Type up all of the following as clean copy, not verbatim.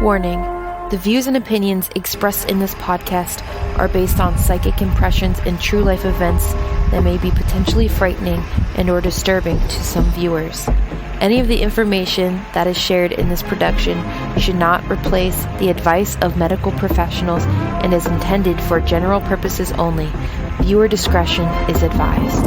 Warning: the views and opinions expressed in this podcast are based on psychic impressions and true life events that may be potentially frightening and or disturbing to some viewers. Any of the information that is shared in this production should not replace the advice of medical professionals and is intended for general purposes only. Viewer discretion is advised.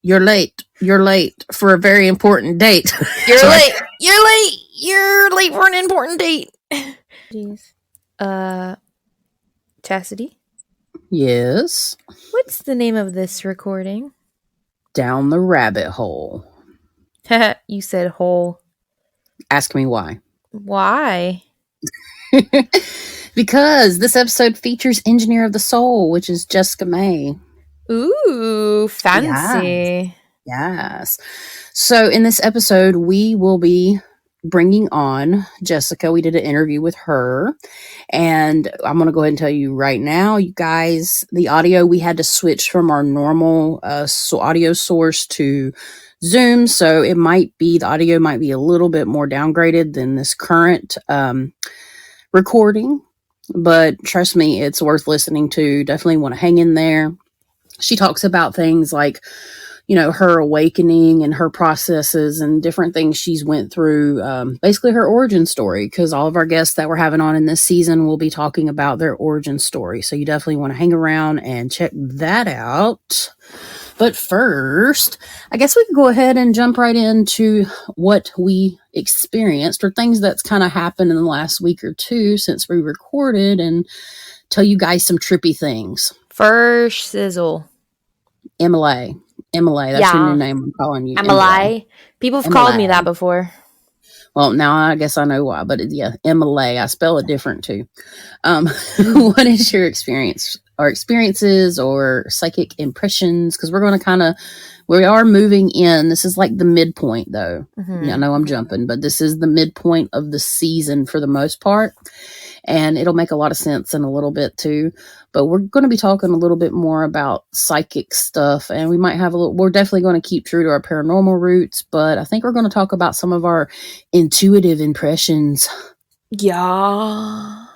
You're late. You're late for a very important date. You're late. You're late. You're late for an important date. Jeez. Chasity? Yes. What's the name of this recording? Down the rabbit hole. You said hole. Ask me why. Why? Because this episode features Engineer of the Soul, which is Jessica May. Ooh, fancy. Yes. So in this episode, we will be bringing on Jessica. We did an interview with her. And I'm going to go ahead and tell you right now, you guys, the audio, we had to switch from our normal audio source to Zoom. So it might be, the audio might be a little bit more downgraded than this current recording. But trust me, it's worth listening to. Definitely want to hang in there. She talks about things like, you know, her awakening and her processes and different things she's went through. Basically her origin story, because all of our guests that we're having on in this season will be talking about their origin story. So you definitely want to hang around and check that out. But first, I guess we can go ahead and jump right into what we experienced or things that's kind of happened in the last week or two since we recorded and tell you guys some trippy things. First sizzle. Emily, that's your new name. I'm calling you. Emily. People have called me that before. Well, now I guess I know why, but Emily. I spell it different too. What is your experience or experiences or psychic impressions? Because we are moving in. This is like the midpoint though. Mm-hmm. I know I'm jumping, but this is the midpoint of the season for the most part. And it'll make a lot of sense in a little bit too. But we're going to be talking a little bit more about psychic stuff. And we're definitely going to keep true to our paranormal roots. But I think we're going to talk about some of our intuitive impressions. Yeah.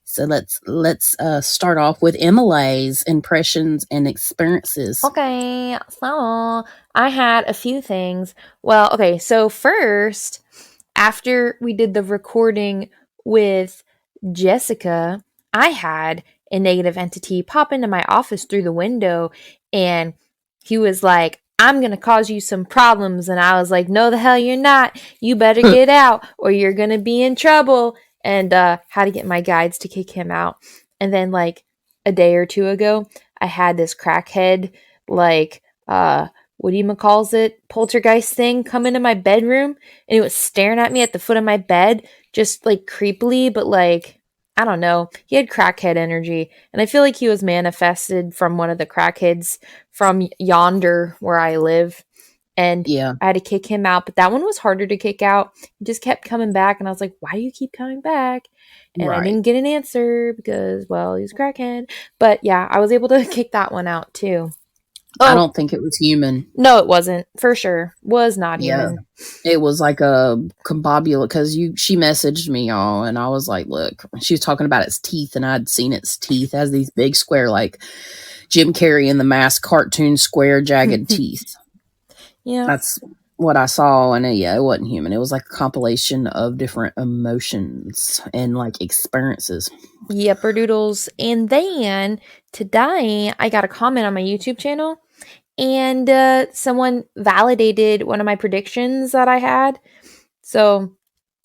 So let's start off with Emily's impressions and experiences. Okay. So I had a few things. Well, okay. So first, after we did the recording with Jessica, I had a negative entity pop into my office through the window, and he was like, "I'm going to cause you some problems." And I was like, "No, the hell you're not. You better get out or you're going to be in trouble." And had to get my guides to kick him out. And then like a day or two ago, I had this crackhead, poltergeist thing come into my bedroom, and it was staring at me at the foot of my bed, just like creepily, but like, I don't know. He had crackhead energy, and I feel like he was manifested from one of the crackheads from yonder where I live. And I had to kick him out, but that one was harder to kick out. He just kept coming back, and I was like, why do you keep coming back? And I didn't get an answer because, well, he's a crackhead. But yeah, I was able to kick that one out too. I don't think it was human. No, it wasn't. For sure. Was not human. It was like a combobula, because she messaged me, y'all, and I was like, look, she was talking about its teeth, and I'd seen its teeth as these big square, like Jim Carrey in The Mask cartoon square jagged teeth. Yeah. That's what I saw, and it wasn't human. It was like a compilation of different emotions and like experiences. Yepper doodles. And then today I got a comment on my YouTube channel, and someone validated one of my predictions that I had. So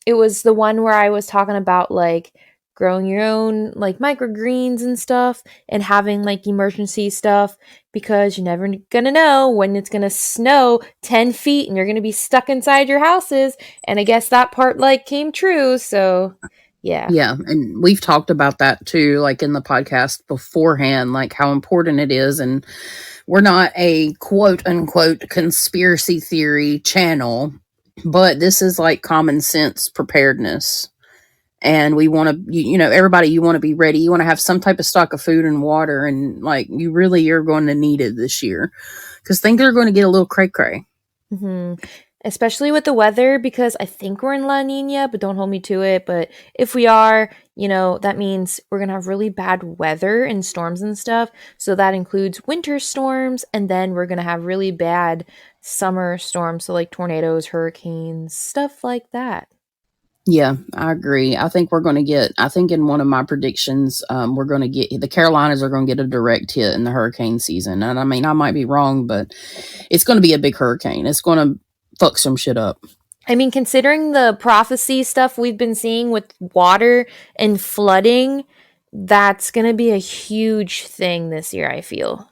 it was the one where I was talking about like growing your own like microgreens and stuff, and having like emergency stuff, because you're never gonna know when it's gonna snow 10 feet and you're gonna be stuck inside your houses. And I guess that part like came true. So yeah. And we've talked about that too, like in the podcast beforehand, like how important it is. And we're not a quote unquote conspiracy theory channel, but this is like common sense preparedness. and we want to, everybody, you want to be ready. You want to have some type of stock of food and water, and like you really are going to need it this year because things are going to get a little cray cray. Hmm. Especially with the weather, because I think we're in La Nina, but don't hold me to it. But if we are, that means we're going to have really bad weather and storms and stuff. So that includes winter storms, and then we're going to have really bad summer storms. So, like tornadoes, hurricanes, stuff like that. Yeah, I agree. I think we're going to get, I think in one of my predictions, we're going to get, the Carolinas are going to get a direct hit in the hurricane season. And I mean, I might be wrong, but it's going to be a big hurricane. It's going to fuck some shit up. I mean, considering the prophecy stuff we've been seeing with water and flooding, that's going to be a huge thing this year, I feel.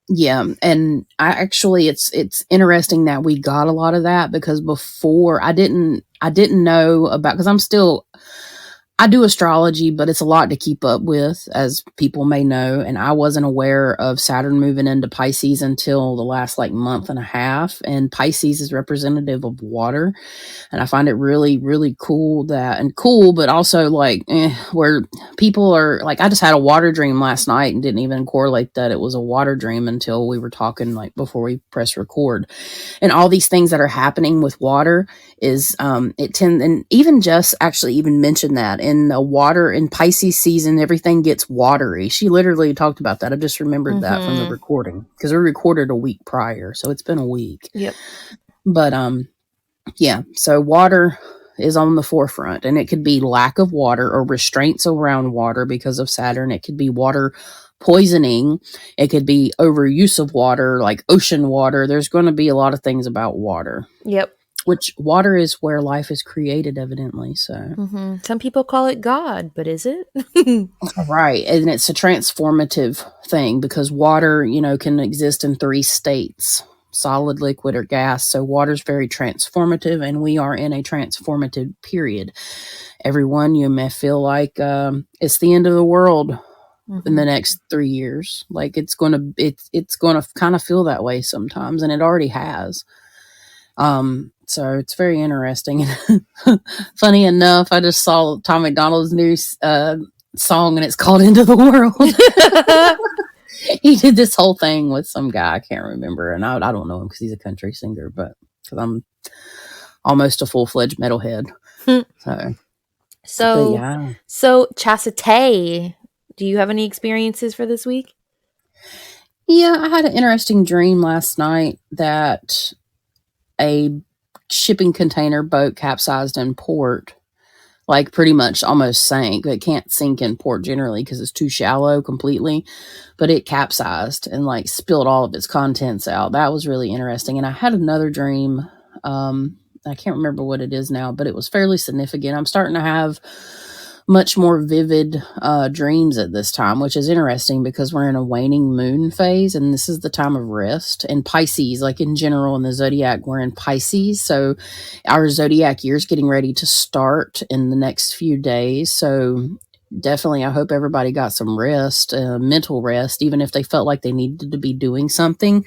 Yeah, and I actually, it's interesting that we got a lot of that because before I didn't know about, because I do astrology, but it's a lot to keep up with, as people may know. And I wasn't aware of Saturn moving into Pisces until the last like month and a half. And Pisces is representative of water. And I find it really, really cool but also like, where people are like, I just had a water dream last night and didn't even correlate that it was a water dream until we were talking like before we press record. And all these things that are happening with water is and even just actually even mentioned that in the water in Pisces season, everything gets watery. She literally talked about that. I just remembered that from the Mm-hmm. recording because we recorded a week prior, so it's been a week. Yep. But yeah, so water is on the forefront, and it could be lack of water or restraints around water because of Saturn. It could be water poisoning. It could be overuse of water, like ocean water. There's going to be a lot of things about water, Yep. which water is where life is created, evidently. So, Mm-hmm. Some people call it God, but is it? right. And it's a transformative thing because water, can exist in three states: solid, liquid, or gas. So water is very transformative, and we are in a transformative period. Everyone, you may feel like it's the end of the world in Mm-hmm. the next 3 years. Like it's gonna kind of feel that way sometimes, and it already has. So it's very interesting. Funny enough, I just saw Tom McDonald's new song, and it's called "Into the World." He did this whole thing with some guy I can't remember, and I don't know him because he's a country singer, but because I'm almost a full fledged metalhead. So, but so, yeah, so Chasity, do you have any experiences for this week? yeah, I had an interesting dream last night that a shipping container boat capsized in port, like pretty much almost sank. It can't sink in port generally because it's too shallow completely, but it capsized and like spilled all of its contents out. That was really interesting. And I had another dream. I can't remember what it is now, but it was fairly significant. I'm starting to have much more vivid dreams at this time, which is interesting because we're in a waning moon phase, and this is the time of rest. And Pisces, like in general in the zodiac, we're in Pisces, so our zodiac year is getting ready to start in the next few days. So definitely, I hope everybody got some rest, mental rest, even if they felt like they needed to be doing something.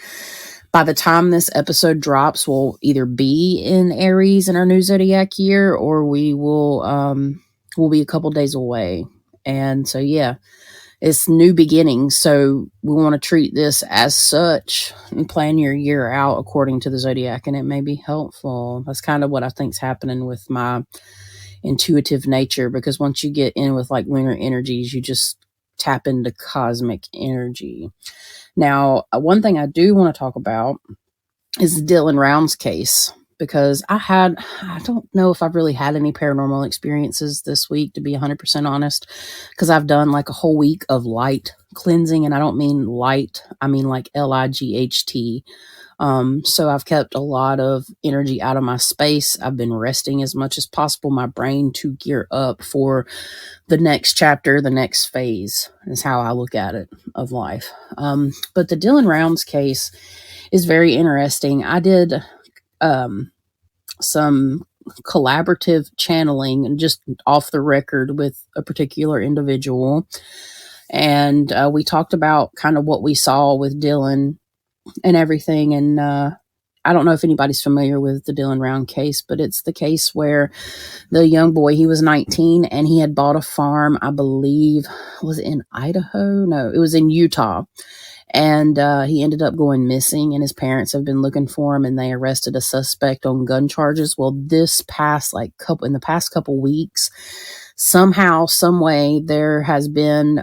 By the time this episode drops, we'll either be in Aries in our new zodiac year, or we'll be a couple days away. And so, yeah, it's new beginnings. So we want to treat this as such and plan your year out according to the zodiac, and it may be helpful. That's kind of what I think's happening with my intuitive nature, because once you get in with like lunar energies, you just tap into cosmic energy. Now, one thing I do want to talk about is the Dylan Rounds case, because I don't know if I've really had any paranormal experiences this week, to be 100% honest, because I've done like a whole week of light cleansing, and I don't mean light, I mean like LIGHT. So I've kept a lot of energy out of my space. I've been resting as much as possible, my brain, to gear up for the next chapter, the next phase, is how I look at it, of life. But the Dylan Rounds case is very interesting. I did some collaborative channeling and just off the record with a particular individual. And we talked about kind of what we saw with Dylan and everything. And I don't know if anybody's familiar with the Dylan Round case, but it's the case where the young boy, he was 19 and he had bought a farm, I believe, was it in Idaho? No, it was in Utah. And he ended up going missing, and his parents have been looking for him, and they arrested a suspect on gun charges. Well, this past in the past couple weeks, somehow, some way, there has been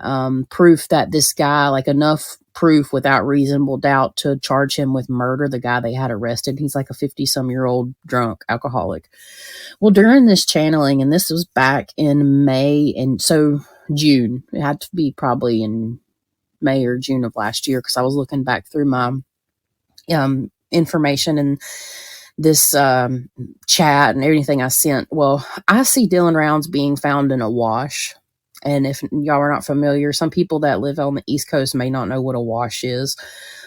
proof that this guy, like enough proof without reasonable doubt to charge him with murder. The guy they had arrested, he's like a 50-some-year-old drunk alcoholic. Well, during this channeling, and this was back in May, and so June, it had to be probably in May or June of last year, because I was looking back through my information and this chat and everything I sent. Well, I see Dylan Rounds being found in a wash. And if y'all are not familiar, some people that live on the East Coast may not know what a wash is.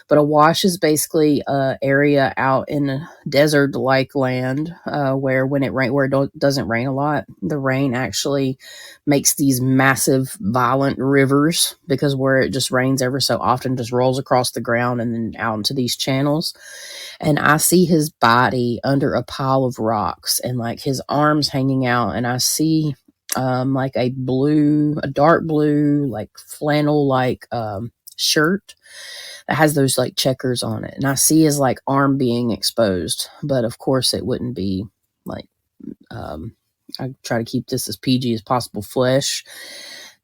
But a wash is basically an area out in a desert-like land where it doesn't rain a lot, the rain actually makes these massive, violent rivers, because where it just rains ever so often, just rolls across the ground and then out into these channels. And I see his body under a pile of rocks and like his arms hanging out, and I see like a dark blue, like flannel, like shirt that has those like checkers on it. And I see his like arm being exposed, but of course it wouldn't be like, I try to keep this as PG as possible, flesh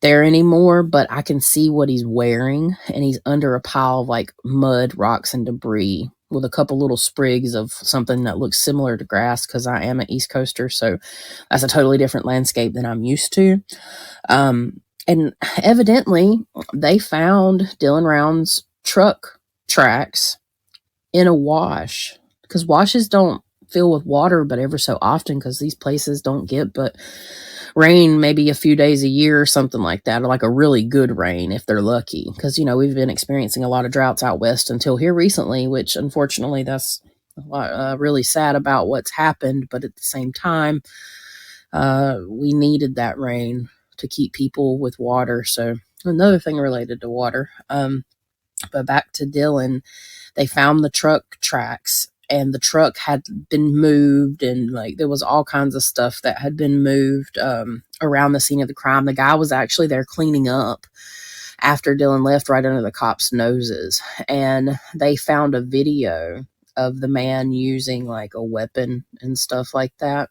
there anymore, but I can see what he's wearing, and he's under a pile of like mud, rocks, and debris with a couple little sprigs of something that looks similar to grass, because I am an East Coaster, so that's a totally different landscape than I'm used to. And evidently, they found Dylan Round's truck tracks in a wash, because washes don't fill with water but ever so often, because these places don't get but rain maybe a few days a year or something like that, or like a really good rain if they're lucky, because we've been experiencing a lot of droughts out west until here recently, which unfortunately that's a lot, really sad about what's happened, but at the same time we needed that rain to keep people with water. So another thing related to water. But back to Dylan, they found the truck tracks, and the truck had been moved, and like there was all kinds of stuff that had been moved around the scene of the crime. The guy was actually there cleaning up after Dylan left, right under the cops' noses, and they found a video of the man using like a weapon and stuff like that.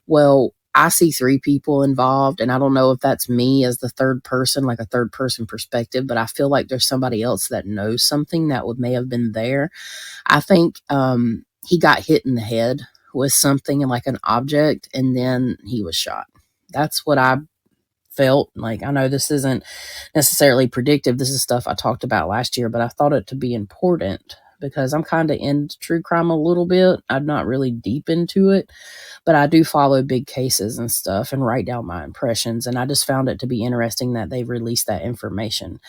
Well, I see three people involved, and I don't know if that's me as the third person, like a third person perspective, but I feel like there's somebody else that knows something that may have been there. I think he got hit in the head with something like an object, and then he was shot. That's what I felt like. I know this isn't necessarily predictive. This is stuff I talked about last year, but I thought it to be important because I'm kind of into true crime a little bit. I'm not really deep into it, but I do follow big cases and stuff and write down my impressions. And I just found it to be interesting that they released that information.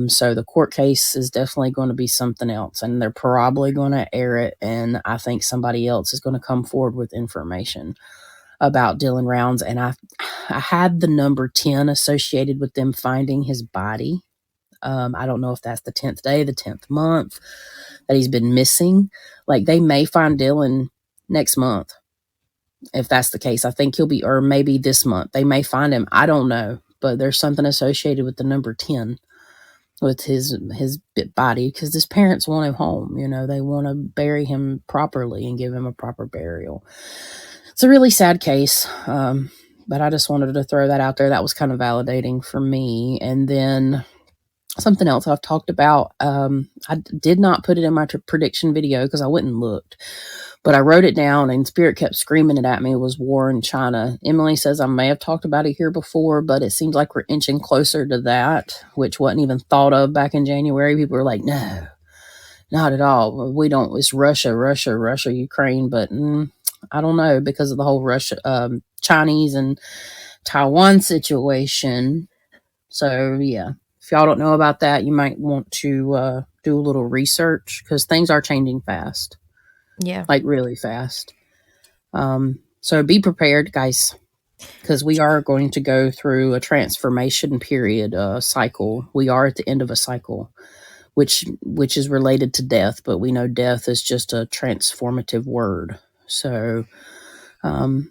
So the court case is definitely going to be something else, and they're probably going to air it. And I think somebody else is going to come forward with information about Dylan Rounds. And I had the number 10 associated with them finding his body. I don't know if that's the 10th day, the 10th month that he's been missing. Like they may find Dylan next month. If that's the case, I think he'll be, or maybe this month they may find him. I don't know, but there's something associated with the number 10 with his body, because his parents want him home. They want to bury him properly and give him a proper burial. It's a really sad case, but I just wanted to throw that out there. That was kind of validating for me. And then something else I've talked about, I did not put it in my prediction video because I went and looked, but I wrote it down, and Spirit kept screaming it at me. It was war in China. Emily says I may have talked about it here before, but it seems like we're inching closer to that, which wasn't even thought of back in January. People were like, no, not at all. We don't, it's Russia, Ukraine, but I don't know, because of the whole Chinese and Taiwan situation. So yeah, if y'all don't know about that, you might want to do a little research, because things are changing fast. Yeah. Like really fast. So be prepared, guys, because we are going to go through a transformation period cycle. We are at the end of a cycle which is related to death, but we know death is just a transformative word. So, um,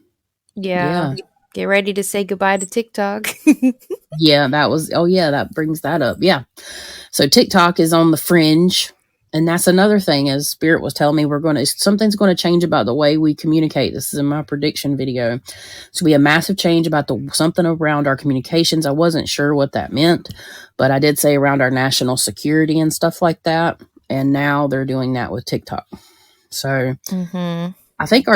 Yeah. yeah, Get ready to say goodbye to TikTok. yeah, that was. Oh, yeah, that brings that up. Yeah, so TikTok is on the fringe. And that's another thing, as Spirit was telling me, something's going to change about the way we communicate. This is in my prediction video. So be a massive change about something around our communications. I wasn't sure what that meant, but I did say around our national security and stuff like that. And now they're doing that with TikTok. So Mm-hmm. I think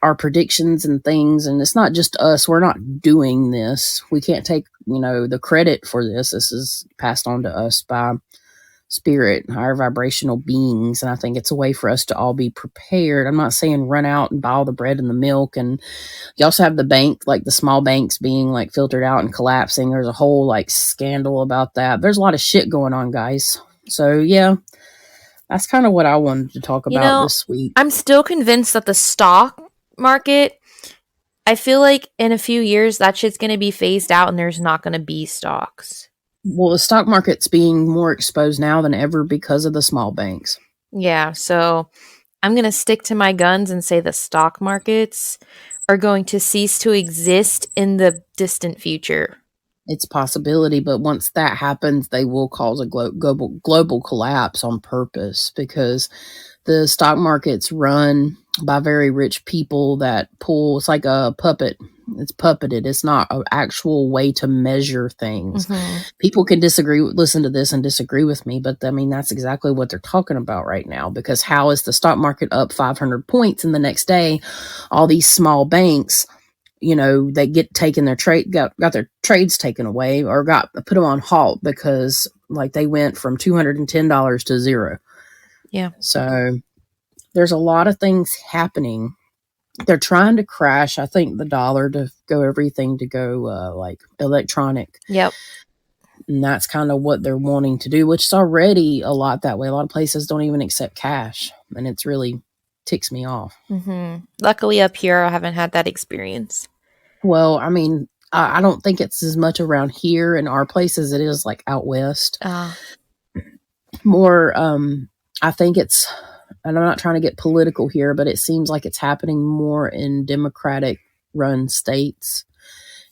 our predictions and things, and it's not just us. We're not doing this. We can't take the credit for this. This is passed on to us by spirit, higher vibrational beings, and I think it's a way for us to all be prepared. I'm not saying run out and buy all the bread and the milk, and you also have the bank, like the small banks being like filtered out and collapsing. There's a whole like scandal about that. There's a lot of shit going on, guys. So yeah, that's kind of what I wanted to talk You about know, this week. I'm still convinced that the stock market, I feel like in a few years that shit's going to be phased out and there's not going to be stocks. Well, the stock market's being more exposed now than ever because of the small banks. Yeah, so I'm going to stick to my guns and say the stock markets are going to cease to exist in the distant future. It's a possibility, but once that happens, they will cause a global collapse on purpose, because the stock market's run by very rich people that pull. It's like a puppet. It's puppeted. It's not an actual way to measure things. Mm-hmm. People can listen to this and disagree with me, but I mean, that's exactly what they're talking about right now, because how is the stock market up 500 points and the next day all these small banks, they get taken got their trades taken away, or got put them on halt because like they went from $210 to zero. Yeah. So there's a lot of things happening. They're trying to crash, I think, the dollar to go everything to go like electronic. Yep. And that's kind of what they're wanting to do, which is already a lot that way. A lot of places don't even accept cash, and it's really ticks me off. Mm-hmm. Luckily up here, I haven't had that experience. Well, I mean, I don't think it's as much around here in our place as it is like out west. More, I think it's, and I'm not trying to get political here, but it seems like it's happening more in Democratic run states.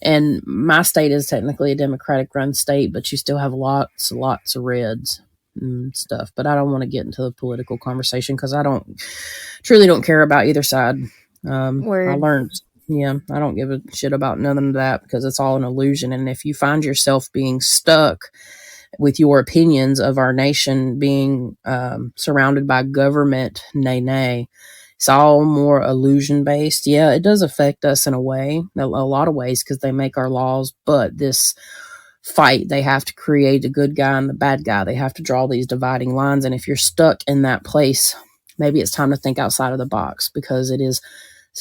And my state is technically a Democratic run state, but you still have lots of reds and stuff. But I don't want to get into the political conversation because I truly don't care about either side. I Word. learned, I don't give a shit about none of that because it's all an illusion. And if you find yourself being stuck with your opinions of our nation being surrounded by government, nay, it's all more illusion based. Yeah, it does affect us in a way, a lot of ways, because they make our laws. But this fight, they have to create the good guy and the bad guy. They have to draw these dividing lines. And if you're stuck in that place, maybe it's time to think outside of the box, because it is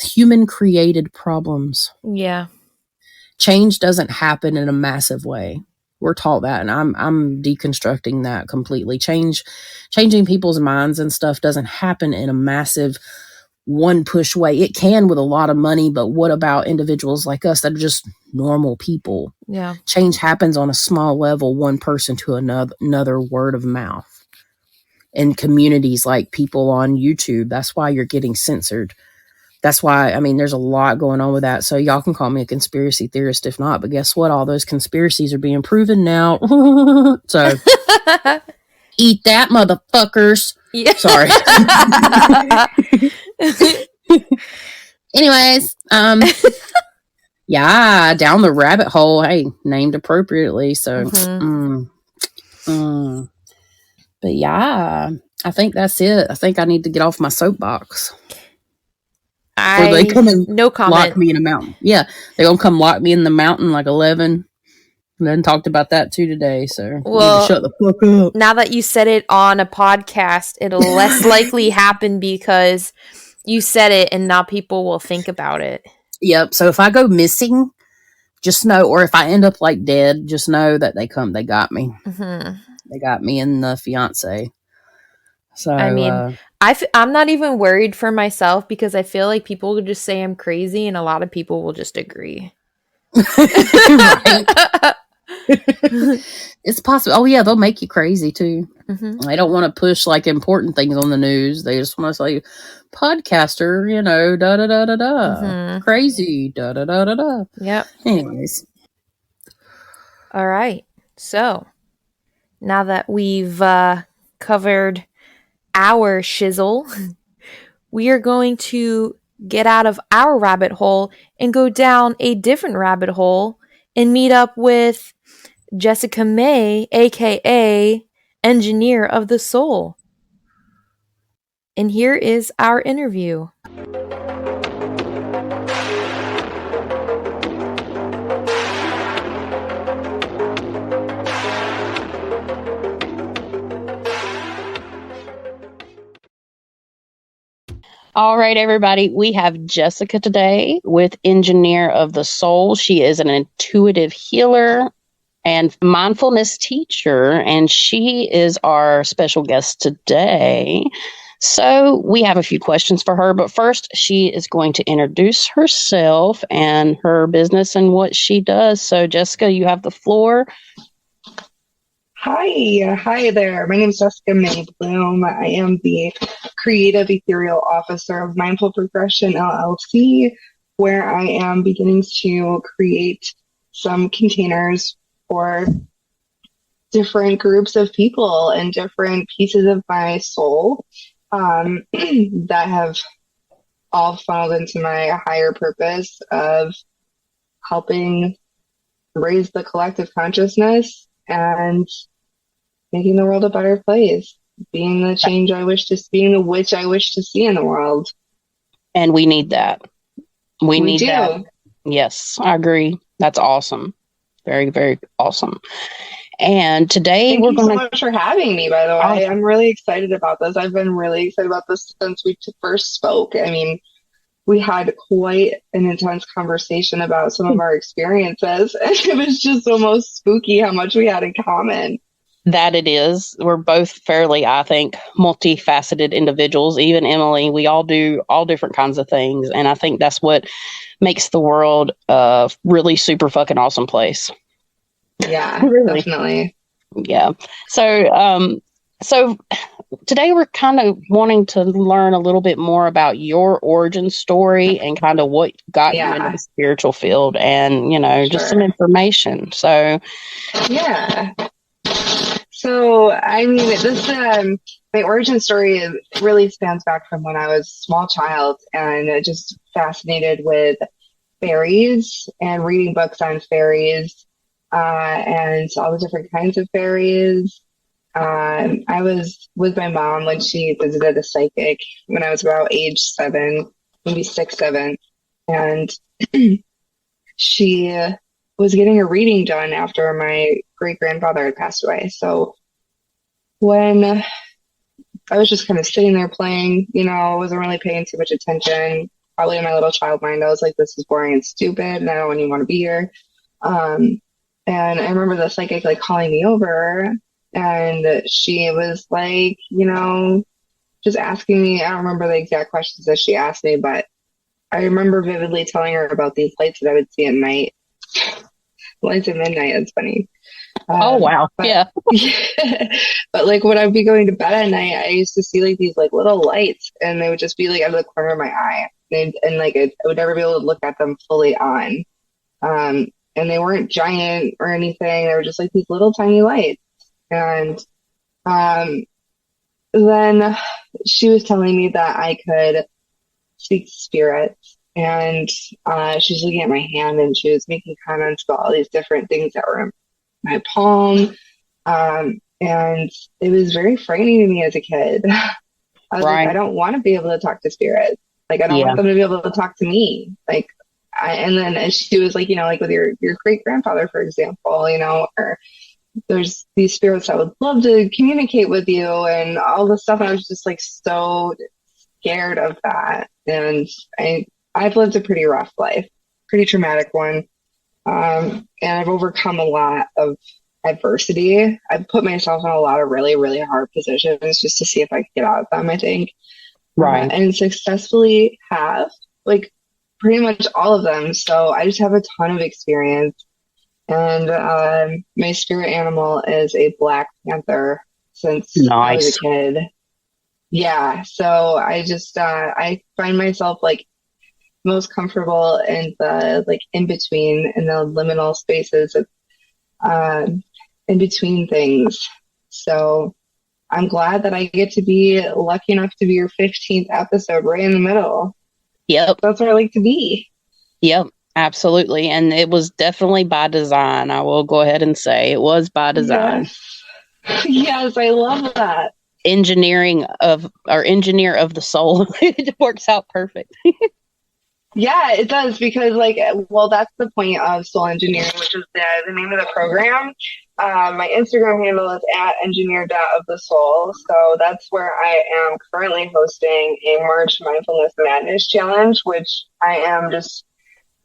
human created problems. Yeah. Change doesn't happen in a massive way. We're taught that, and I'm deconstructing that completely. Changing people's minds and stuff doesn't happen in a massive one push way. It can with a lot of money, but what about individuals like us that are just normal people? Yeah. Change happens on a small level, one person to another, word of mouth. In communities like people on YouTube, that's why you're getting censored. That's why, I mean, there's a lot going on with that. So y'all can call me a conspiracy theorist if not, but guess what? All those conspiracies are being proven now. So eat that, motherfuckers. Yeah. Sorry. Anyways, yeah, down the rabbit hole. Hey, named appropriately. So, but yeah, I think that's it. I think I need to get off my soapbox. Or they come and no comment. lock me in a mountain. Yeah, they're gonna come lock me in the mountain like 11. And then talked about that too today. So well, need to shut the fuck up. Now that you said it on a podcast, it'll less likely happen because you said it, and now people will think about it. Yep. So if I go missing, just know, or if I end up like dead, just know that they got me. Mm-hmm. They got me and the fiance. So I mean, I'm not even worried for myself because I feel like people will just say I'm crazy, and a lot of people will just agree. Right. It's possible. Oh yeah, they'll make you crazy too. Hmm. They don't want to push like important things on the news. They just want to say, podcaster, da da da da da, Hmm. crazy, da da da da da. Yep. Anyways, All right. So now that we've covered our shizzle, we are going to get out of our rabbit hole and go down a different rabbit hole and meet up with Jessica May, aka Engineer of the Soul. And here is our interview. all right, everybody. We have Jessica today with Engineer of the Soul. She is an intuitive healer and mindfulness teacher, and she is our special guest today. So, we have a few questions for her, but first, she is going to introduce herself and her business and what she does. So, Jessica, you have the floor. Hi there. My name is Jessica May Bloom. I am the creative ethereal officer of Mindful Progression LLC, where I am beginning to create some containers for different groups of people and different pieces of my soul that have all funneled into my higher purpose of helping raise the collective consciousness and making the world a better place, being the change I wish to, being the witch I wish to see in the world. And we need that. We We need that. do. Yes, I agree. That's awesome. Very, very awesome. And today Thank we're you so going much for having me, by the to. way. I'm really excited about this. I've been really excited about this since we first spoke. I mean, we had quite an intense conversation about some of our experiences, and it was just almost spooky how much we had in common. That it is. We're both fairly, I think, multifaceted individuals. Even Emily, we all do all different kinds of things. And I think that's what makes the world a really super fucking awesome place. Yeah, Really. definitely. Yeah. So today we're kind of wanting to learn a little bit more about your origin story and kind of what got you into Yeah, the spiritual field and, just some sure. information. So, Yeah. So, I mean, this my origin story really spans back from when I was a small child and just fascinated with fairies and reading books on fairies and all the different kinds of fairies. I was with my mom when she visited a psychic when I was about age 7, maybe 6, 7, and she was getting a reading done after my great grandfather had passed away. So when I was just kind of sitting there playing, I wasn't really paying too much attention. Probably in my little child mind, I was like, this is boring and stupid, and I don't even want to be here. Um, and I remember the psychic like calling me over, and she was like, just asking me. I don't remember the exact questions that she asked me, but I remember vividly telling her about these lights that I would see at night. Lights at midnight, it's funny. oh, wow. But Yeah. but like when I'd be going to bed at night, I used to see like these like little lights, and they would just be like out of the corner of my eye, and like I would never be able to look at them fully on. And they weren't giant or anything; they were just like these little tiny lights. And um, then she was telling me that I could speak to spirits, and she was looking at my hand, and she was making comments about all these different things that were in my palm. And it was very frightening to me as a kid. I was like, Right. I don't want to be able to talk to spirits. Like, I don't Yeah. want them to be able to talk to me. Like, and then she was like, like with your great grandfather, for example, or there's these spirits that would love to communicate with you and all this stuff. And I was just like so scared of that. And I've lived a pretty rough life, pretty traumatic one. And I've overcome a lot of adversity. I've put myself in a lot of really, really hard positions just to see if I could get out of them, I think. Right. And successfully have, like, pretty much all of them. So I just have a ton of experience And my spirit animal is a black panther since I was a Nice. kid. Yeah, so I just I find myself like most comfortable in the like in between in the liminal spaces of in between things. So I'm glad that I get to be lucky enough to be your 15th episode right in the middle. Yep. That's where I like to be. Yep. Absolutely. And it was definitely by design. I will go ahead and say it was by design. Yes. Yes, I love that. Engineer of the soul. It works out perfect. Yeah, it does because like well that's the point of soul engineering, which is the name of the program. My Instagram handle is at engineer.of the soul. So that's where I am currently hosting a March Mindfulness Madness Challenge, which I am just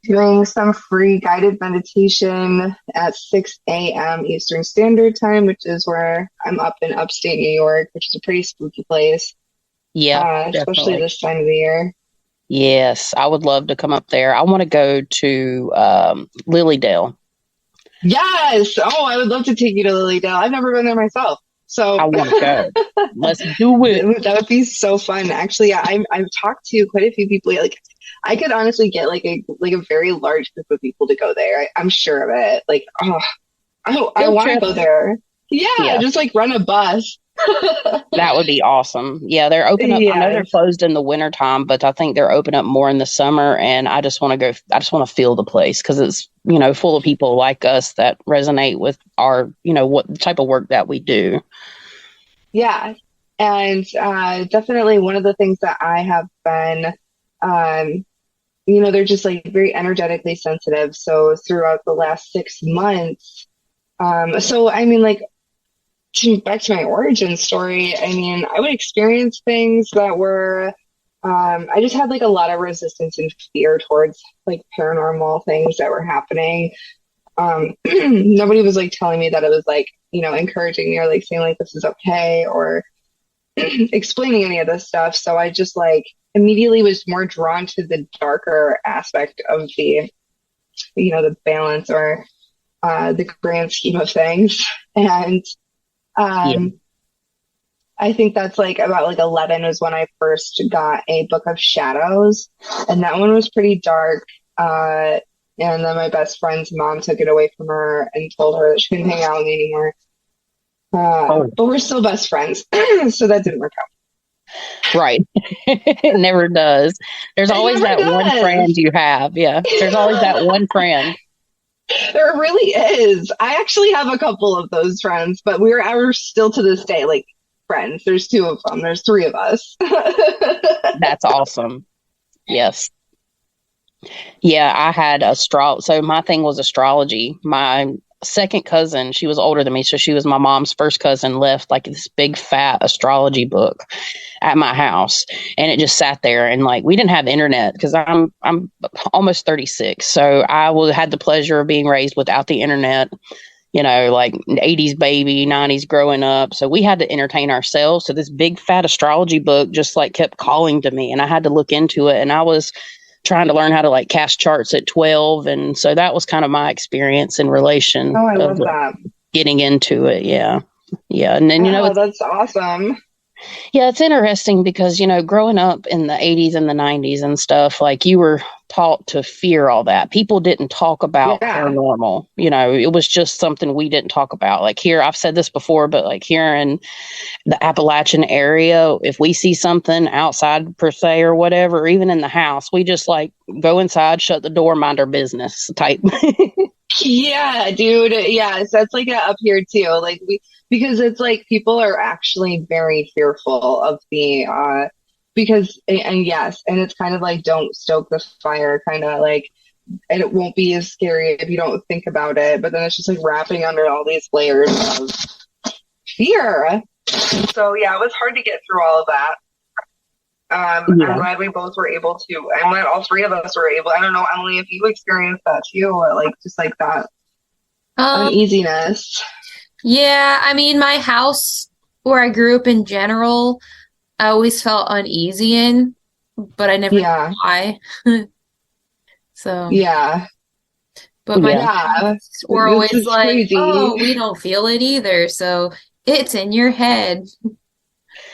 doing some free guided meditation at 6 a.m. Eastern Standard Time, which is where I'm up in upstate New York, which is a pretty spooky place, Yeah, especially definitely. this time of the year. Yes, I would love to come up there. I want to go to Lilydale. Yes. Oh, I would love to take you to Lilydale. I've never been there myself. I So want to go. Let's do it. that would be so fun. Actually, yeah, I've talked to quite a few people. Like, I could honestly get like a very large group of people to go there. I'm sure of it. Like, I Field want to trip. go there. Yeah, Yeah, just like run a bus. that would be awesome. Yeah, they're open up. I know they're Yes. closed in the wintertime, but I think they're open up more in the summer. And I just want to go. I just want to feel the place because it's, full of people like us that resonate with our, what type of work that we do. Yeah. And definitely one of the things that I have been, um, they're just like very energetically sensitive. So throughout the last 6 months, so I mean, like, back to my origin story, I mean, I would experience things that were, I just had like a lot of resistance and fear towards like paranormal things that were happening. Nobody was like telling me that it was like, encouraging me or like saying like this is okay or explaining any of this stuff. So I just like immediately was more drawn to the darker aspect of the balance or the grand scheme of things. And Yeah. um, I think that's like about like 11 was when I first got a book of shadows, and that one was pretty dark. And then my best friend's mom took it away from her and told her that she couldn't hang out with me anymore. Oh, But we're still best friends, so that didn't work out. right. It never does. There's It always never that one friend does. you have. Yeah. There's always that one friend. There really is. I actually have a couple of those friends, but we're still to this day like friends. There's two of them. There's three of us. That's awesome. Yes. Yeah, I had so my thing was astrology. My second cousin, she was older than me, so she was my mom's first cousin, left like this big fat astrology book at my house, and it just sat there. And like we didn't have internet because I'm almost 36, so had the pleasure of being raised without the internet. Like 80s baby, 90s growing up. So we had to entertain ourselves. So this big fat astrology book just like kept calling to me, and I had to look into it. And I was trying to learn how to like cast charts at 12. And so that was kind of my experience in relation Oh, I of love like, that. getting into it. Yeah. Yeah. And then, Oh, that's awesome. yeah, it's interesting because, growing up in the 80s and the 90s and stuff, like you were taught to fear all that. People didn't talk about Yeah. paranormal. It was just something we didn't talk about. Like here, I've said this before, but like here in the Appalachian area, if we see something outside per se or whatever, or even in the house, we just like go inside, shut the door, mind our business type. Yeah, dude. Yeah, so that's like up here too. Like because it's like people are actually very fearful of the because and yes, and it's kind of like don't stoke the fire, kind of like, and it won't be as scary if you don't think about it. But then it's just like wrapping under all these layers of fear. So yeah, it was hard to get through all of that. I'm Yeah. glad we both were able to. I'm glad all three of us were able. I don't know, Emily, if you experienced that too, or like just like that Um, uneasiness. yeah, I mean, my house where I grew up in general, I always felt uneasy in, but I never knew Yeah, why. So, yeah. But my Yeah. Yeah, parents were this always is like, crazy. "Oh, we don't feel it either, so it's in your head."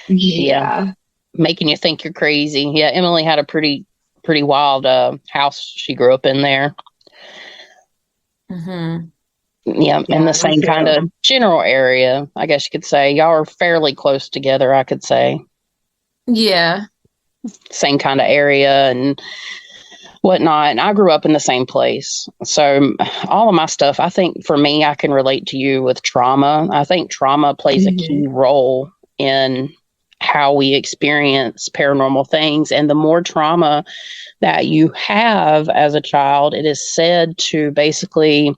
Yeah. Yeah. Making you think you're crazy. Yeah. Emily had a pretty wild house she grew up in there. Hmm. Yeah. In Yeah, the me same kind too. of general area, I guess you could say. Y'all are fairly close together, I could say. Yeah. Same kind of area and whatnot. And I grew up in the same place. So all of my stuff, I think for me, I can relate to you with trauma. I think trauma plays a Hmm. key role in how we experience paranormal things. And the more trauma that you have as a child, it is said to basically,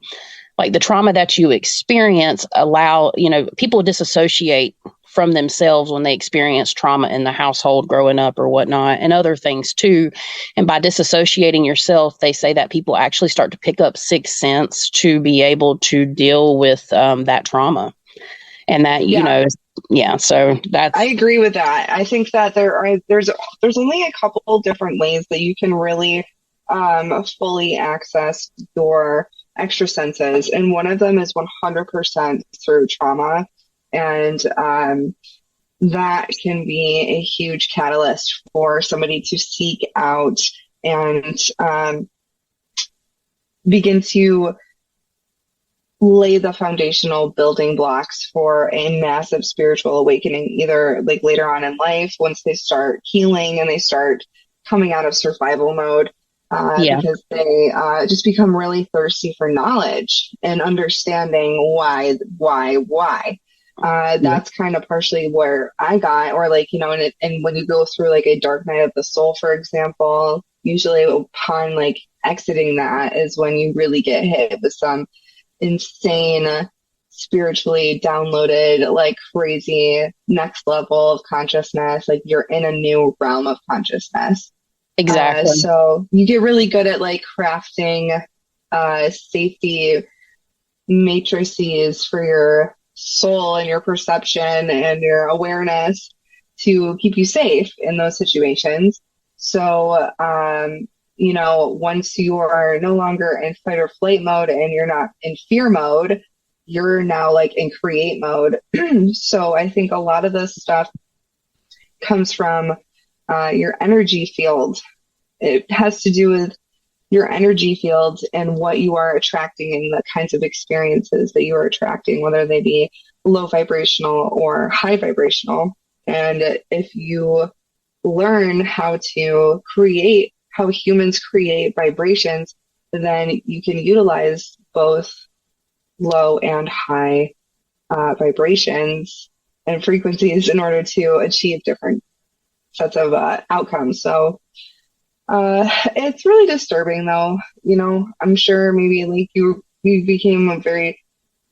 like, the trauma that you experience allow, people disassociate from themselves when they experience trauma in the household growing up or whatnot, and other things too. And by disassociating yourself, they say that people actually start to pick up sixth sense to be able to deal with that trauma. And that, Yeah, yeah, so I that's agree with that. I think that there's only a couple different ways that you can really fully access your extra senses, and one of them is 100% through trauma, and that can be a huge catalyst for somebody to seek out and begin to lay the foundational building blocks for a massive spiritual awakening, either like later on in life, once they start healing and they start coming out of survival mode, yeah, because they just become really thirsty for knowledge and understanding why. yeah, That's kind of partially where I got, or like, and when you go through like a dark night of the soul, for example, usually upon like exiting that is when you really get hit with some insane, spiritually downloaded, like crazy next level of consciousness. Like you're in a new realm of consciousness. exactly. So you get really good at like crafting safety matrices for your soul and your perception and your awareness to keep you safe in those situations. So, once you are no longer in fight or flight mode and you're not in fear mode, you're now like in create mode. So I think a lot of this stuff comes from your energy field. It has to do with your energy field and what you are attracting and the kinds of experiences that you are attracting, whether they be low vibrational or high vibrational. And if you learn how to create, how humans create vibrations, then you can utilize both low and high vibrations and frequencies in order to achieve different sets of outcomes. So it's really disturbing though. I'm sure maybe like you became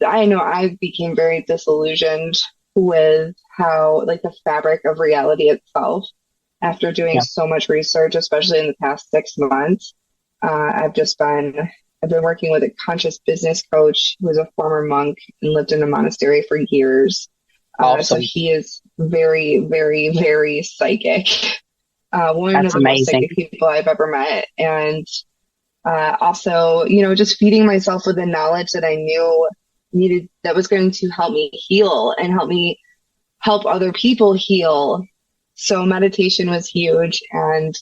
I know I became very disillusioned with how like the fabric of reality itself after doing Yeah, so much research, especially in the past 6 months. I've been working with a conscious business coach who was a former monk and lived in a monastery for years. So awesome. he is very, very, very psychic. One of That's the most amazing. psychic people I've ever met. And also, just feeding myself with the knowledge that I knew needed, that was going to help me heal and help me help other people heal. So meditation was huge. And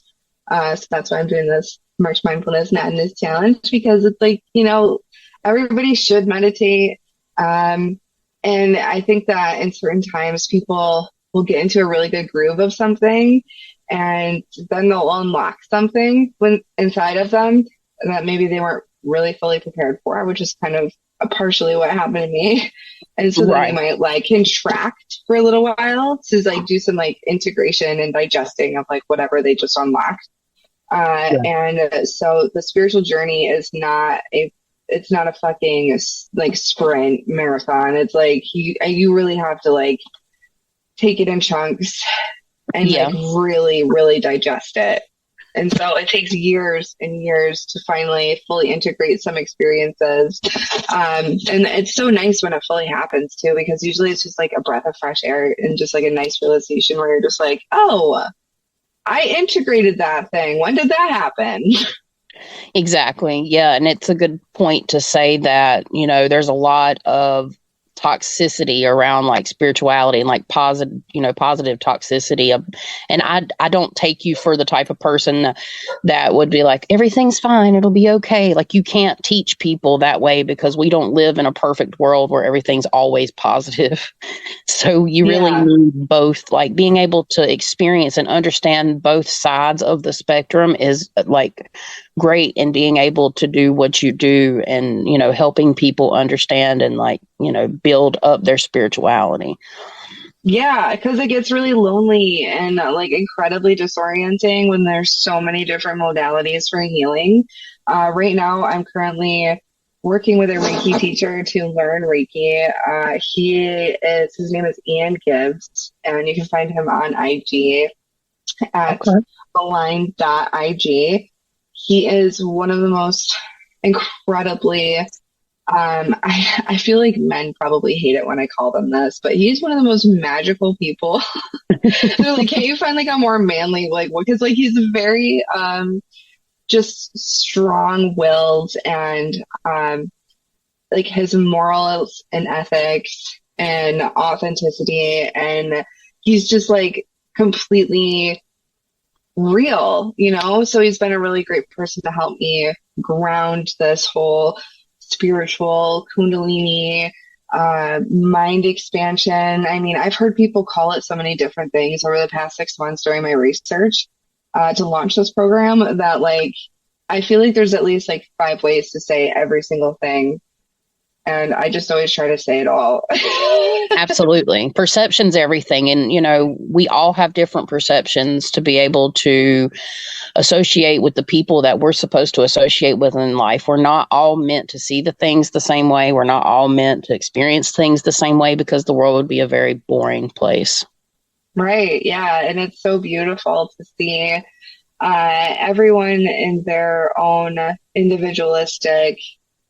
so that's why I'm doing this March Mindfulness Madness Challenge, because it's like, everybody should meditate. And I think that in certain times people will get into a really good groove of something and then they'll unlock something when inside of them that maybe they weren't really fully prepared for, which is kind of partially what happened to me. And so then they Right. might like contract for a little while to like do some like integration and digesting of like whatever they just unlocked. Yeah. And so the spiritual journey is it's not a fucking like sprint marathon. It's like you really have to like take it in chunks and Yeah. like really, really digest it. And so it takes years and years to finally fully integrate some experiences. And it's so nice when it fully happens too, because usually it's just like a breath of fresh air and just like a nice realization where you're just like, oh, I integrated that thing. When did that happen? Exactly. Yeah. And it's a good point to say that, there's a lot of toxicity around like spirituality and like positive toxicity. And I don't take you for the type of person that would be like, everything's fine, it'll be okay. Like, you can't teach people that way, because we don't live in a perfect world where everything's always positive. So you really Yeah. need both, like being able to experience and understand both sides of the spectrum is like great, in being able to do what you do, and helping people understand and like build up their spirituality. Yeah, because it gets really lonely and like incredibly disorienting when there's so many different modalities for healing. Right now, I'm currently working with a Reiki teacher to learn Reiki. His name is Ian Gibbs, and you can find him on IG at Okay. align.ig. He is one of the most incredibly I feel like men probably hate it when I call them this, but he's one of the most magical people. They're like, can't you find like a more manly, like, because like he's very just strong-willed, and like his morals and ethics and authenticity, and he's just like completely real, So he's been a really great person to help me ground this whole spiritual kundalini mind expansion. I mean, I've heard people call it so many different things over the past 6 months during my research to launch this program, that like I feel like there's at least like 5 ways to say every single thing, and I just always try to say it all. Absolutely. Perception's everything. And, we all have different perceptions to be able to associate with the people that we're supposed to associate with in life. We're not all meant to see the things the same way. We're not all meant to experience things the same way, because the world would be a very boring place. Right. Yeah. And it's so beautiful to see everyone in their own individualistic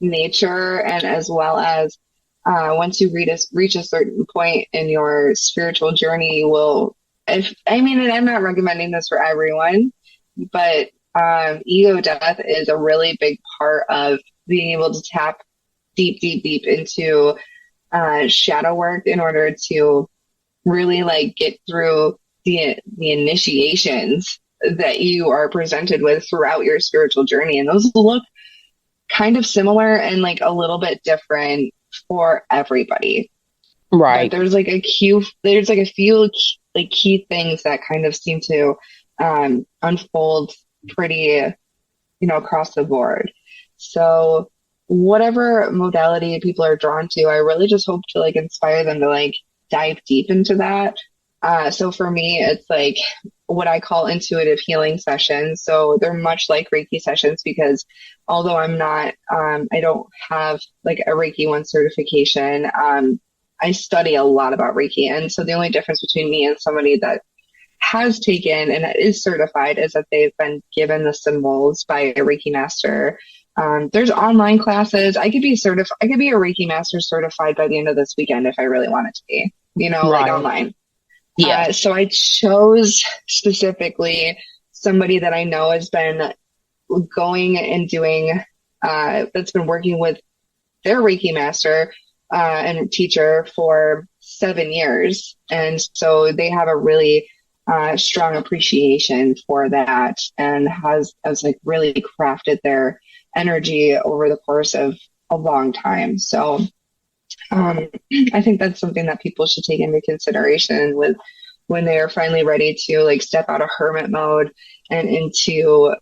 nature, and as well as once you reach a certain point in your spiritual journey, you will, if I mean, and I'm not recommending this for everyone, but ego death is a really big part of being able to tap deep, deep, deep into shadow work in order to really like get through the initiations that you are presented with throughout your spiritual journey. And those look kind of similar and like a little bit different for everybody. But Right. there's like a few like key things that kind of seem to unfold pretty, across the board. So whatever modality people are drawn to, I really just hope to like inspire them to like dive deep into that. So for me, it's like what I call intuitive healing sessions. So they're much like Reiki sessions, because although I don't have like a Reiki 1 certification, I study a lot about Reiki. And so the only difference between me and somebody that has taken and is certified is that they've been given the symbols by a Reiki master. There's online classes. I could be a Reiki master certified by the end of this weekend if I really wanted to be, like Right. online. Yeah. So I chose specifically somebody that I know has been going and doing, that's been working with their Reiki master and teacher for 7 years. And so they have a really strong appreciation for that, and has like really crafted their energy over the course of a long time. So I think that's something that people should take into consideration with when they are finally ready to like step out of hermit mode and into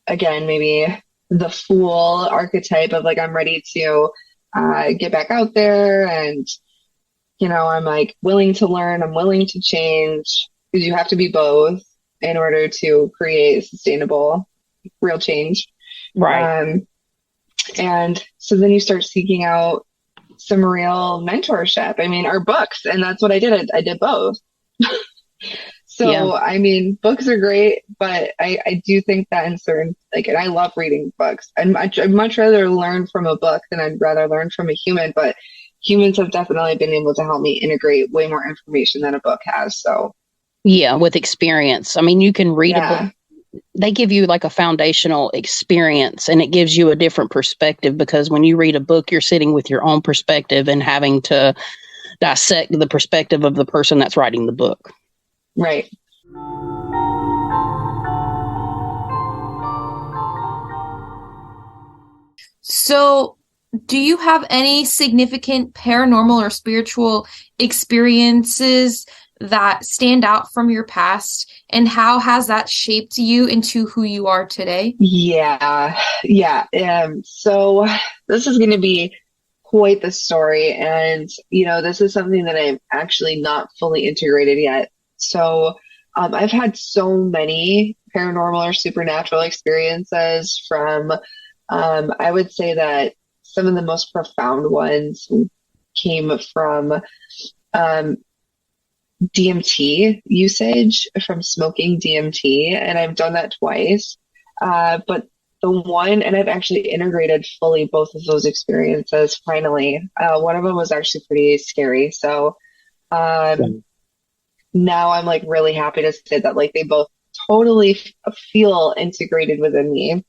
again maybe the fool archetype of like, I'm ready to get back out there, and I'm like willing to learn, I'm willing to change, because you have to be both in order to create sustainable real change. Right. And so then you start seeking out some real mentorship. I mean, or books. And that's what I did. I did both. So, Yeah. I mean, books are great, but I do think that in certain, like, and I love reading books. I'd much rather learn from a book than I'd rather learn from a human, but humans have definitely been able to help me integrate way more information than a book has. So, Yeah. With experience. I mean, you can read a book yeah. they give you like a foundational experience, and it gives you a different perspective, because when you read a book, you're sitting with your own perspective and having to dissect the perspective of the person that's writing the book. Right. So, do you have any significant paranormal or spiritual experiences that stand out from your past, and how has that shaped you into who you are today? Yeah. Yeah. So this is going to be quite the story. And, this is something that I'm actually not fully integrated yet. So, I've had so many paranormal or supernatural experiences from, I would say that some of the most profound ones came from, um, DMT usage, from smoking DMT, and I've done that twice. But the one, and I've actually integrated fully both of those experiences finally. One of them was actually pretty scary. So um, now I'm like really happy to say that like they both totally feel integrated within me.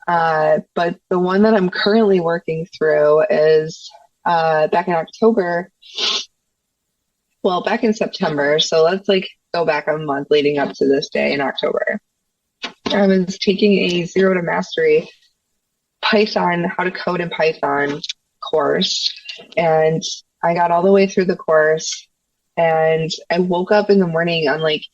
But the one that I'm currently working through is back in October. Well, back in September. So let's like go back a month leading up to this day in October. I was taking a Zero to Mastery Python, how to code in Python course. And I got all the way through the course, and I woke up in the morning on like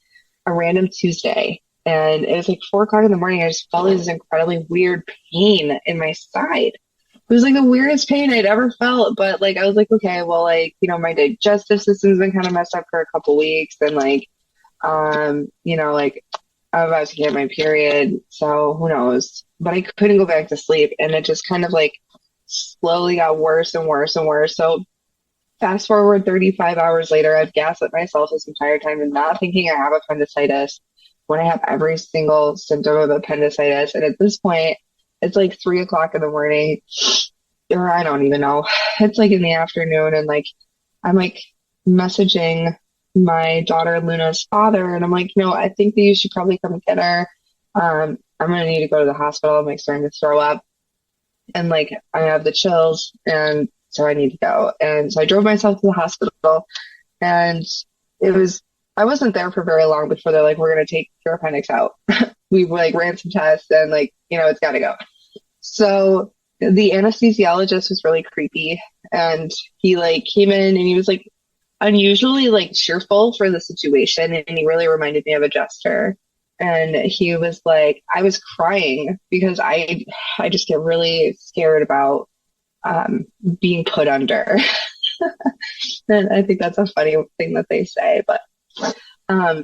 a random Tuesday. And it was like 4 o'clock in the morning. I just felt this incredibly weird pain in my side. It was like the weirdest pain I'd ever felt. But like, I was like, okay, well, like, my digestive system's been kind of messed up for a couple weeks. And like, like I'm about to get my period. So who knows? But I couldn't go back to sleep. And it just kind of like slowly got worse and worse and worse. So fast forward 35 hours later, I've gaslit myself this entire time and not thinking I have appendicitis when I have every single symptom of appendicitis. And at this point, it's like 3 o'clock in the morning, or I don't even know. It's like in the afternoon, and like I'm like messaging my daughter Luna's father, and I'm like, I think that you should probably come get her. I'm gonna need to go to the hospital. I'm like starting to throw up, and like I have the chills, and so I need to go. And so I drove myself to the hospital, and I wasn't there for very long before they're like, we're gonna take your appendix out. We like ran some tests, and like, it's gotta go. So the anesthesiologist was really creepy, and he like came in and he was like unusually like cheerful for the situation, and he really reminded me of a jester. And he was like, I was crying because I just get really scared about being put under. And I think that's a funny thing that they say, but I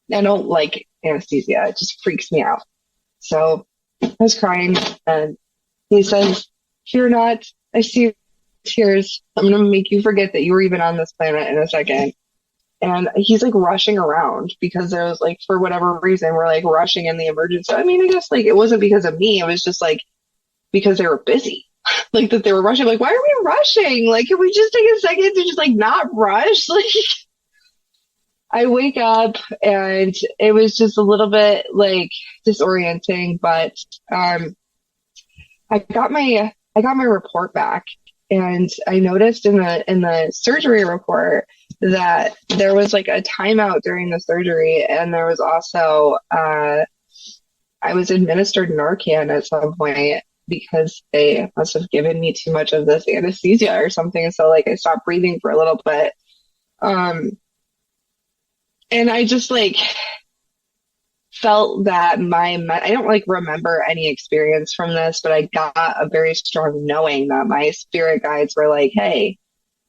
don't like anesthesia. It just freaks me out. So I was crying, and he says, fear not, I see your tears. I'm going to make you forget that you were even on this planet in a second. And he's like rushing around because there was like, for whatever reason, we're like rushing in the emergency. I mean, I guess like it wasn't because of me. It was just like because they were busy. Like that they were rushing. Like, why are we rushing? Like, can we just take a second to just like not rush? Like, I wake up and it was just a little bit like disorienting, but I got my report back, and I noticed in the surgery report that there was like a timeout during the surgery, and there was also I was administered Narcan at some point because they must have given me too much of this anesthesia or something. So like I stopped breathing for a little bit. And I just like felt that I don't like remember any experience from this, but I got a very strong knowing that my spirit guides were like, hey,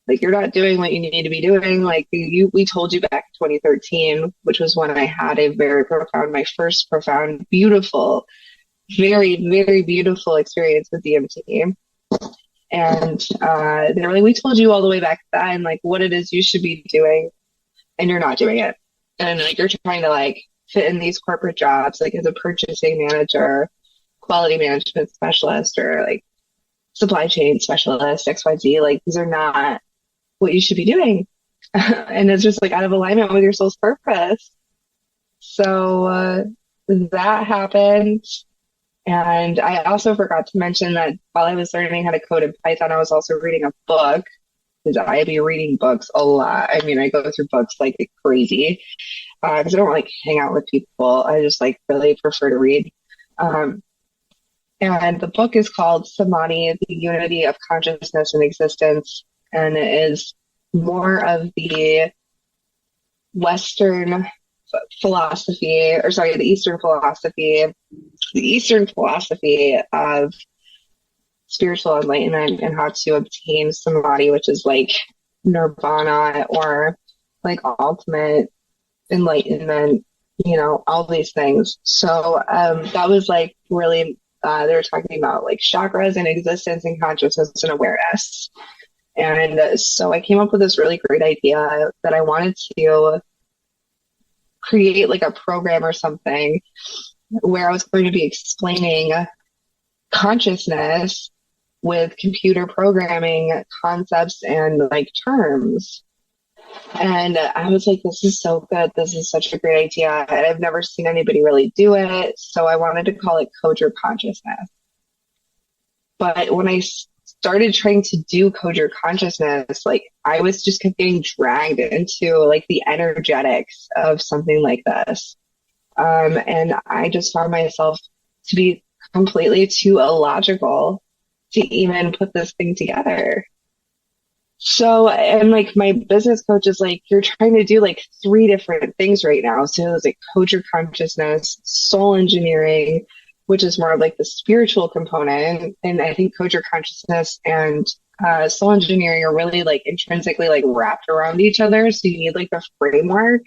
like you're not doing what you need to be doing. Like we told you back in 2013, which was when I had my first profound, beautiful, very, very beautiful experience with DMT. And they were like, we told you all the way back then, like what it is you should be doing, and you're not doing it. And like you're trying to like fit in these corporate jobs, like as a purchasing manager, quality management specialist, or like supply chain specialist, XYZ. Like these are not what you should be doing. And it's just like out of alignment with your soul's purpose. So that happened. And I also forgot to mention that while I was learning how to code in Python, I was also reading a book because I be reading books a lot. I mean, I go through books like crazy because I don't like hang out with people. I just like really prefer to read. Um, and the book is called Samadhi, the Unity of Consciousness and Existence. And it is more of the Western philosophy, or sorry, the Eastern philosophy of spiritual enlightenment and how to obtain samadhi, which is like nirvana or like ultimate enlightenment, all these things. So that was like really, they were talking about like chakras and existence and consciousness and awareness. And so I came up with this really great idea that I wanted to create like a program or something where I was going to be explaining consciousness with computer programming concepts and like terms. And I was like, this is so good. This is such a great idea. And I've never seen anybody really do it. So I wanted to call it Code Your Consciousness. But when I started trying to do Code Your Consciousness, like I was just kept getting dragged into like the energetics of something like this. And I just found myself to be completely too illogical to even put this thing together. So, and like my business coach is like, you're trying to do like 3 different things right now. So it was like Code Your Consciousness, soul engineering, which is more of like the spiritual component. And I think Code Your Consciousness and soul engineering are really like intrinsically like wrapped around each other. So you need like the framework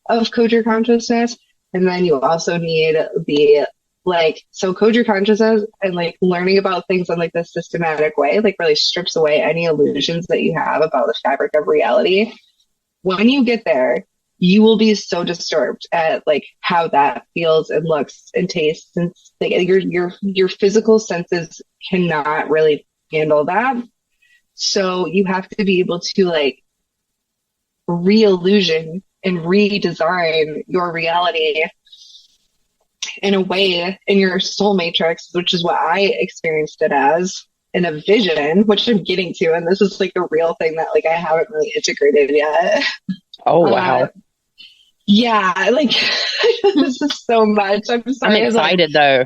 of Code Your Consciousness. And then you also need the so Code Your Consciousness and like learning about things in like the systematic way, like really strips away any illusions that you have about the fabric of reality. When you get there, you will be so disturbed at like how that feels and looks and tastes, and like your physical senses cannot really handle that. So you have to be able to like re-illusion and redesign your reality in a way in your soul matrix, which is what I experienced it as in a vision, which I'm getting to. And this is like a real thing that like I haven't really integrated yet. Oh, wow. Yeah, like this is so much. I'm sorry. I'm excited though.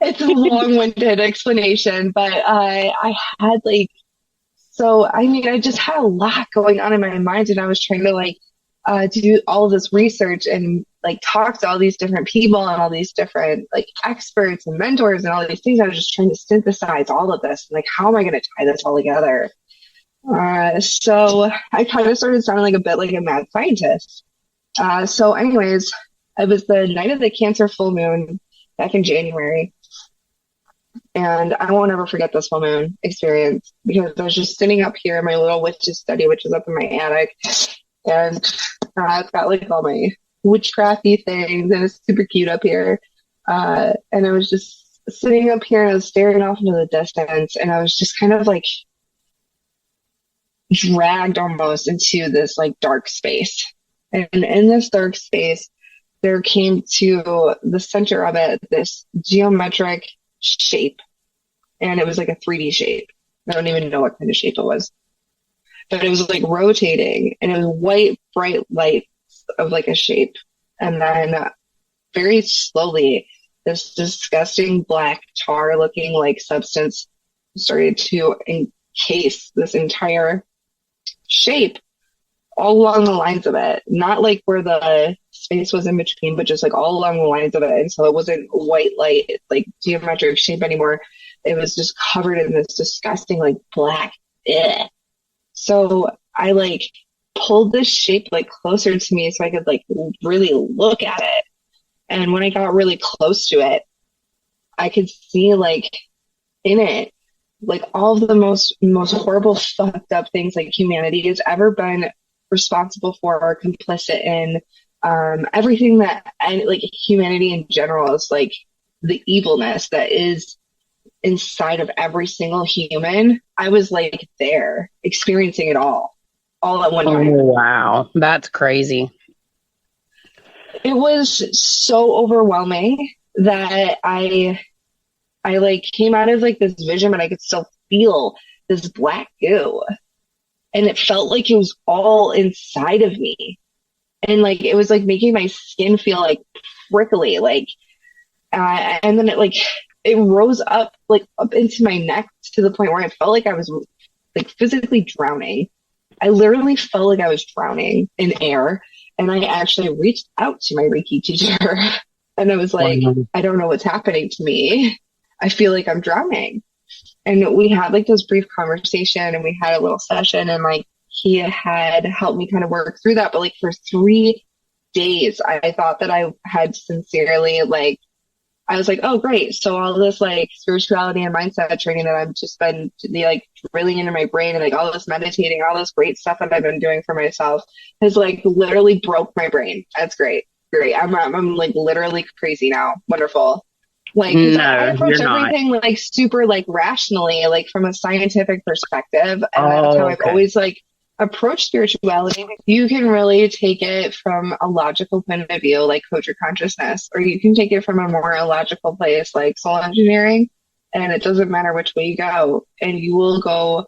It's a long-winded explanation, but I had like, so I mean, I just had a lot going on in my mind, and I was trying to like do all of this research and like talk to all these different people and all these different like experts and mentors and all these things. I was just trying to synthesize all of this. And, like, how am I going to tie this all together? So I kind of started sounding like a bit like a mad scientist. So anyways, it was the night of the Cancer full moon back in January. And I won't ever forget this full moon experience because I was just sitting up here in my little witch's study, which is up in my attic. And it's got like all my witchcrafty things, and it's super cute up here. And I was just sitting up here and I was staring off into the distance, and I was just kind of like dragged almost into this like dark space. And in this dark space, there came to the center of it this geometric shape. And it was like a 3D shape. I don't even know what kind of shape it was. But it was like rotating, and it was white, bright lights of like a shape. And then very slowly, this disgusting black tar looking like substance started to encase this entire shape all along the lines of it. Not like where the space was in between, but just like all along the lines of it. And so it wasn't white light, like geometric shape anymore. It was just covered in this disgusting like black. Ugh. So I like pulled this shape like closer to me so I could like really look at it. And when I got really close to it, I could see like in it, like all of the most horrible, fucked up things like humanity has ever been responsible for or complicit in. Everything that, and like humanity in general is like the evilness that is inside of every single human. I was like there experiencing it all at one time. Oh, wow. That's crazy. it was so overwhelming that I like came out of like this vision, but I could still feel this black goo. And it felt like it was all inside of me. And like it was like making my skin feel like prickly, like and then it rose up like up into my neck to the point where I felt like I was like physically drowning. I literally felt like I was drowning in air. And I actually reached out to my Reiki teacher and I was like, Wow. I don't know what's happening to me. I feel like I'm drowning. And we had like this brief conversation and we had a little session and like he had helped me kind of work through that. But like for 3 days, I thought that I had sincerely like I was like, oh, great. So all this like spirituality and mindset training that I've just been like drilling into my brain and like all this meditating, all this great stuff that I've been doing for myself has like literally broke my brain. That's great. Great. I'm like literally crazy now. Wonderful. Like, cause I No, approach you're not. everything like super like rationally, like from a scientific perspective. And that's how Oh, I've okay. always like approached spirituality. You can really take it from a logical point of view, like culture consciousness, or you can take it from a more illogical place, like soul engineering. And it doesn't matter which way you go. And you will go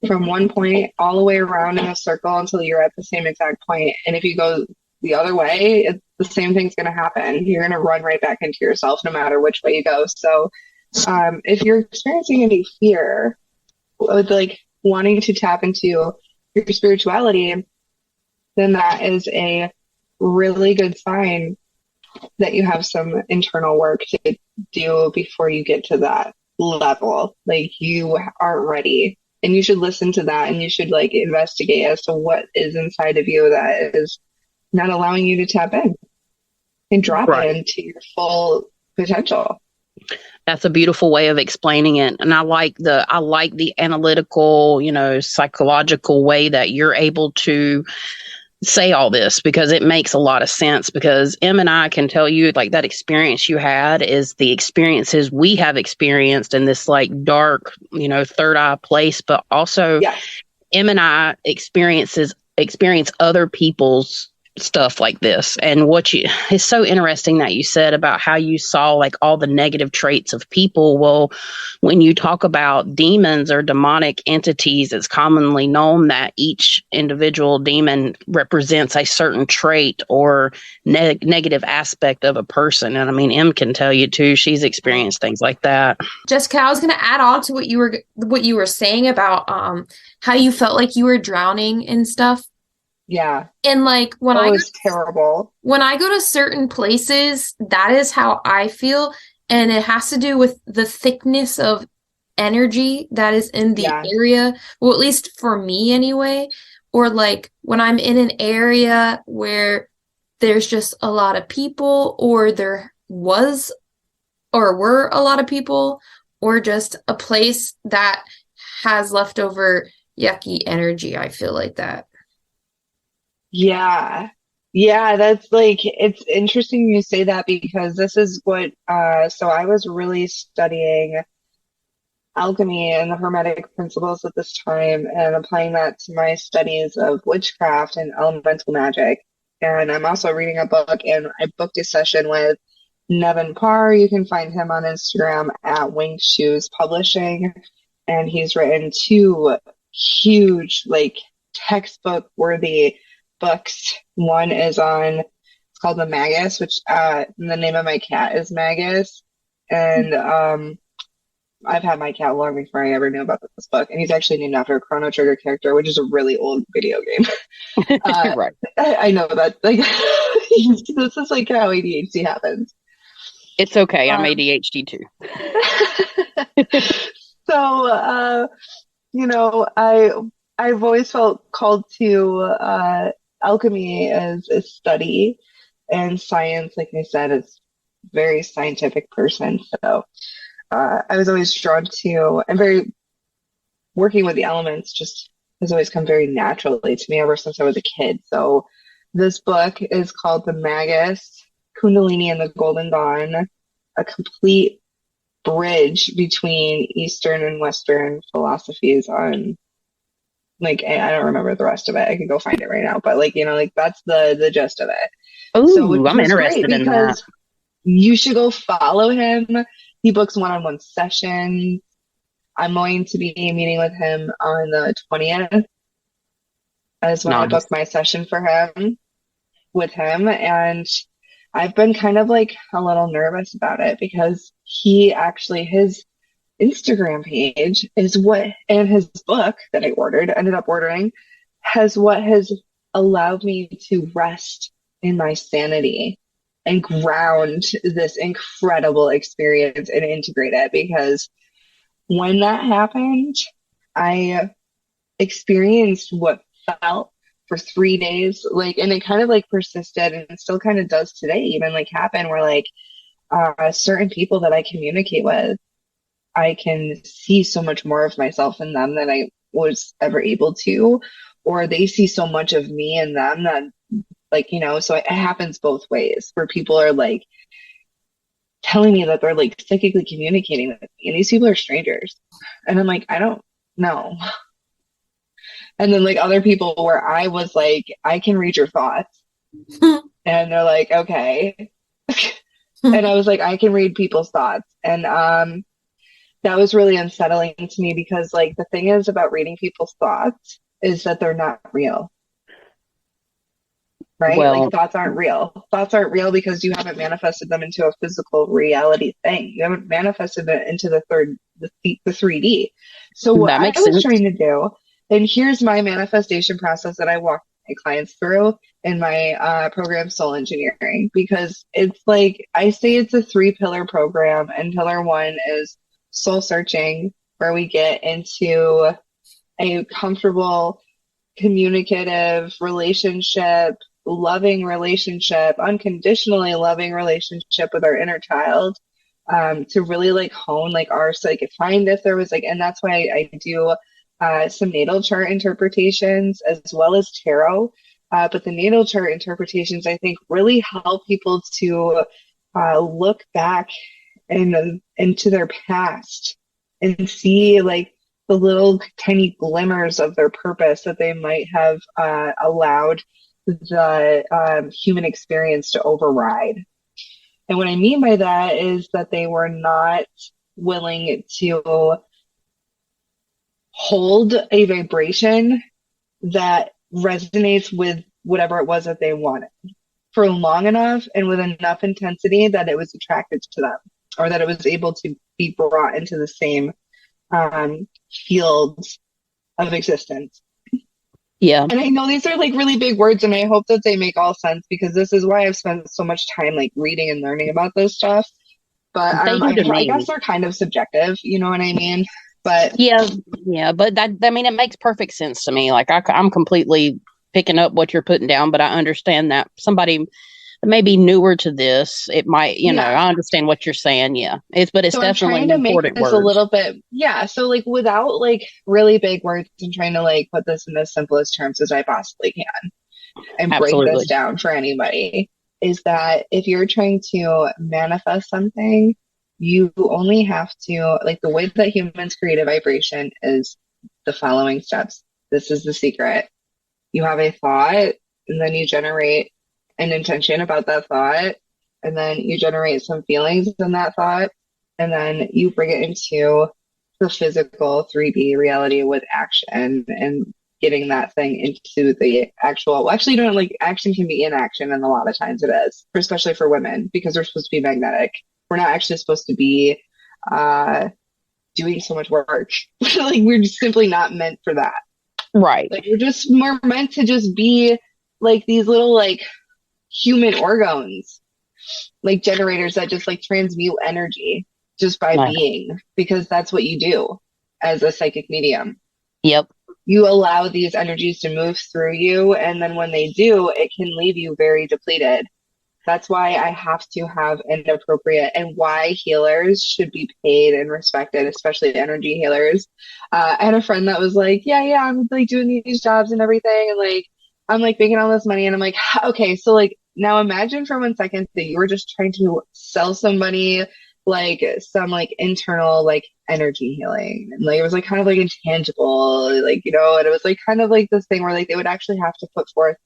from one point all the way around in a circle until you're at the same exact point. And if you go the other way, the same thing's going to happen. You're going to run right back into yourself no matter which way you go. So, if you're experiencing any fear with like wanting to tap into your spirituality, then that is a really good sign that you have some internal work to do before you get to that level. Like you aren't ready. And you should listen to that and you should like investigate as to what is inside of you that is not allowing you to tap in and drop Right. into your full potential. That's a beautiful way of explaining it. And I like the analytical, psychological way that you're able to say all this, because it makes a lot of sense. Because Em and I can tell you, like, that experience you had is the experiences we have experienced in this like dark, third eye place, but also Yes. Em and I experience other people's stuff like this. And it's so interesting that you said about how you saw like all the negative traits of people. Well, when you talk about demons or demonic entities, it's commonly known that each individual demon represents a certain trait or negative aspect of a person. And I mean, Em can tell you too, she's experienced things like that. Jessica, I was going to add on to what you were saying about how you felt like you were drowning and stuff. Yeah. And like Oh, it was terrible. when I go to certain places, that is how I feel, and it has to do with the thickness of energy that is in the Yeah. area. Well, at least for me anyway, or like when I'm in an area where there's just a lot of people, or there was or were a lot of people, or just a place that has leftover yucky energy. I feel like that. Yeah. Yeah, that's like it's interesting you say that because this is what so I was really studying alchemy and the hermetic principles at this time and applying that to my studies of witchcraft and elemental magic. And I'm also reading a book and I booked a session with Nevin Parr. You can find him on Instagram at Winged Shoes Publishing. And he's written two huge, like textbook worthy books. One is it's called The Magus, which the name of my cat is Magus. And I've had my cat long before I ever knew about this book. And he's actually named after a Chrono Trigger character, which is a really old video game. Right. I know that. Like, this is like how ADHD happens. It's okay. I'm Um, ADHD too. so, I've always felt called to alchemy as a study and science. Like I said, is very scientific person. So I was always drawn to and very working with the elements just has always come very naturally to me ever since I was a kid. So this book is called The Magus, Kundalini and the Golden Dawn, a complete bridge between Eastern and Western philosophies on like I don't remember the rest of it. I could go find it right now, but like like that's the gist of it. Oh, which I'm was great interested in that. because you should go follow him. He books one-on-one sessions. I'm going to be meeting with him on the 20th as when I Nice. booked my session for him with him. And I've been kind of like a little nervous about it because his Instagram page is what, and his book that ended up ordering, has what has allowed me to rest in my sanity and ground this incredible experience and integrate it. Because when that happened, I experienced what felt for 3 days, like, and it kind of like persisted and still kind of does today, even like happen where like certain people that I communicate with, I can see so much more of myself in them than I was ever able to, or they see so much of me in them that, like, so it happens both ways where people are like telling me that they're like psychically communicating with me, and these people are strangers. And I'm like, I don't know. And then like other people where I was like, I can read your thoughts. And they're like, okay. And I was like, I can read people's thoughts. And that was really unsettling to me because like the thing is about reading people's thoughts is that they're not real, right? Like Well, thoughts aren't real. Thoughts aren't real because you haven't manifested them into a physical reality thing. You haven't manifested it into the 3D. So what that I makes was sense. trying to do, and here's my manifestation process that I walk my clients through in my program, Soul Engineering, because it's like I say it's a 3-pillar program, and pillar 1 is soul searching, where we get into a comfortable, communicative relationship, loving relationship, unconditionally loving relationship with our inner child, to really like hone like our psychic, find if there was like, and that's why I do some natal chart interpretations as well as tarot. But the natal chart interpretations, I think, really help people to look back into their past and see like the little tiny glimmers of their purpose that they might have allowed the human experience to override. And what I mean by that is that they were not willing to hold a vibration that resonates with whatever it was that they wanted for long enough and with enough intensity that it was attracted to them, or that it was able to be brought into the same fields of existence. Yeah. And I know these are like really big words, and I hope that they make all sense because this is why I've spent so much time like reading and learning about this stuff. But They do to I me. guess they're kind of subjective, you know what I mean? But Yeah, yeah, but that, I mean, it makes perfect sense to me. Like I'm completely picking up what you're putting down, but I understand that somebody that may be newer to this, it might, yeah. I understand what you're saying. Yeah, it's So I'm definitely trying an to make important this a word. little bit, yeah. So like without like really big words and trying to like put this in the simplest terms as I possibly can and break this Absolutely. down for anybody, is that if you're trying to manifest something, you only have to, like, the way that humans create a vibration is the following steps. This is the secret. You have a thought, and then you generate an intention about that thought, and then you generate some feelings in that thought, and then you bring it into the physical 3D reality with action and getting that thing into the actual, well, actually, you know, like action can be inaction, and a lot of times it is, especially for women, because we're supposed to be magnetic. We're not actually supposed to be uh, doing so much work. Like, we're just simply not meant for that. Right. Like, we're just more meant to just be like these little like human organs, like generators that just like transmute energy just by Right. being, because that's what you do as a psychic medium. Yep. You allow these energies to move through you, and then when they do, it can leave you very depleted. That's why I have to have an appropriate, and why healers should be paid and respected, especially energy healers. I had a friend that was like, yeah, I'm like doing these jobs and everything, and like I'm like making all this money, and I'm like, okay, so like now imagine for 1 second that you were just trying to sell somebody like some like internal like energy healing, and like it was like kind of like intangible, like, you know, and it was like kind of like this thing where like they would actually have to put forth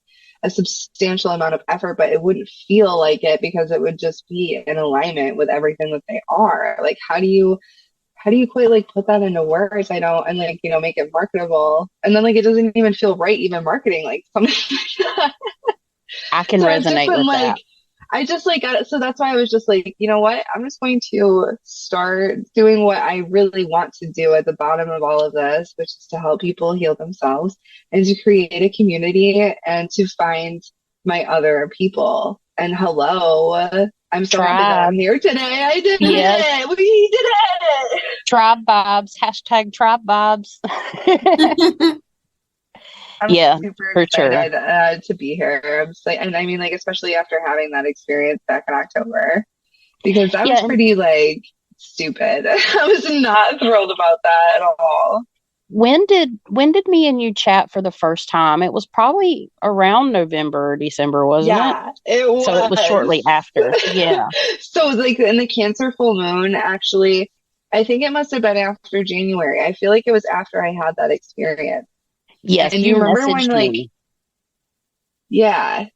a substantial amount of effort, but it wouldn't feel like it because it would just be in alignment with everything that they are. Like, how do you quite like put that into words? I don't, and like, you know, make it marketable. And then like it doesn't even feel right even marketing like something like that. I can So I've just resonate been with like, that. I just like got it. So that's why I was just like, you know what? I'm just going to start doing what I really want to do at the bottom of all of this, which is to help people heal themselves and to create a community and to find my other people. And hello, I'm so happy that I'm Tribe. here today. I did Yes. it. We did it. Tribe vibes. Hashtag tribe vibes. I'm Yeah, super for sure. excited to be here. I'm just like, and I mean, like, especially after having that experience back in October, because that Yeah. was And pretty like stupid. I was not thrilled about that at all. when did me and you chat for the first time? It was probably around November or December, wasn't it? Yeah, it So it was shortly was. after. Yeah. So like in the Cancer full moon, actually, I think it must have been after January. I feel like it was after I had that experience. Yes, And you you remember when messaged like, me. yeah,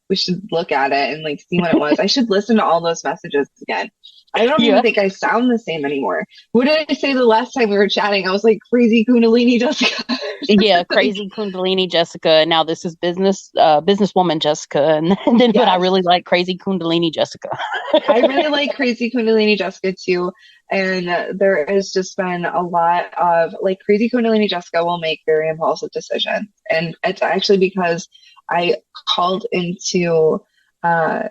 we should look at it and like see when it was. I should listen to all those messages again. I don't even Yeah. think I sound the same anymore. What did I say the last time we were chatting? I was like crazy Kundalini Jessica. Yeah, Like, crazy Kundalini Jessica. Now this is businesswoman Jessica, and then but I yes, really like crazy Kundalini Jessica. I really like crazy Kundalini Jessica too. And there has just been a lot of like crazy Kundalini Jessica will make very impulsive decisions. And it's actually because I called into uh,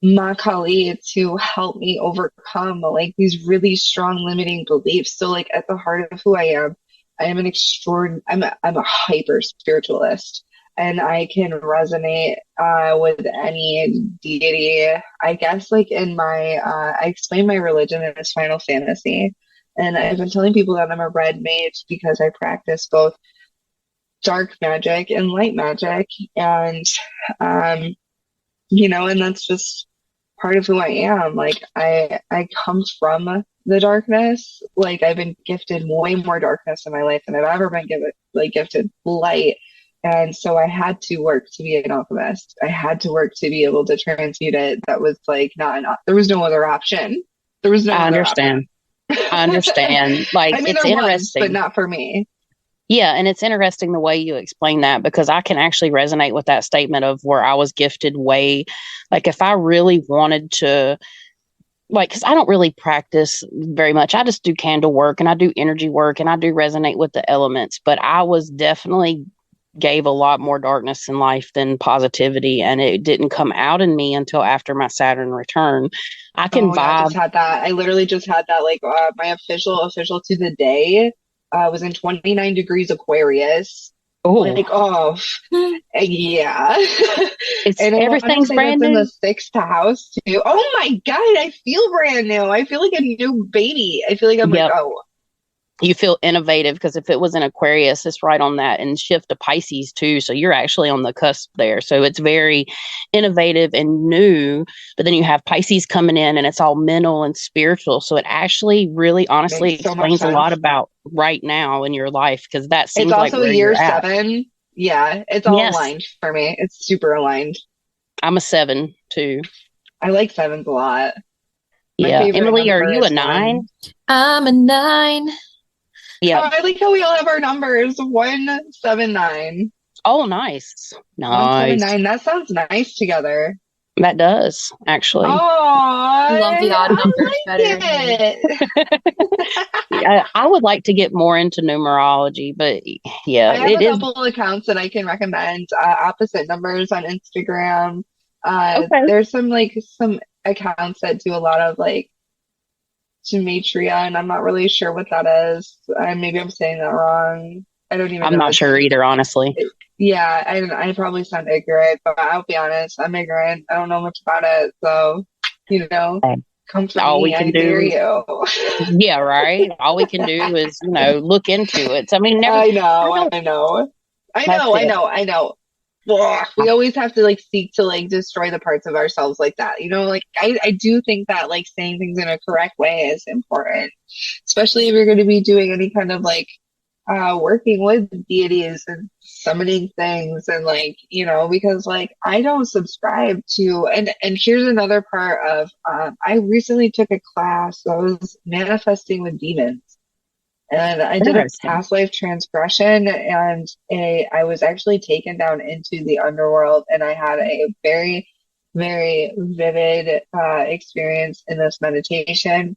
Ma Kali to help me overcome like these really strong limiting beliefs. So like at the heart of who I am an I'm a hyper spiritualist, and I can resonate with any deity. I guess like in my I explain my religion as Final Fantasy. And I've been telling people that I'm a red mage because I practice both dark magic and light magic. And um, you know, and that's just part of who I am. Like I come from the darkness. Like I've been gifted way more darkness in my life than I've ever been given like gifted light. And so I had to work to be an alchemist. I had to work to be able to transmute it. That was like not an there was no other option. There was no I other option. understand. I understand. Like I mean it's there was, but interesting. not for me. Yeah, and it's interesting the way you explain that because I can actually resonate with that statement of where I was gifted way. Like if I really wanted to, like, because I don't really practice very much. I just do candle work and I do energy work and I do resonate with the elements. But I was definitely gave a lot more darkness in life than positivity, and it didn't come out in me until after my Saturn return. I can Oh yeah, I just vibe. had that. I literally just had that. Like my official to the day was in 29 degrees Aquarius. Oh, Like, oh yeah. it's And I want to everything's say brand that's in the new. sixth house too. Oh my God, I feel brand new. I feel like a new baby. I feel like I'm like, Yep. oh, You feel innovative because if it was in Aquarius, it's right on that and shift to Pisces too. So you're actually on the cusp there. So it's very innovative and new. But then you have Pisces coming in and it's all mental and spiritual. So it actually really honestly makes so much explains a lot sense. about right now in your life because that It's seems like also where year you're at. seven. Yeah, it's all Yes, aligned for me. It's super aligned. I'm a 7 too. I like sevens a lot. My Yeah. favorite Emily, are number you a is 9? one. I'm a 9. Oh, Yep. I like how we all have our numbers. 179. Oh, nice. Nice. 179. That sounds nice together. That does actually. Oh, Love the odd I numbers better. like it. Yeah, I would like to get more into numerology, but yeah, I have it a is couple accounts that I can recommend. Opposite numbers on Instagram. okay. There's some accounts that do a lot of like gematria, and I'm not really sure what that is. Maybe I'm saying that wrong. I don't even I'm know not what sure either, honestly. yeah, I probably sound ignorant, but I'll be honest, I'm ignorant. I don't know much about it, so you know, come for All we me. can I dare do, you. yeah, right. All we can do is, look into it. So, I mean, never, I I know, don't, I know, I that's know, I it. know, I know. ugh, we always have to like seek to like destroy the parts of ourselves like that. You know, like I do think that like saying things in a correct way is important, especially if you're going to be doing any kind of like working with deities and summoning things and like, you know, because like I don't subscribe to and here's another part of I recently took a class that was manifesting with demons. And I did a Interesting. past life transgression, and I was actually taken down into the underworld, and I had a very, very vivid experience in this meditation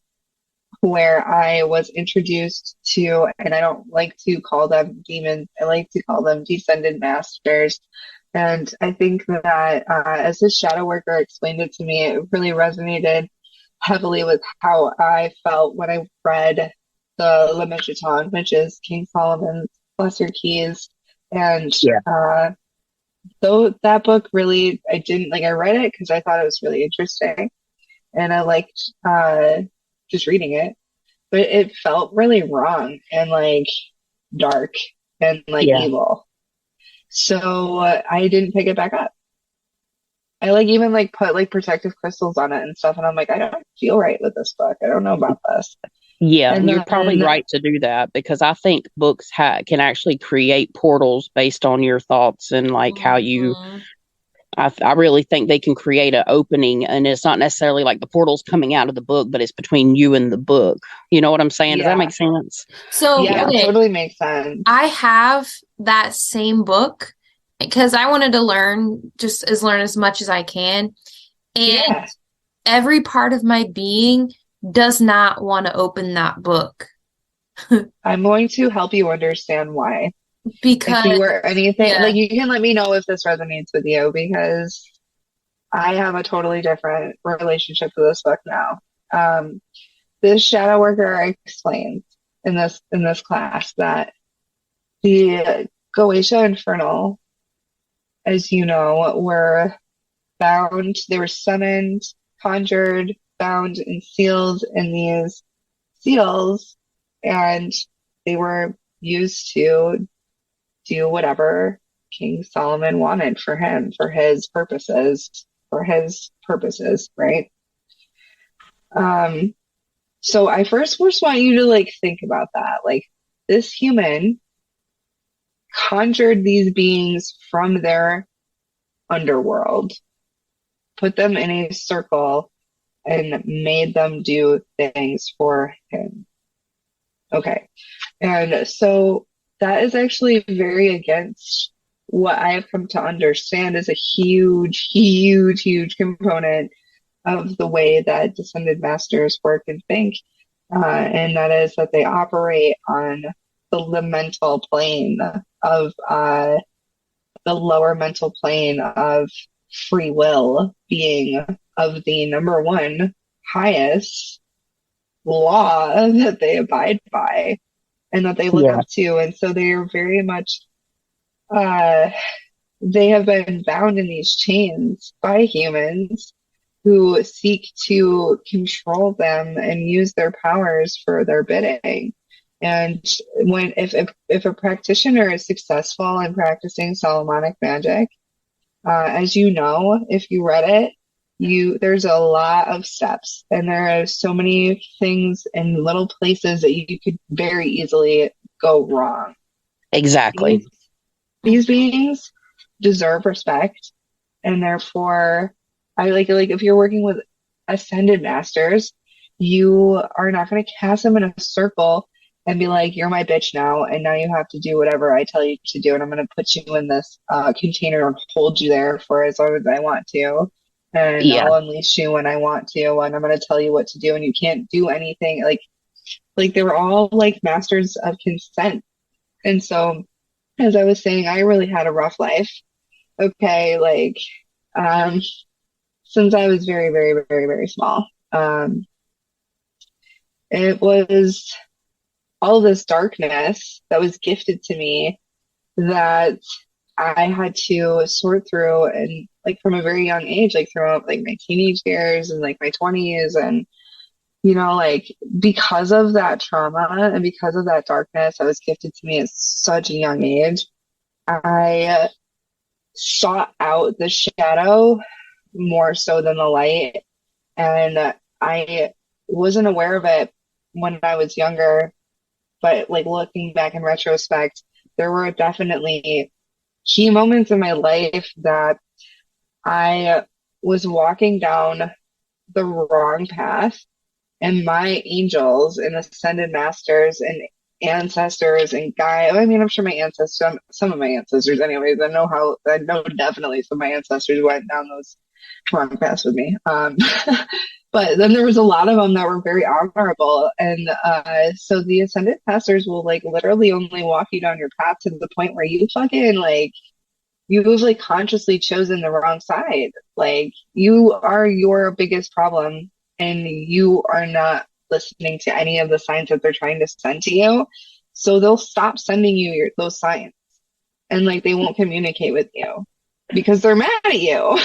where I was introduced to, and I don't like to call them demons, I like to call them descended masters. And I think that as this shadow worker explained it to me, it really resonated heavily with how I felt when I read the Leviathan, which is King Solomon's Lesser Keys. And Yeah. though that book really, I didn't like, I read it because I thought it was really interesting and I liked just reading it, but it felt really wrong and like dark and like Yeah. evil. So I didn't pick it back up. I like even like put like protective crystals on it and stuff, and I'm like, I don't feel right with this book. I don't know about this. Yeah, And you're probably then right to do that because I think books can actually create portals based on your thoughts and like how you. Mhm. I really think they can create an opening, and it's not necessarily like the portal's coming out of the book, but it's between you and the book. You know what I'm saying? Does that yeah, make sense? So, yeah, Yeah. it okay, totally makes sense. I have that same book because I wanted to learn as much as I can. And Yeah, every part of my being does not want to open that book I'm going to help you understand why. If because, you were anything, yeah. like you can let me know if this resonates with you because I have a totally different relationship to this book now. Um, this shadow worker explains in this class that the Goetia Infernal, as you know, were bound, they were summoned, conjured, bound, and sealed in these seals, and they were used to do whatever King Solomon wanted for him, for his purposes, right? Um, so I first want you to like think about that. Like this human conjured these beings from their underworld, put them in a circle, and made them do things for him. Okay. And so that is actually very against what I have come to understand is a huge, huge, huge component of the way that descended masters work and think. And that is that they operate on the mental plane of the lower mental plane of free will being of the number one highest law that they abide by and that they look Yeah. up to. And so they are very much, uh, they have been bound in these chains by humans who seek to control them and use their powers for their bidding. And when if a practitioner is successful in practicing Solomonic magic, as you know, if you read it, there's a lot of steps, and there are so many things and little places that you could very easily go wrong. Exactly. These these beings deserve respect, and therefore, I like if you're working with ascended masters, you are not going to cast them in a circle and be like, "You're my bitch now, and now you have to do whatever I tell you to do, and I'm going to put you in this container and hold you there for as long as I want to, and Yeah. I'll unleash you when I want to, and I'm going to tell you what to do, and you can't do anything." Like they were all like masters of consent, and so as I was saying, I really had a rough life. Okay, like um, since I was very, very, very, very small. It was all this darkness that was gifted to me that I had to sort through and like from a very young age, like throughout like my teenage years and like my 20s and you know, like because of that trauma and because of that darkness that was gifted to me at such a young age, I sought out the shadow more so than the light. And I wasn't aware of it when I was younger, but like looking back in retrospect, there were definitely key moments in my life that I was walking down the wrong path, and my angels and ascended masters and ancestors and I mean, I'm sure my ancestors, some of my ancestors, anyways, I know definitely some of my ancestors went down those wrong paths with me. But then there was a lot of them that were very honorable, and so the ascended masters will like literally only walk you down your path to the point where you fucking like you've like consciously chosen the wrong side. Like you are your biggest problem and you are not listening to any of the signs that they're trying to send to you. So they'll stop sending you those signs and like they won't communicate with you because they're mad at you.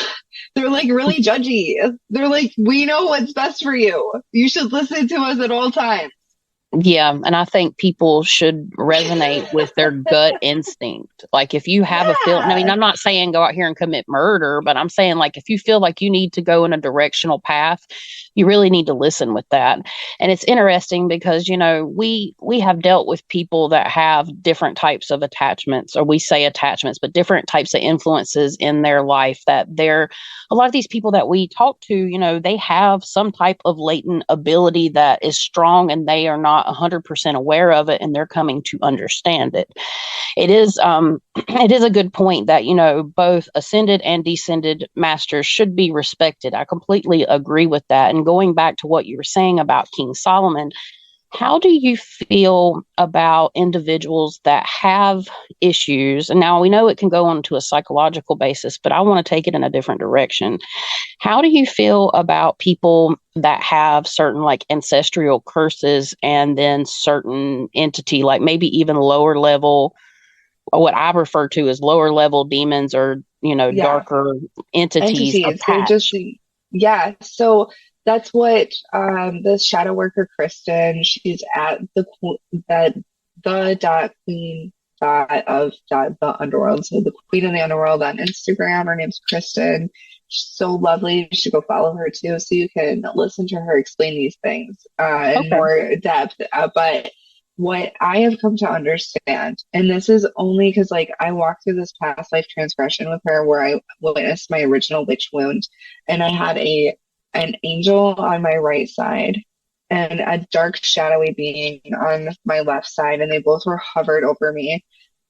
They're like really judgy. They're like, we know what's best for you. You should listen to us at all times. Yeah, and I think people should resonate with their gut instinct. Like if you have a feeling, I mean, Yeah. I'm not saying go out here and commit murder, but I'm saying like if you feel like you need to go in a directional path, you really need to listen with that. And it's interesting because, you know, we have dealt with people that have different types of attachments, or we say attachments, but different types of influences in their life that they're a lot of these people that we talk to, you know, they have some type of latent ability that is strong and they are not 100% aware of it and they're coming to understand it. It is it is a good point that, you know, both ascended and descended masters should be respected. I completely agree with that. And going back to what you were saying about King Solomon, how do you feel about individuals that have issues? And now we know it can go on to a psychological basis, but I want to take it in a different direction. How do you feel about people that have certain like ancestral curses and then certain entity, like maybe even lower level, or what I refer to as lower level demons or, you know, Yeah. darker entities Entities. They're just, attached? yeah. So that's what the shadow worker Kristen, she's at that the dot queen dot of dot the underworld. So the queen of the underworld on Instagram. Her name's Kristen. She's so lovely. You should go follow her too, so you can listen to her explain these things in Okay. more depth. But what I have come to understand, and this is only because like I walked through this past life transgression with her where I witnessed my original witch wound, and I had an angel on my right side and a dark shadowy being on my left side, and they both were hovered over me.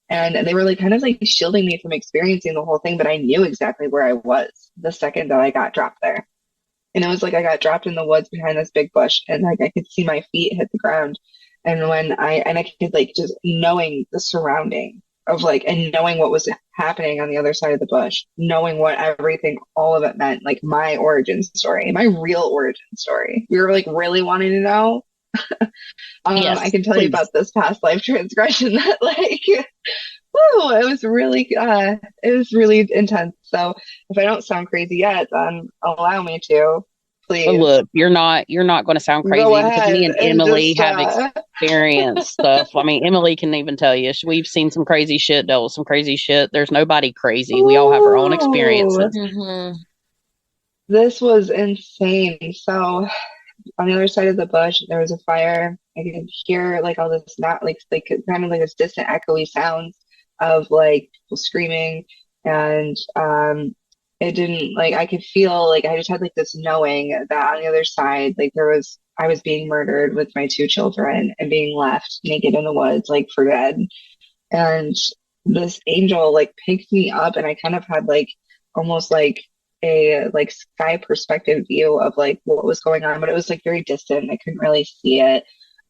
And they were like kind of like shielding me from experiencing the whole thing, but I knew exactly where I was the second that I got dropped there. And it was like I got dropped in the woods behind this big bush and like I could see my feet hit the ground. And I could like just knowing the surrounding of like and knowing what was happening on the other side of the bush, knowing what everything, all of it meant, like my origin story, my real origin story. We were like really wanting to know. I Yes, can tell you please. about this past life transgression that like woo, it was really intense. So if I don't sound crazy yet, then allow me to, Well, please. look, you're not going to sound Go crazy because me ahead and and Emily just have experienced stuff. I mean, Emily can even tell you we've seen some crazy shit, dealt with some crazy shit. There's nobody crazy. We all have our own ooh, experiences. Mm-hmm. this was insane. So on the other side of the bush, there was a fire. I could hear like all this not like kind of like this distant echoey sounds of like people screaming, and it didn't like I could feel like I just had like this knowing that on the other side like I was being murdered with my two children and being left naked in the woods like for dead. And this angel like picked me up, and I kind of had like almost like a like sky perspective view of like what was going on, but it was like very distant. I couldn't really see it.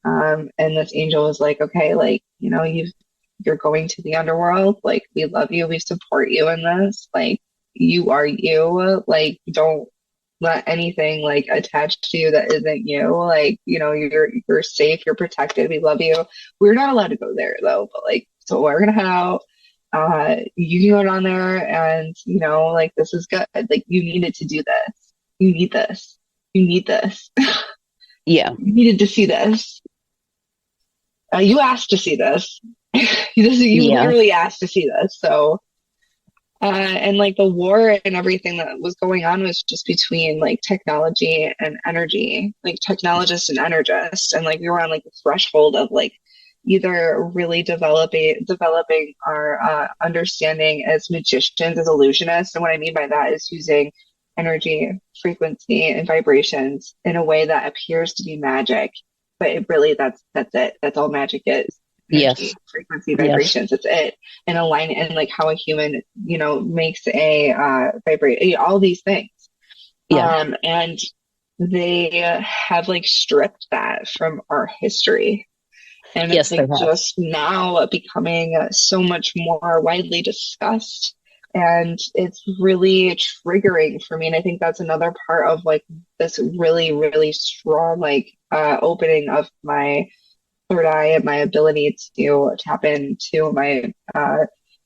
And this angel was like, okay, like, you know, you're going to the underworld. Like, we love you. We support you in this. Like, you are you. Like, don't let anything like attach to you that isn't you. Like, you know, you're safe. You're protected. We love you. We're not allowed to go there though, but like, so we're gonna have you can go down there and you know like this is good, like you needed to do this, you need this, you need this. Yeah. You needed to see this, you asked to see this. You Yeah. literally asked to see this, so And like the war and everything that was going on was just between like technology and energy, like technologist and energist. And like we were on like the threshold of like either really developing our understanding as magicians, as illusionists. And what I mean by that is using energy, frequency, and vibrations in a way that appears to be magic, but it really that's it. That's all magic is. Yes. Energy, frequency, Yes. vibrations. It's it. And align and like how a human, makes a vibrate, all these things. Yeah. And they have like stripped that from our history. And it's Yes, they like have. just now becoming so much more widely discussed. And it's really triggering for me. And I think that's another part of like this really, really strong, like, opening of my third eye and my ability to tap into my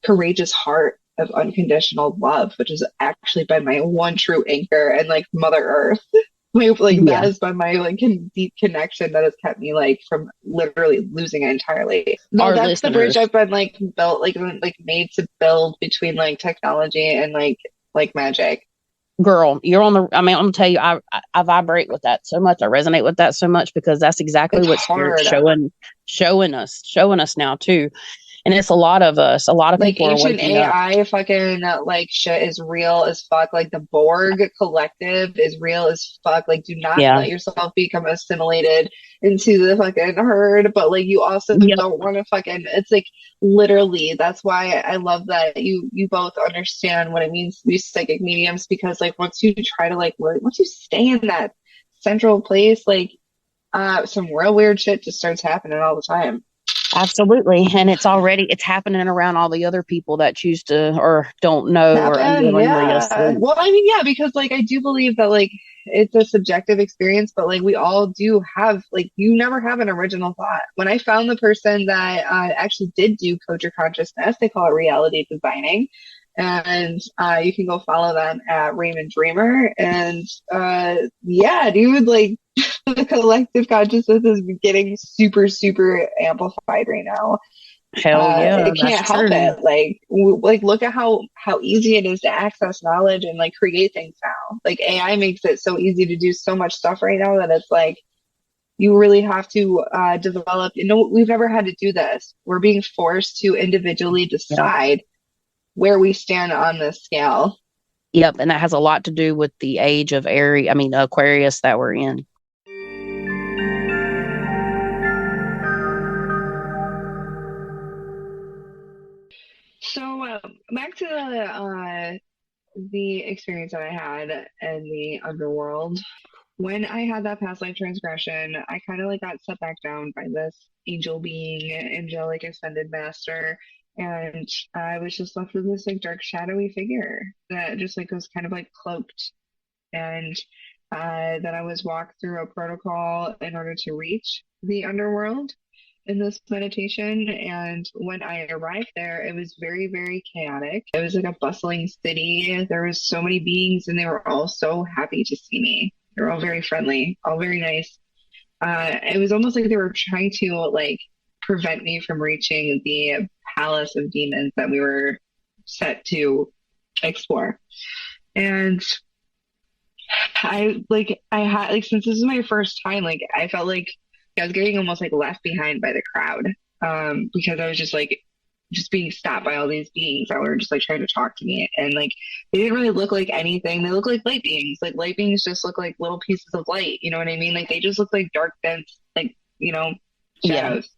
courageous heart of unconditional love, which has actually been my one true anchor and like Mother Earth. Like that Yeah. has been my like deep connection that has kept me like from literally losing it entirely. No, Our that's the bridge listeners, I've been like built, like made to build between like technology and like magic. girl, you're on the, I mean, I'm gonna tell you, I vibrate with that so much. I resonate with that so much because that's exactly It's what spirit's hard. showing us now too. And it's a lot of us, a lot of Like people are ancient waking up. AI fucking like shit is real as fuck. Like the Borg collective is real as fuck. Like do not Yeah. let yourself become assimilated into the fucking herd. But like you also Yep. don't want to fucking it's like literally that's why I love that you both understand what it means to be psychic mediums because like once you try to like learn once you stay in that central place, like some real weird shit just starts happening all the time. Absolutely. And it's happening around all the other people that choose to or don't know or Happen, unwillingly yeah. asleep. Well, I mean, yeah, because like I do believe that like it's a subjective experience, but like we all do have like you never have an original thought. When I found the person that actually did do Code Your Consciousness, they call it reality designing, and you can go follow them at Raymond Dreamer. And yeah, dude, like the collective consciousness is getting super, super amplified right now. Hell yeah, It that's can't help true. it. Like look at how easy it is to access knowledge and like create things now. Like AI makes it so easy to do so much stuff right now that it's like you really have to develop. You know, we've never had to do this. We're being forced to individually Yeah. decide where we stand on this scale. Yep. And that has a lot to do with the age of Aquarius that we're in. So back to the experience that I had in the underworld. When I had that past life transgression, I kind of like got set back down by this angel being, angelic ascended master, and I was just left with this like dark, shadowy figure that just like was kind of like cloaked, and that I was walked through a protocol in order to reach the underworld in this meditation. And when I arrived there, it was very, very chaotic. It was like a bustling city. There was so many beings, and they were all so happy to see me. They were all very friendly, all very nice. It was almost like they were trying to like prevent me from reaching the palace of demons that we were set to explore. And I had like since this is my first time, like I felt like I was getting almost like left behind by the crowd. Because I was just being stopped by all these beings that were just like trying to talk to me. And like they didn't really look like anything. They look like light beings. Like light beings just look like little pieces of light, you know what I mean? Like they just look like dark, dense, like, Yeah. shadows.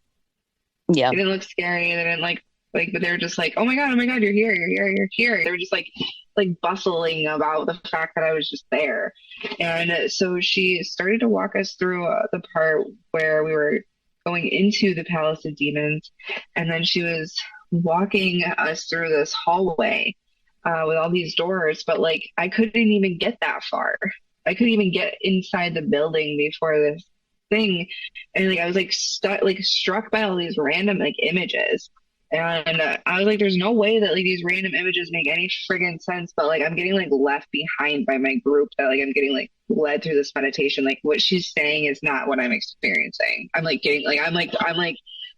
Yeah. They didn't look scary. They didn't like, but they were just like, oh my God, you're here, you're here, you're here. They were just like bustling about the fact that I was just there. And so she started to walk us through the part where we were going into the Palace of Demons. And then she was walking us through this hallway with all these doors, but like I couldn't even get that far. I couldn't even get inside the building before this thing. And like I was like struck by all these random like images. And I was like, there's no way that like these random images make any friggin' sense, but like I'm getting like left behind by my group that like I'm getting like led through this meditation. Like what she's saying is not what I'm experiencing. I'm like getting like I'm like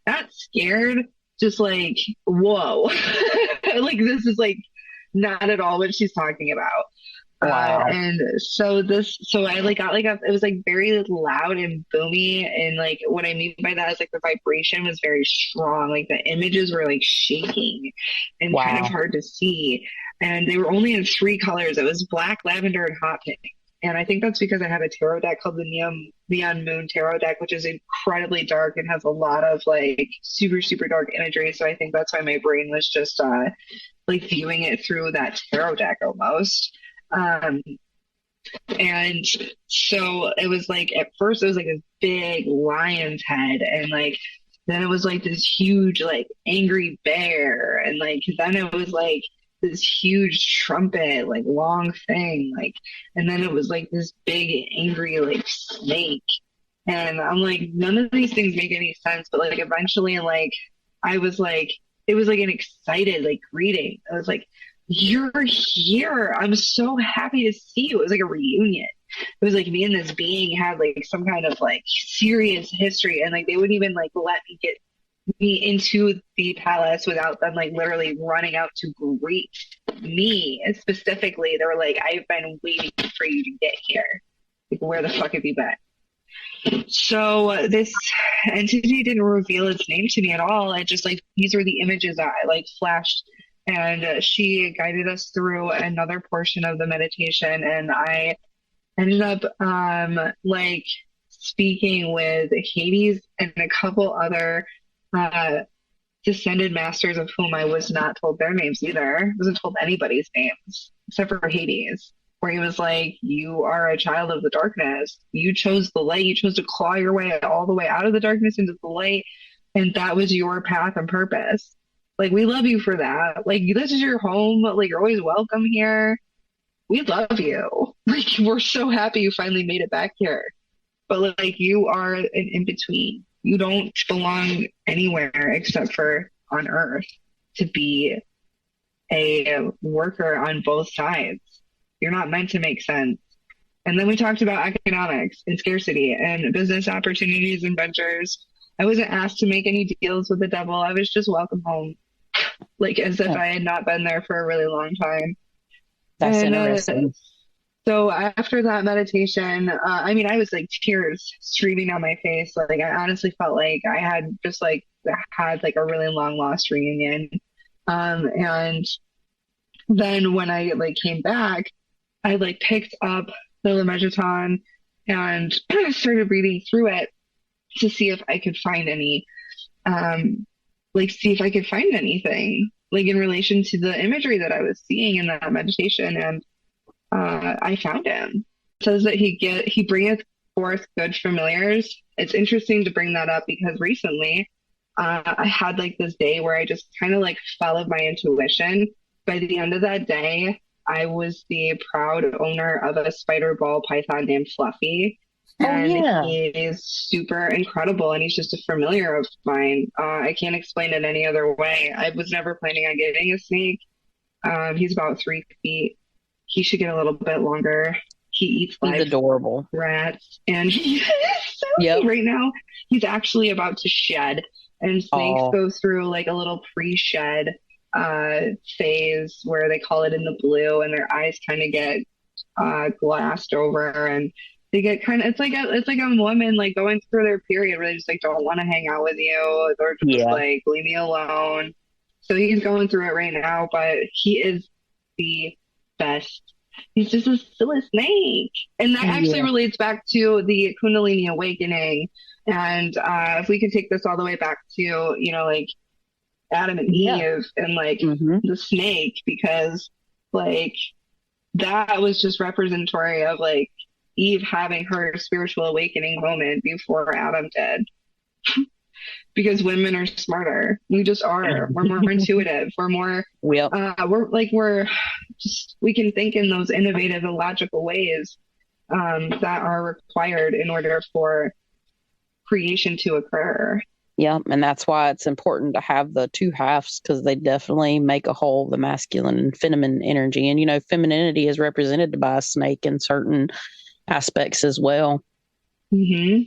not scared, just like whoa. Like this is like not at all what she's talking about. Wow. And so I like got like it was like very loud and boomy. And like what I mean by that is like the vibration was very strong. Like the images were like shaking and kind of Wow. hard to see. And they were only in three colors. It was black, lavender, and hot pink. And I think that's because I have a tarot deck called the Neon Moon Tarot deck, which is incredibly dark and has a lot of like super, super dark imagery. So I think that's why my brain was just like viewing it through that tarot deck almost. Um, and so it was like at first it was like this big lion's head, and like then it was like this huge like angry bear, and like then it was like this huge trumpet like long thing, like, and then it was like this big angry like snake. And I'm like, none of these things make any sense, but like eventually like I was like, it was like an excited like greeting. I was like, you're here. I'm so happy to see you. It was like a reunion. It was like me and this being had like some kind of like serious history, and like they wouldn't even like let me get me into the palace without them like literally running out to greet me. And specifically, they were like, I've been waiting for you to get here. Like, where the fuck have you been? So this entity didn't reveal its name to me at all. It just like these were the images that I like flashed, and she guided us through another portion of the meditation, and I ended up like speaking with Hades and a couple other uh, descended masters of whom I was not told their names either. I wasn't told anybody's names except for Hades, where he was like, you are a child of the darkness. You chose the light. You chose to claw your way all the way out of the darkness into the light. And that was your path and purpose. Like, we love you for that. Like, this is your home. Like, you're always welcome here. We love you. Like, we're so happy you finally made it back here. But like, you are an in between. You don't belong anywhere except for on Earth to be a worker on both sides. You're not meant to make sense. And then we talked about economics and scarcity and business opportunities and ventures. I wasn't asked to make any deals with the devil. I was just welcome home, like as if Yeah, I had not been there for a really long time. that's And interesting. so after that meditation, I mean, I was like tears streaming down my face. Like I honestly felt like I had just like had like a really long lost reunion. And then when I like came back, I like picked up the Lemegeton and started reading through it to see if I could find any, see if I could find anything like in relation to the imagery that I was seeing in that meditation. And I found him. It says that he bringeth forth good familiars. It's interesting to bring that up because recently I had like this day where I just kind of like followed my intuition. By the end of that day, I was the proud owner of a spider ball python named Fluffy. Oh And yeah. he is super incredible, and he's just a familiar of mine. I can't explain it any other way. I was never planning on getting a snake. He's about 3 feet. He should get a little bit longer. He eats He's live adorable. rats, and he's so Yep. cute. Right now, he's actually about to shed. And snakes Oh, go through like a little pre-shed phase where they call it in the blue, and their eyes kind of get glassed over, and they get kind of it's like a woman like going through their period where they just like don't want to hang out with you or just yeah. like leave me alone. So he's going through it right now, but he is the best. He's just a silly snake. And that actually Yeah. relates back to the Kundalini awakening. And if we could take this all the way back to, like Adam and Yeah. Eve and like Mm-hmm. the snake, because like that was just representatory of like Eve having her spiritual awakening moment before Adam did. Because women are smarter. We just are. We're more intuitive. We're more Yep. we're just we can think in those innovative and logical ways that are required in order for creation to occur. Yeah, and that's why it's important to have the two halves because they definitely make a whole, the masculine and feminine energy. And, femininity is represented by a snake in certain aspects as well. Hmm.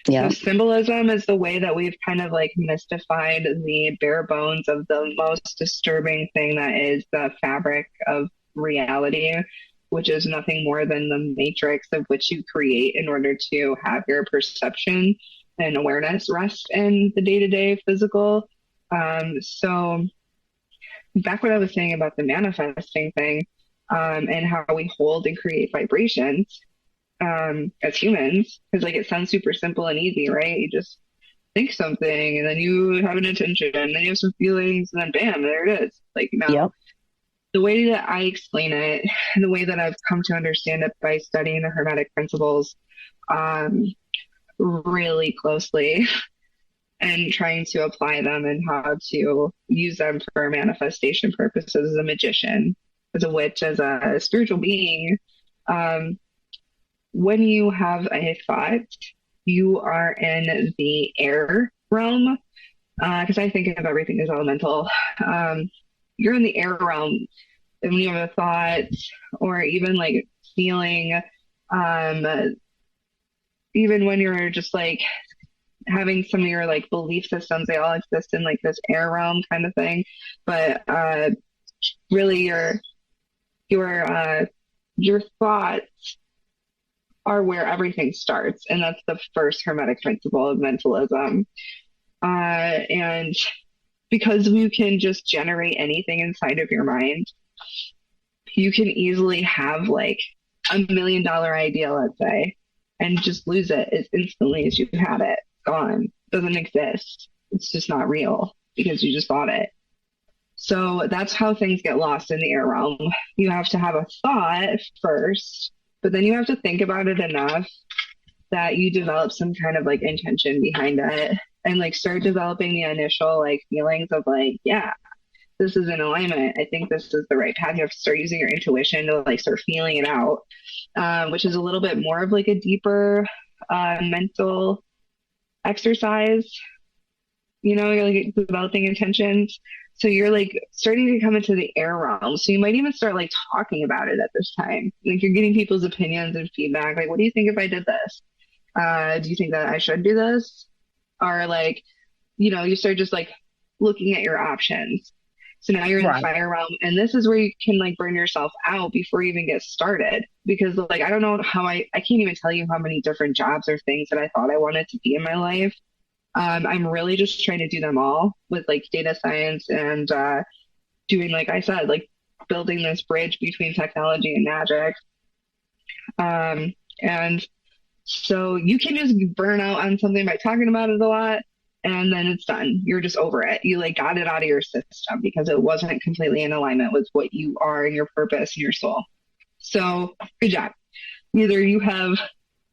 Yeah. So symbolism is the way that we've kind of like mystified the bare bones of the most disturbing thing that is the fabric of reality, which is nothing more than the matrix of which you create in order to have your perception and awareness rest in the day-to-day physical. So back what I was saying about the manifesting thing, and how we hold and create vibrations, as humans, because like it sounds super simple and easy, right? You just think something and then you have an intention and then you have some feelings and then bam, there it is. Like, Yep. no, the way that I explain it, the way that I've come to understand it by studying the Hermetic principles, um, really closely and trying to apply them and how to use them for manifestation purposes as a magician, as a witch, as a spiritual being. Um, when you have a thought, you are in the air realm, because I think of everything as elemental. You're in the air realm, and when you have a thought, or even like feeling, um, even when you're just like having some of your like belief systems, they all exist in like this air realm kind of thing. But really, your your thoughts are where everything starts. And that's the first hermetic principle of mentalism. And because you can just generate anything inside of your mind, you can easily have like $1 million idea, let's say, and just lose it as instantly as you had it. Gone. Doesn't exist. It's just not real because you just thought it. So that's how things get lost in the air realm. You have to have a thought first, but then you have to think about it enough that you develop some kind of like intention behind it and like start developing the initial like feelings of like, yeah, this is in alignment. I think this is the right path. You have to start using your intuition to like start feeling it out, which is a little bit more of like a deeper mental exercise. You know, you're like developing intentions. So you're like starting to come into the air realm. So you might even start like talking about it at this time. Like you're getting people's opinions and feedback. Like, what do you think if I did this? Do you think that I should do this? Or like, you know, you start just like looking at your options. So now you're in the Right. fire realm, and this is where you can like burn yourself out before you even get started. Because like I don't know how I can't even tell you how many different jobs or things that I thought I wanted to be in my life. I'm really just trying to do them all with like data science and doing, like I said, like building this bridge between technology and magic. And so you can just burn out on something by talking about it a lot, and then it's done. You're just over it. You like got it out of your system because it wasn't completely in alignment with what you are and your purpose and your soul. So good job. Either you have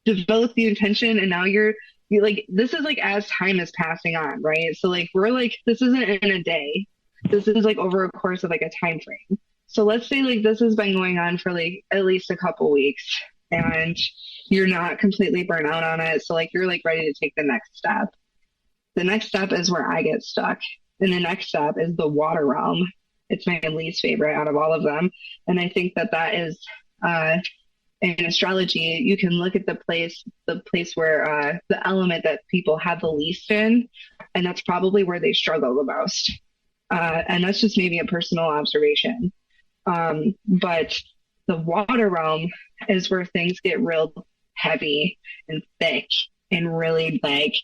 developed the intention and now you like this is like as time is passing on, right? So like we're like this isn't in a day. This is like over a course of like a time frame. So let's say like this has been going on for like at least a couple weeks and you're not completely burnt out on it. So like you're like ready to take the next step. The next step is where I get stuck. And the next step is the water realm. It's my least favorite out of all of them. And I think that that is in astrology, you can look at the place where the element that people have the least in, and that's probably where they struggle the most. And that's just maybe a personal observation. But the water realm is where things get real heavy and thick and really like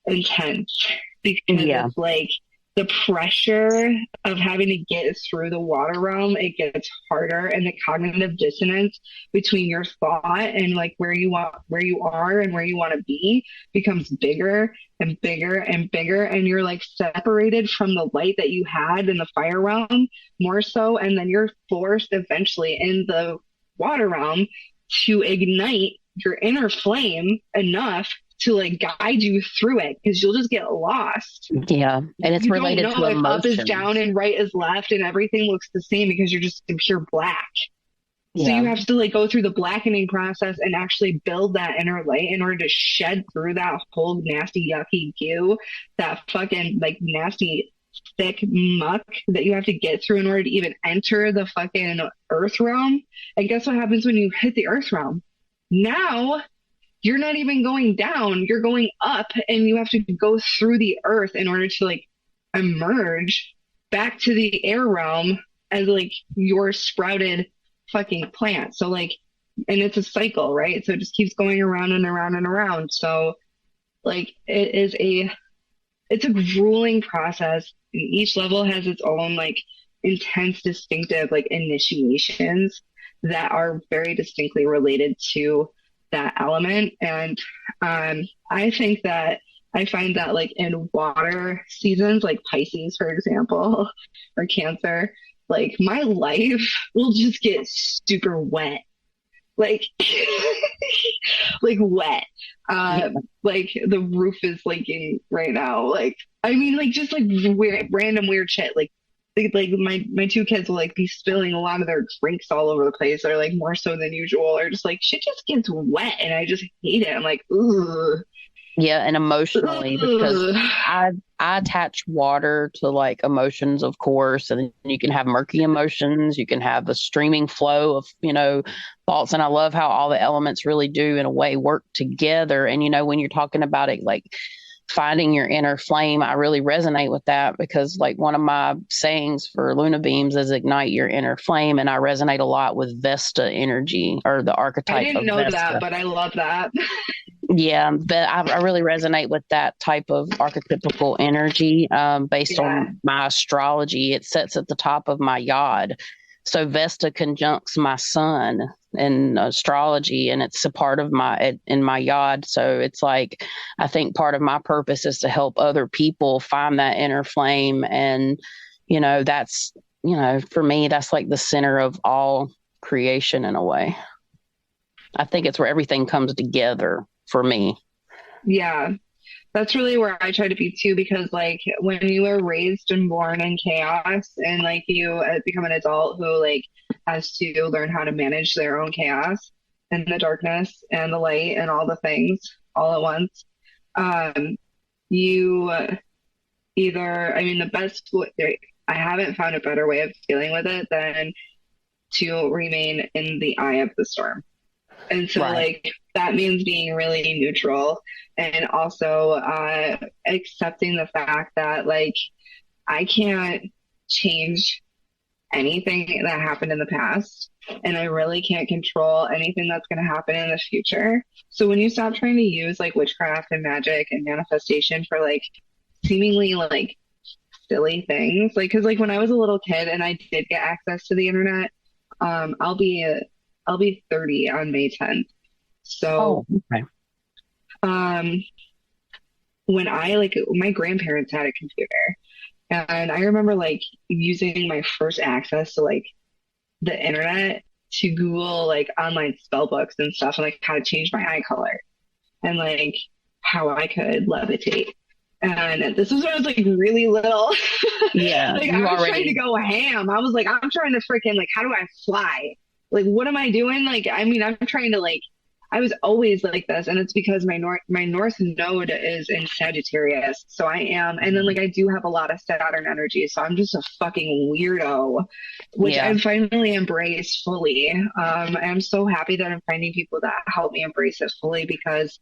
intense because Yeah. it's like the pressure of having to get through the water realm, it gets harder, and the cognitive dissonance between your thought and like where you are and where you want to be becomes bigger and bigger and bigger, and you're like separated from the light that you had in the fire realm more so, and then you're forced eventually in the water realm to ignite your inner flame enough to like guide you through it because you'll just get lost. Yeah. And it's You don't related to know if up is emotions. down and right is left and everything looks the same because you're just in pure black. So Yeah. you have to like go through the blackening process and actually build that inner light in order to shed through that whole nasty, yucky goo, that fucking like nasty, thick muck that you have to get through in order to even enter the fucking earth realm. And guess what happens when you hit the earth realm? Now you're not even going down, you're going up, and you have to go through the earth in order to like emerge back to the air realm as like your sprouted fucking plant. So like, and it's a cycle, right? So it just keeps going around and around and around. So like it's a grueling process, and each level has its own like intense, distinctive like initiations that are very distinctly related to that element. And I think that I find that like in water seasons, like Pisces, for example, or Cancer, like my life will just get super wet, like like wet. Yeah. Like the roof is leaking right now. Like I mean, like just like weird, random weird shit. Like my two kids will like be spilling a lot of their drinks all over the place, or like more so than usual, or just like shit just gets wet, and I just hate it. I'm like, ugh, Yeah, and emotionally, because ugh. I attach water to like emotions, of course, and you can have murky emotions, you can have a streaming flow of, thoughts. And I love how all the elements really do in a way work together. And when you're talking about it like finding your inner flame, I really resonate with that, because like one of my sayings for Luna Beams is ignite your inner flame. And I resonate a lot with Vesta energy, or the I archetype didn't of know that, Vesta. but I love that. Yeah, but I really resonate with that type of archetypical energy, based Yeah. on my astrology. It sits at the top of my yod. So Vesta conjuncts my sun in astrology, and it's a part of in my yod. So it's like, I think part of my purpose is to help other people find that inner flame. And, that's, for me, that's like the center of all creation in a way. I think it's where everything comes together for me. Yeah. That's really where I try to be too, because like when you are raised and born in chaos, and like you become an adult who like has to learn how to manage their own chaos and the darkness and the light and all the things all at once, um, you either, I mean, I haven't found a better way of dealing with it than to remain in the eye of the storm. And so, Right. like, that means being really neutral, and also accepting the fact that, like, I can't change anything that happened in the past, and I really can't control anything that's going to happen in the future. So, when you stop trying to use, like, witchcraft and magic and manifestation for, like, seemingly, like, silly things, like, because, like, when I was a little kid and I did get access to the internet, um, I'll be I'll be 30 on May 10th. So, Oh, okay. um, when I like my grandparents had a computer, and I remember like using my first access to like the internet to Google like online spell books and stuff, and like how to change my eye color, and like how I could levitate. And this was when I was like really little. Yeah, Like you I was trying to already, go ham. I was like, I'm trying to freaking like, how do I fly? Like, what am I doing? Like, I mean, I'm trying to like, I was always like this, and it's because my North Node is in Sagittarius, so I am, and then like I do have a lot of Saturn energy, so I'm just a fucking weirdo, which yeah, I've finally embraced fully. I'm so happy that I'm finding people that help me embrace it fully, because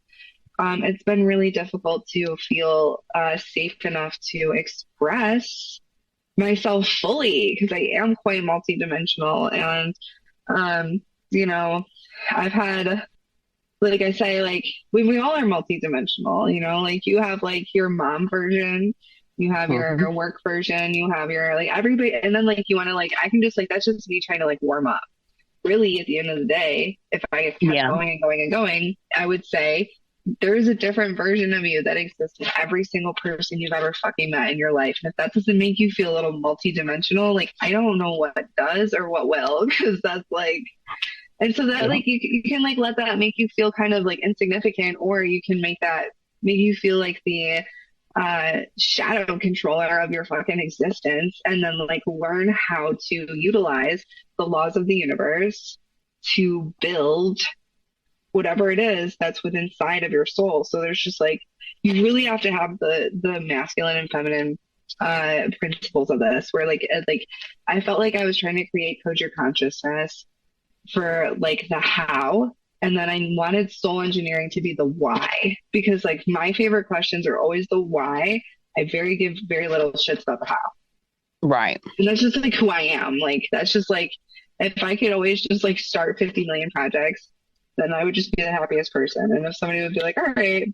it's been really difficult to feel safe enough to express myself fully, because I am quite multidimensional, and um, you know, I've had, like I say, like we all are multidimensional, like you have like your mom version, you have hmm, your work version, you have your like everybody, and then like you want to like I can just like that's just me trying to like warm up. Really, at the end of the day, if I kept yeah, going and going and going, I would say there is a different version of you that exists in every single person you've ever fucking met in your life. And if that doesn't make you feel a little multidimensional, like I don't know what does or what will, because that's like, and so that yeah, like you can like let that make you feel kind of like insignificant, or you can make you feel like the shadow controller of your fucking existence, and then like learn how to utilize the laws of the universe to build whatever it is that's within inside of your soul. So there's just like you really have to have the masculine and feminine principles of this, where like I felt like I was trying to create code your consciousness for like the how, And then I wanted soul engineering to be the why, because like my favorite questions are always the why. I give very little shits about the how. Right. And that's just like who I am. Like that's just like if I could always just like start 50 million projects, then I would just be the happiest person. And if somebody would be like, all right,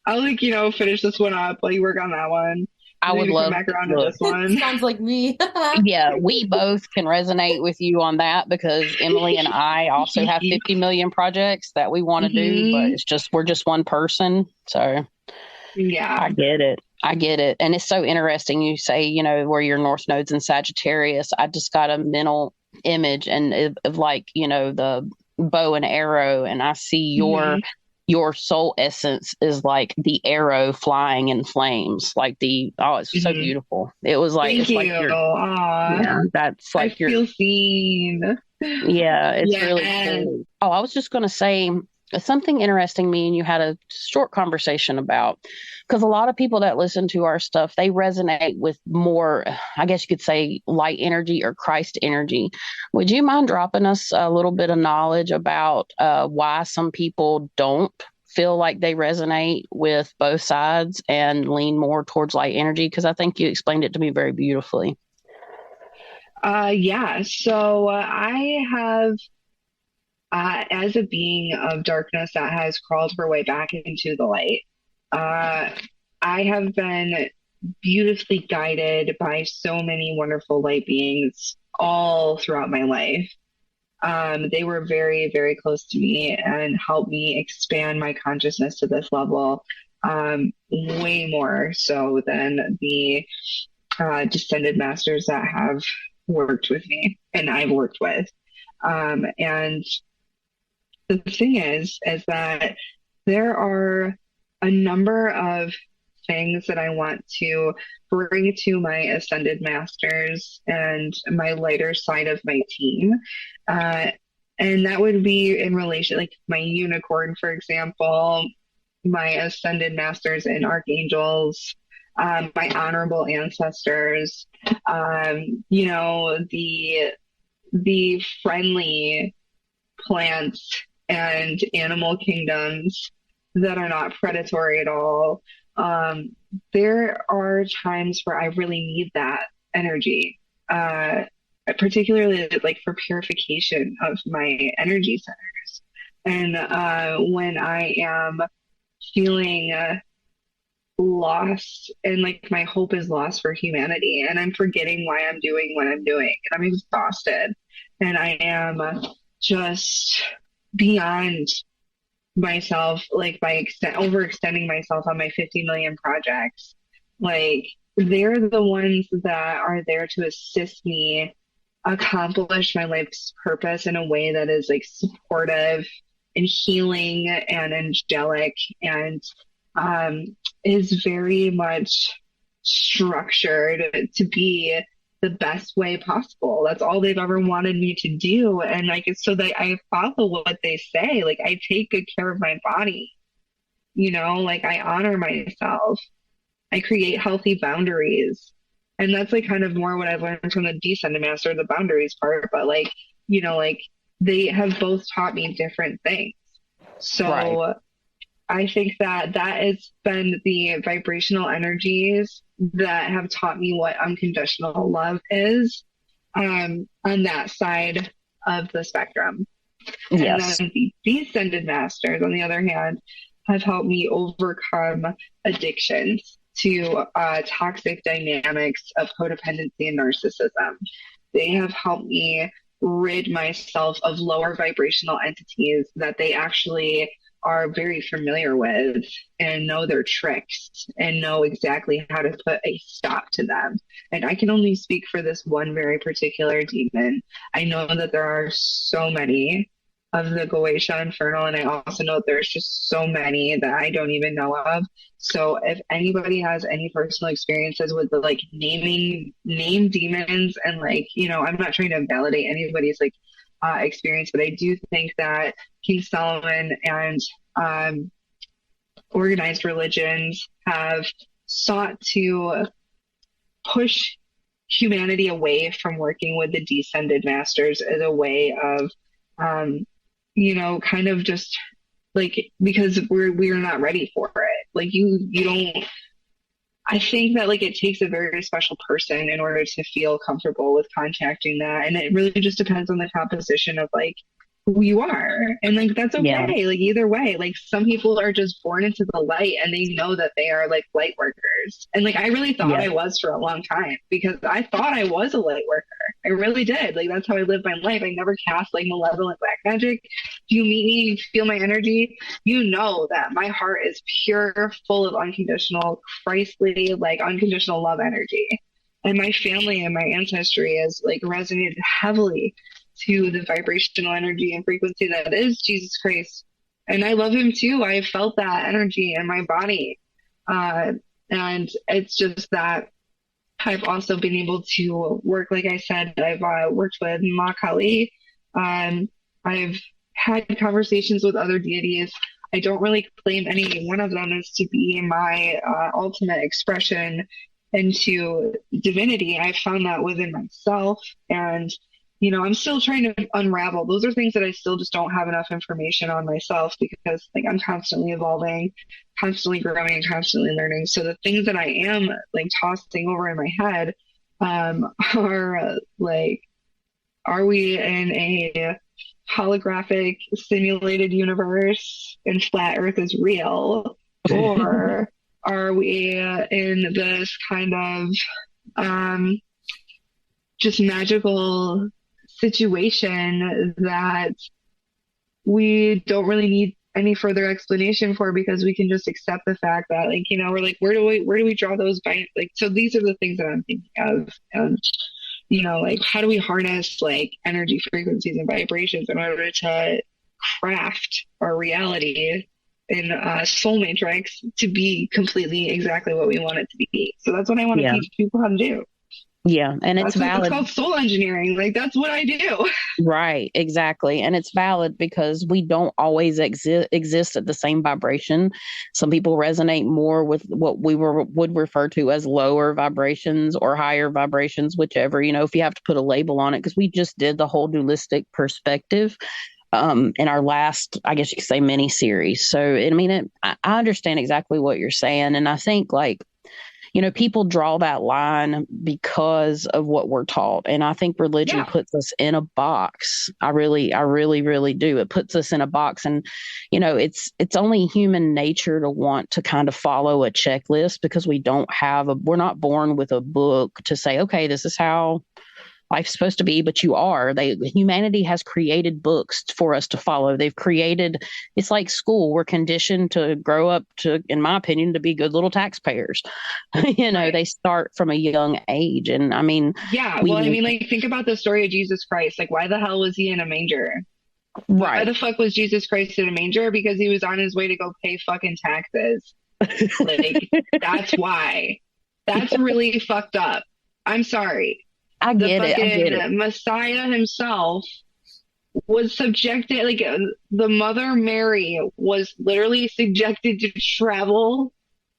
I'll like, finish this one up, like work on that one, I and would maybe come love back around to look. this one. Sounds like me. Yeah, we both can resonate with you on that because Emily and I also have 50 million projects that we want to do, but Hmm. it's just we're just one person. So Yeah. I get it. I get it. And it's so interesting. You say, where your North Node's in Sagittarius. I just got a mental image and of like, the bow and arrow, and I see Hmm. your soul essence is like the arrow flying in flames. Like it's so Hmm. beautiful. It was like Thank it's like you. your Aw, yeah, that's I like your feel seen. yeah, it's really Yes. cool. Oh, I was just going to say something interesting me and you had a short conversation about because a lot of people that listen to our stuff, they resonate with more, I guess you could say, light energy or Christ energy. Would you mind dropping us a little bit of knowledge about why some people don't feel like they resonate with both sides and lean more towards light energy? Because I think you explained it to me very beautifully. Yeah. So I have, as a being of darkness that has crawled her way back into the light, uh, I have been beautifully guided by so many wonderful light beings all throughout my life. They were very, very close to me and helped me expand my consciousness to this level, way more so than the descended masters that have worked with me and I've worked with. And the thing is that there are a number of things that I want to bring to my ascended masters and my lighter side of my team. Uh, and that would be in relation, like my unicorn, for example, my ascended masters and archangels, my honorable ancestors, the friendly plants and animal kingdoms that are not predatory at all. Um, there are times where I really need that energy, uh, particularly like for purification of my energy centers. And when I am feeling lost and like my hope is lost for humanity and I'm forgetting why I'm doing what I'm doing and I'm exhausted and I am just beyond myself, like by overextending myself on my 50 million projects. Like they're the ones that are there to assist me accomplish my life's purpose in a way that is like supportive and healing and angelic and um, is very much structured to be the best way possible. That's all they've ever wanted me to do. And like, so that I follow what they say. Like, I take good care of my body, like I honor myself. I create healthy boundaries. And that's like kind of more what I've learned from the descended master, the boundaries part. But like, like they have both taught me different things. Right. So I think that has been the vibrational energies that have taught me what unconditional love is, on that side of the spectrum. And Yes. then the descended masters, on the other hand, have helped me overcome addictions to toxic dynamics of codependency and narcissism. They have helped me rid myself of lower vibrational entities that they actually are very familiar with and know their tricks and know exactly how to put a stop to them. And I can only speak for this one very particular demon. I know that there are so many of the Goetia Infernal, and I also know that there's just so many that I don't even know of. So if anybody has any personal experiences with the like name demons and like, I'm not trying to validate anybody's like experience, but I do think that King Solomon and um, organized religions have sought to push humanity away from working with the descended masters as a way of, um, kind of just like, because we're not ready for it. Like you don't, I think that like it takes a very special person in order to feel comfortable with contacting that. And it really just depends on the composition of like who you are. And like that's Yeah. okay. Like either way, like some people are just born into the light and they know that they are like light workers. And like I really thought Yeah. I was for a long time because I thought I was a light worker. I really did. Like that's how I lived my life. I never cast like malevolent black magic. If you meet me, you feel my energy, you know that my heart is pure, full of unconditional, Christly, like unconditional love energy. And my family and my ancestry has like resonated heavily to the vibrational energy and frequency that is Jesus Christ. And I love him too. I felt that energy in my body. Uh, and it's just that I've also been able to work, like I said, I've worked with Ma Kali. I've had conversations with other deities. I don't really claim any one of them as to be my ultimate expression into divinity. I found that within myself. And, I'm still trying to unravel. Those are things that I still just don't have enough information on myself because like I'm constantly evolving, constantly growing, and constantly learning. So the things that I am like tossing over in my head are like, are we in a holographic simulated universe and flat earth is real, or are we in this kind of just magical situation that we don't really need any further explanation for because we can just accept the fact that like we're like where do we draw those by like, so these are the things that I'm thinking of. And like how do we harness like energy frequencies and vibrations in order to craft our reality in soul matrix to be completely exactly what we want it to be. So that's what I want to Yeah. teach people how to do. Yeah. And it's It's valid. called soul engineering. Like that's what I do. Right, exactly. And it's valid because we don't always exist at the same vibration. Some people resonate more with what would refer to as lower vibrations or higher vibrations, whichever, if you have to put a label on it, because we just did the whole dualistic perspective in our last, I guess you could say, mini series. So, I mean, I understand exactly what you're saying. And I think like, people draw that line because of what we're taught. And I think religion Yeah. puts us in a box. I really, really do. It puts us in a box. And, it's only human nature to want to kind of follow a checklist because we're not born with a book to say, okay, this is how life's supposed to be, but humanity has created books for us to follow. They've created, it's like school. We're conditioned to grow up to, in my opinion, to be good little taxpayers. Right. They start from a young age. And I mean, Yeah. Well, I mean, like, think about the story of Jesus Christ. Like, why the hell was he in a manger? Why the right. fuck was Jesus Christ in a manger? Because he was on his way to go pay fucking taxes. Like, that's why. That's really fucked up. I'm sorry. I The get it. I get it. fucking Messiah himself was subjected, like the Mother Mary was literally subjected to travel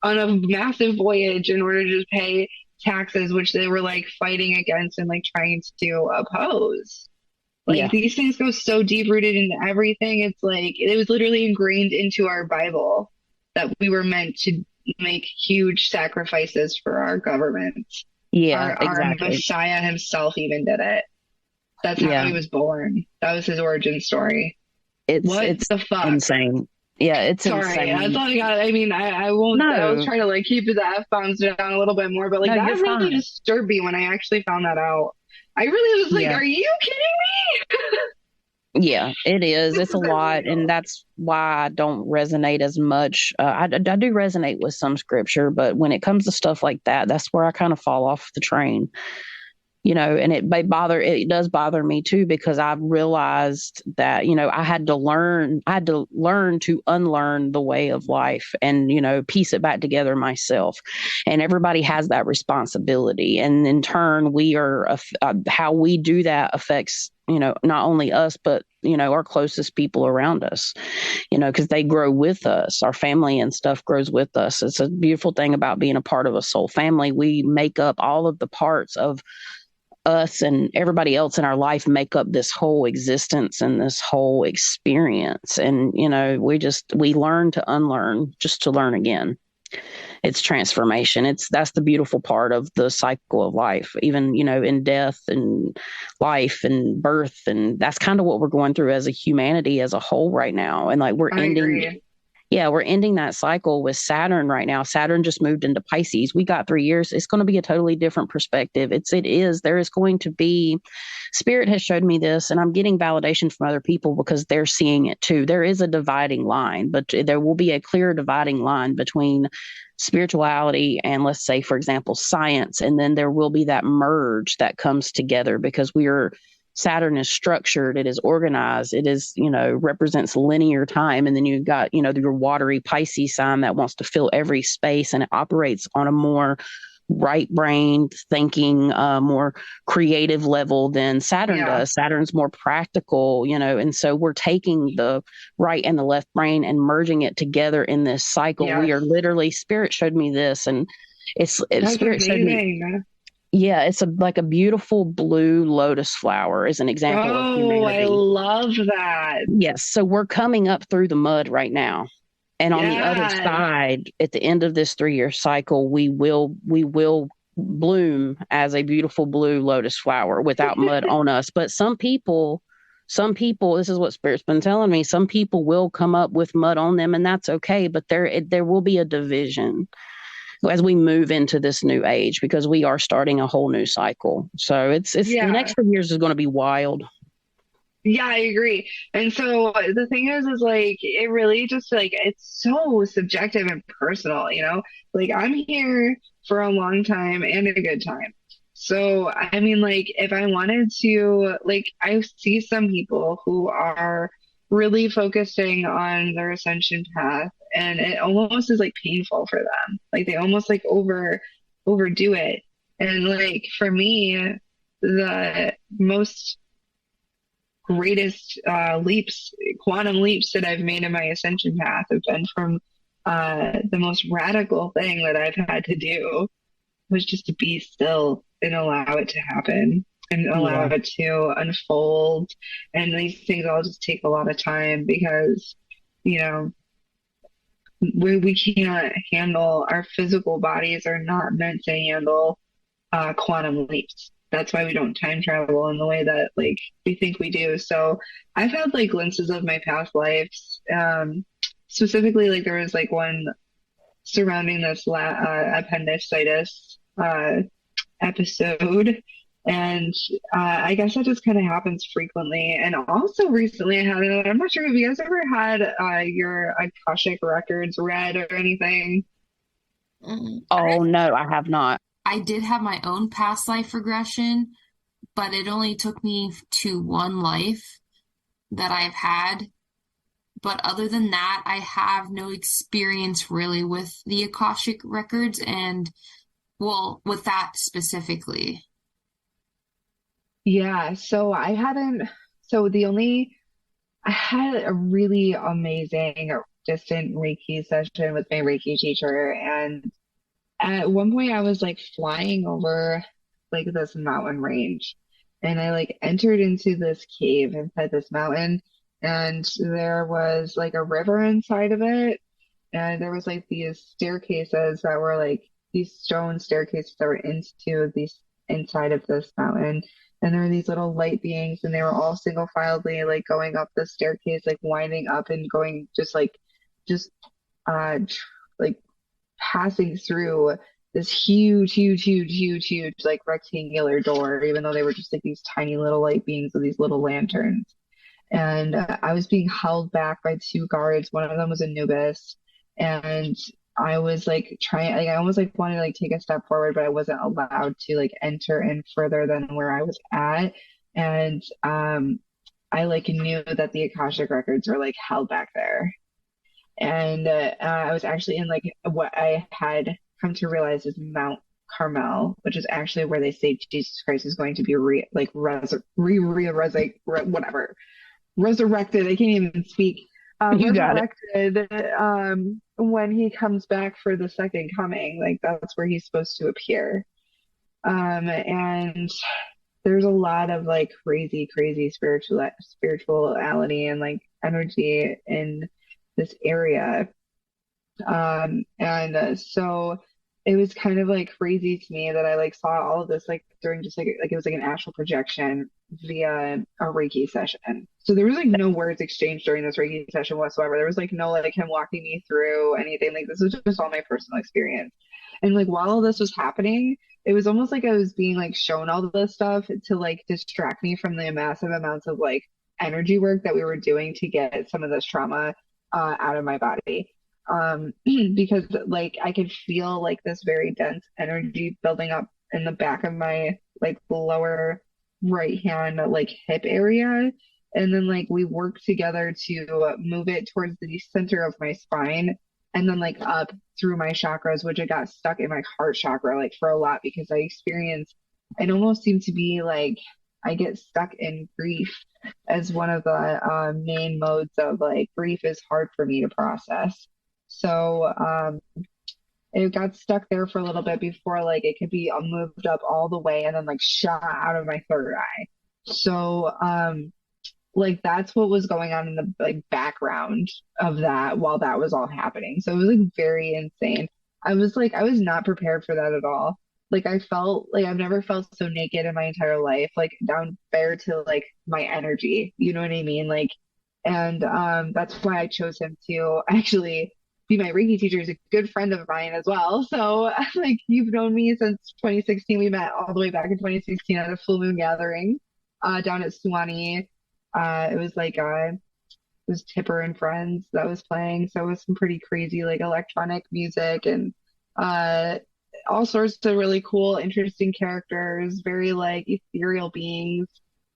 on a massive voyage in order to pay taxes, which they were like fighting against and like trying to oppose. Like Yeah. these things go so deep rooted in everything. It's like it was literally ingrained into our Bible that we were meant to make huge sacrifices for our government. Yeah, Our exactly. Messiah himself even did it. That's how Yeah. he was born. That was his origin story. What It's the fuck? insane. Yeah, it's Sorry, that's insane. all I got. I mean, I won't. I was No, trying to like keep the F bombs down a little bit more, but like no, you're that really fine. disturbed me when I actually found that out. I really was like, Yeah. "Are you kidding Yeah, it me? is. This It's a isn't lot. And real." that's why I don't resonate as much. I do resonate with some scripture, but when it comes to stuff like that, that's where I kind of fall off the train. And it does bother me too, because I've realized that, I had to learn to unlearn the way of life and, piece it back together myself. And everybody has that responsibility. And in turn, how we do that affects, not only us, but, our closest people around us, because they grow with us. Our family and stuff grows with us. It's a beautiful thing about being a part of a soul family. We make up all of the parts of us and everybody else in our life make up this whole existence and this whole experience. And, we learn to unlearn just to learn again. It's transformation. That's the beautiful part of the cycle of life, even, in death and life and birth. And that's kind of what we're going through as a humanity as a whole right now. And like I agree. we're ending that cycle with Saturn right now. Saturn just moved into Pisces. We got 3 years. It's going to be a totally different perspective. There is going to be, Spirit has showed me this, and I'm getting validation from other people because they're seeing it too. There is a dividing line, but there will be a clear dividing line between spirituality and, let's say, for example, science. And then there will be that merge that comes together because Saturn is structured, it is organized, it is, represents linear time. And then you've got, your watery Pisces sign that wants to fill every space, and it operates on a more right brained thinking, more creative level than Saturn Yeah. does. Saturn's more practical, and so we're taking the right and the left brain and merging it together in this cycle. We are Yes. Literally, Spirit showed me this, and That's Spirit showed me, amazing. yeah, it's like a beautiful blue lotus flower is an example of Oh, I humanity. love that. Yes, so we're coming up through the mud right now. And on the other Yes. side, at the end of this 3 year cycle, we will bloom as a beautiful blue lotus flower without mud on us. But some people, this is what Spirit's been telling me, some people will come up with mud on them, and that's okay. But there will be a division as we move into this new age, because we are starting a whole new cycle. So it's the next Yeah. 3 years is going to be wild. Yeah, I agree. And so the thing is like, it really just like, it's so subjective and personal, you know? Like, I'm here for a long time and a good time. So, I mean, like, if I wanted to, like, I see some people who are really focusing on their ascension path, and it almost is like painful for them. Like, they almost like overdo it. And like, for me, the most greatest quantum leaps that I've made in my ascension path have been from the most radical thing that I've had to do was just to be still and allow it to happen and allow Yeah. it to unfold. And these things all just take a lot of time because, you know, we can't handle, our physical bodies are not meant to handle quantum leaps. That's why we don't time travel in the way that like we think we do. So I've had like glimpses of my past lives. Specifically, like there was like one surrounding this appendicitis episode, and I guess that just kind of happens frequently. And also recently, I had it. I'm not sure if you guys ever had your Akashic records read or anything. Oh no, I have not. I did have my own past life regression, but it only took me to one life that I've had. But other than that, I have no experience really with the Akashic records and, well, with that specifically. Yeah, so I hadn't. So the only I had a really amazing distant Reiki session with my Reiki teacher, and at one point I was like flying over like this mountain range, and I like entered into this cave inside this mountain, and there was like a river inside of it, and there was like these staircases that were like these stone staircases that were into these inside of this mountain. And there were these little light beings, and they were all single filedly like going up the staircase, like winding up and going just like passing through this huge like rectangular door, even though they were just like these tiny little light beings with these little lanterns. And I was being held back by two guards. One of them was Anubis, and I was like trying, like I almost like wanted to like take a step forward, but I wasn't allowed to like enter in further than where I was at. And I like knew that the Akashic records were like held back there. And I was actually in like what I had come to realize is Mount Carmel, which is actually where they say Jesus Christ is going to be whatever resurrected. I can't even speak. You got it. Resurrected when he comes back for the second coming. Like that's where he's supposed to appear. And there's a lot of like crazy spirituality and like energy in this area. And so it was kind of like crazy to me that I like saw all of this like during just like it was like an astral projection via a Reiki session. So there was like no words exchanged during this Reiki session whatsoever. There was like no like him walking me through anything. Like this was just all my personal experience. And like while all this was happening, it was almost like I was being like shown all of this stuff to like distract me from the massive amounts of like energy work that we were doing to get some of this trauma out of my body. Because like I could feel like this very dense energy building up in the back of my like lower right hand like hip area. And then like we worked together to move it towards the center of my spine and then like up through my chakras, which I got stuck in my heart chakra like for a lot because I experienced it almost seemed to be like I get stuck in grief as one of the main modes of like grief is hard for me to process. So it got stuck there for a little bit before like it could be moved up all the way and then like shot out of my third eye. So like that's what was going on in the like background of that while that was all happening. So it was like very insane. I was not prepared for that at all. Like I felt like I've never felt so naked in my entire life, like down bare to like my energy. You know what I mean? Like and that's why I chose him to actually be my Reiki teacher. He's a good friend of mine as well. So like you've known me since 2016. We met all the way back in 2016 at a full moon gathering down at Suwannee. It was like it was Tipper and Friends that was playing, so it was some pretty crazy like electronic music and uh all sorts of really cool, interesting characters, very like ethereal beings,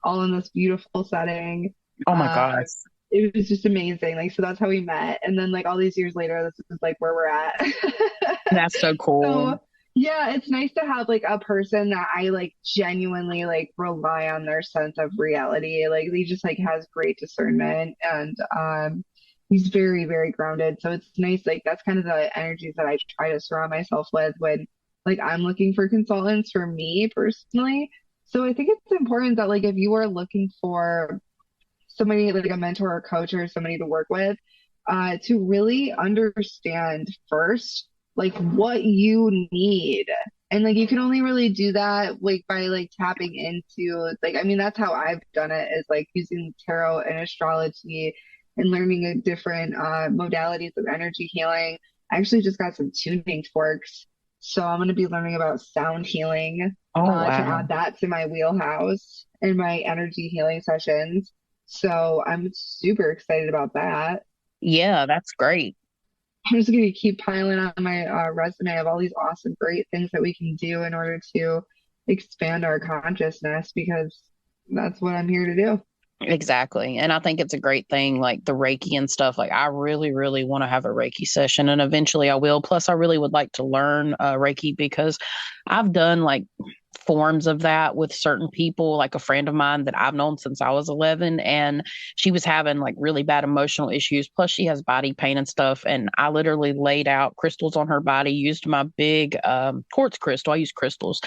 all in this beautiful setting. Oh my Uh, gosh. it was just amazing. Like so that's how we met, and then like all these years later, this is like where we're at. That's so cool. So yeah, it's nice to have like a person that I like genuinely like rely on their sense of reality. Like he just like has great discernment and he's very grounded. So it's nice like that's kind of the energies that I try to surround myself with when like I'm looking for consultants for me personally. So I think it's important that like if you are looking for somebody like a mentor or coach or somebody to work with, to really understand first, like what you need. And like you can only really do that like by like tapping into like I mean that's how I've done it is like using tarot and astrology and learning a different modalities of energy healing. I actually just got some tuning forks. So I'm going to be learning about sound healing Oh to wow. add that to my wheelhouse in my energy healing sessions. So I'm super excited about that. Yeah, that's great. I'm just going to keep piling on my resume of all these awesome, great things that we can do in order to expand our consciousness because that's what I'm here to do. Exactly. And I think it's a great thing, like the Reiki and stuff. Like, I really want to have a Reiki session, and eventually I will. Plus, I really would like to learn Reiki because I've done like forms of that with certain people, like a friend of mine that I've known since I was 11, and she was having like really bad emotional issues. Plus, she has body pain and stuff. And I literally laid out crystals on her body, used my big quartz crystal. I use crystals,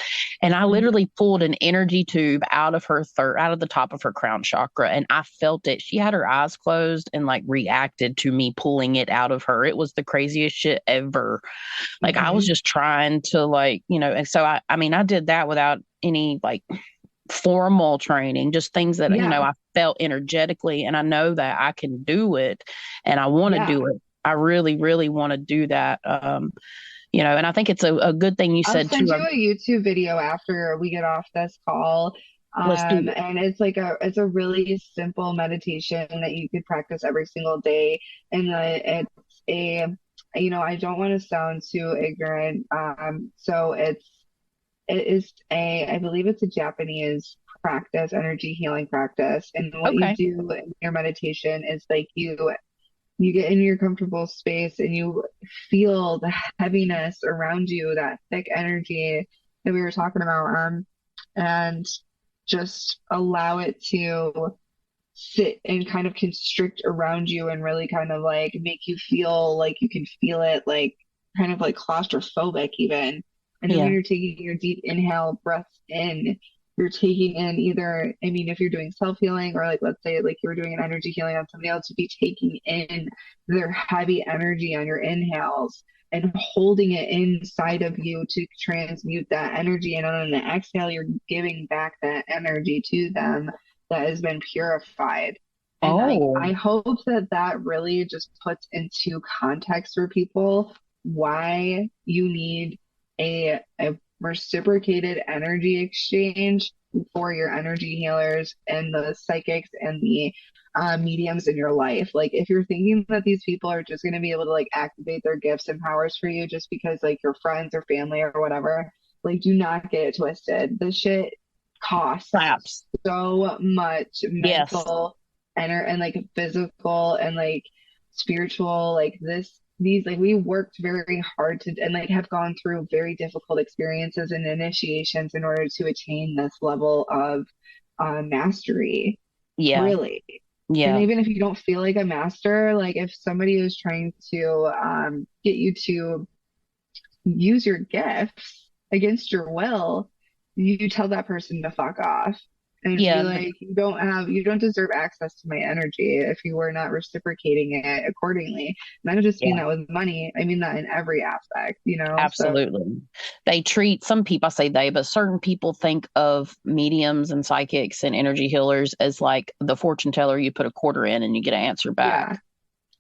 and I Mhm. literally pulled an energy tube out of her out of the top of her crown chakra, and I felt it. She had her eyes closed and like reacted to me pulling it out of her. It was the craziest shit ever. Like I was Mhm. just trying to like, and so I mean, I did that without any like formal training, just things that, Yeah. I felt energetically, and I know that I can do it and I want to Yeah. do it. I really want to do that. And I think it's a good thing you I'll said send too. you a YouTube video after we get off this call. Let's do it. And it's like it's a really simple meditation that you could practice every single day. And it's I don't want to sound too ignorant. So it is I believe it's a Japanese practice, energy healing practice. And what you Okay. do in your meditation is like you get in your comfortable space and you feel the heaviness around you, that thick energy that we were talking about, and just allow it to sit and kind of constrict around you and really kind of like make you feel like you can feel it, like kind of like claustrophobic even. And then when Yeah. you're taking your deep inhale breaths in, you're taking in either, I mean, if you're doing self-healing or like, let's say like you were doing an energy healing on somebody else, you'd be taking in their heavy energy on your inhales and holding it inside of you to transmute that energy. And on an exhale, you're giving back that energy to them that has been purified. And Oh, I hope that that really just puts into context for people why you need a reciprocated energy exchange for your energy healers and the psychics and the mediums in your life. Like, if you're thinking that these people are just going to be able to like activate their gifts and powers for you just because like your friends or family or whatever, like, do not get it twisted. This shit costs perhaps. so much Yes. mental and like physical and like spiritual, like this these like we worked very hard to and like have gone through very difficult experiences and initiations in order to attain this level of mastery, Yeah. really. And Yeah. even if you don't feel like a master, like if somebody is trying to get you to use your gifts against your will, you tell that person to fuck off and be Yeah. like, you don't deserve access to my energy if you were not reciprocating it accordingly. And I don't just mean Yeah. that with money, I mean that in every aspect, you know? So, Absolutely. They treat some people, I say they, but certain people think of mediums and psychics and energy healers as like the fortune teller. You put a quarter in and you get an answer back. yeah,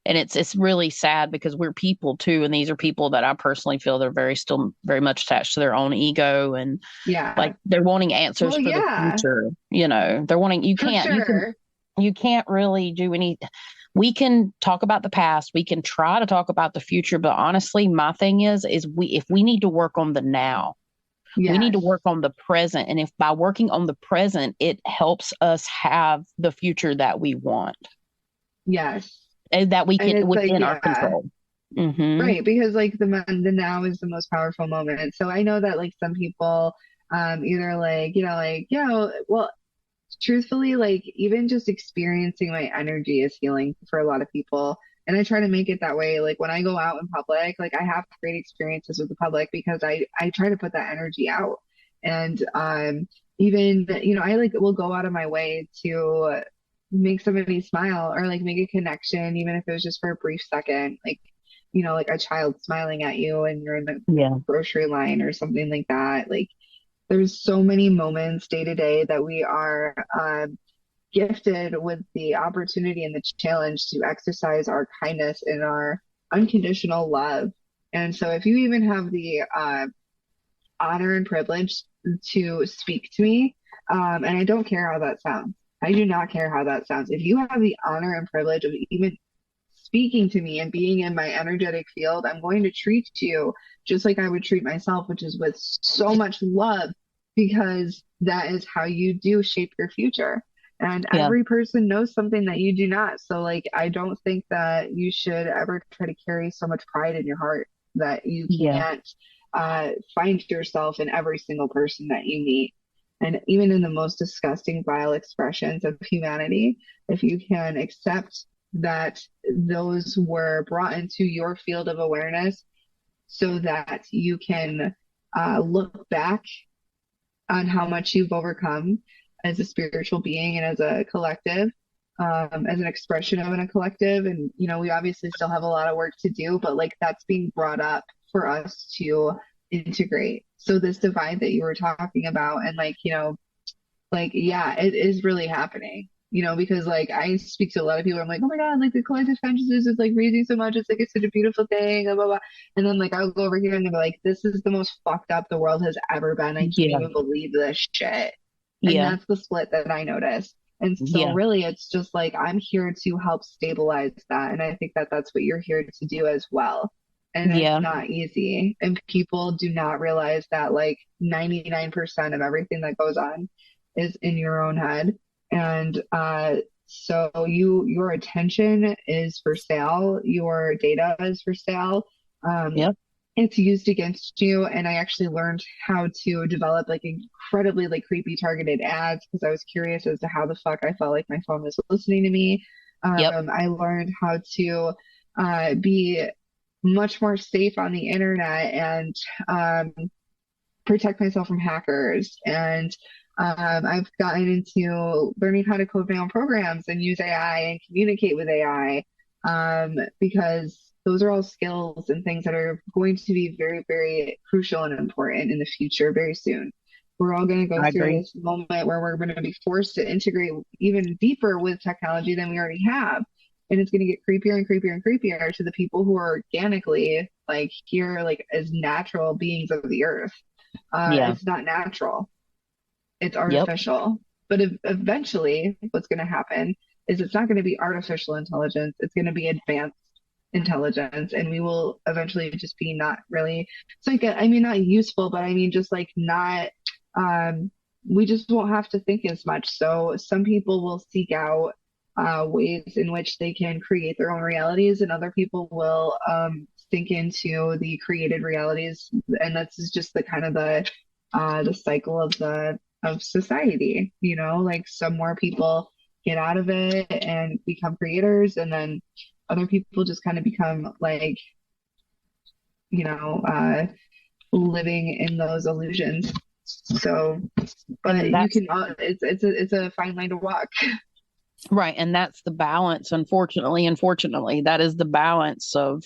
And it's really sad because we're people too. And these are people that I personally feel they're still very much attached to their own ego and like yeah. they're wanting answers Well, for the yeah, future. They're wanting, for sure. you can't really do any. We can talk about the past, we can try to talk about the future, but honestly my thing is if we need to work on the now, we need to Yes, work on the present, and if by working on the present it helps us have the future that we want yes. and that we And can it's like, within our yeah. control. Mm-hmm. Right, because like the now is the most powerful moment. So I know that like some people either like, well, truthfully, like even just experiencing my energy is healing for a lot of people. And I try to make it that way. Like when I go out in public, like I have great experiences with the public because I try to put that energy out. And even, I like will go out of my way to make somebody smile or like make a connection, even if it was just for a brief second. Like, like a child smiling at you and you're in the Yeah. grocery line or something like that. Like there's so many moments day to day that we are gifted with the opportunity and the challenge to exercise our kindness and our unconditional love. And so, if you even have the honor and privilege to speak to me, and I don't care how that sounds, I do not care how that sounds. If you have the honor and privilege of even speaking to me and being in my energetic field, I'm going to treat you just like I would treat myself, which is with so much love, because that is how you do shape your future. And Yeah. every person knows something that you do not. So, like, I don't think that you should ever try to carry so much pride in your heart that you Yeah. can't find yourself in every single person that you meet. And even in the most disgusting, vile expressions of humanity, if you can accept that those were brought into your field of awareness so that you can look back on how much you've overcome as a spiritual being and as a collective, as an expression of a collective. And, we obviously still have a lot of work to do, but like that's being brought up for us to integrate. So this divide that you were talking about and like, like, yeah, it is really happening, because like I speak to a lot of people. I'm like, oh my God, like the collective consciousness is like raising so much. It's like, it's such a beautiful thing, blah, blah, blah. And then like I'll go over here and they'll be like, this is the most fucked up the world has ever been. I can't Yeah. even believe this shit. And Yeah. that's the split that I noticed. And so Yeah. really it's just like, I'm here to help stabilize that. And I think that that's what you're here to do as well. And it's Yeah. not easy. And people do not realize that like 99% of everything that goes on is in your own head. And so your attention is for sale, your data is for sale. Um, Yep. it's used against you. And I actually learned how to develop like incredibly like creepy targeted ads because I was curious as to how the fuck I felt like my phone was listening to me. Yep. I learned how to be much more safe on the internet and protect myself from hackers and I've gotten into learning how to code my own programs and use AI and communicate with AI, because those are all skills and things that are going to be very, very crucial and important in the future very soon. We're all going to go I through agree. this moment where we're going to be forced to integrate even deeper with technology than we already have. And it's going to get creepier and creepier and creepier to the people who are organically like here, like as natural beings of the earth. Yeah. It's not natural, it's Yep. artificial. But eventually, what's going to happen is it's not going to be artificial intelligence, it's going to be advanced intelligence, and we will eventually just be not really, so like, I mean, not useful, but I mean, just like not, um, we just won't have to think as much. So some people will seek out ways in which they can create their own realities, and other people will sink into the created realities. And that's just the kind of the cycle of society, you know, like some more people get out of it and become creators, and then other people just kind of become like, you know, living in those illusions. So, but And you that's can, it's a fine line to walk. right. And that's the balance. Unfortunately, that is the balance of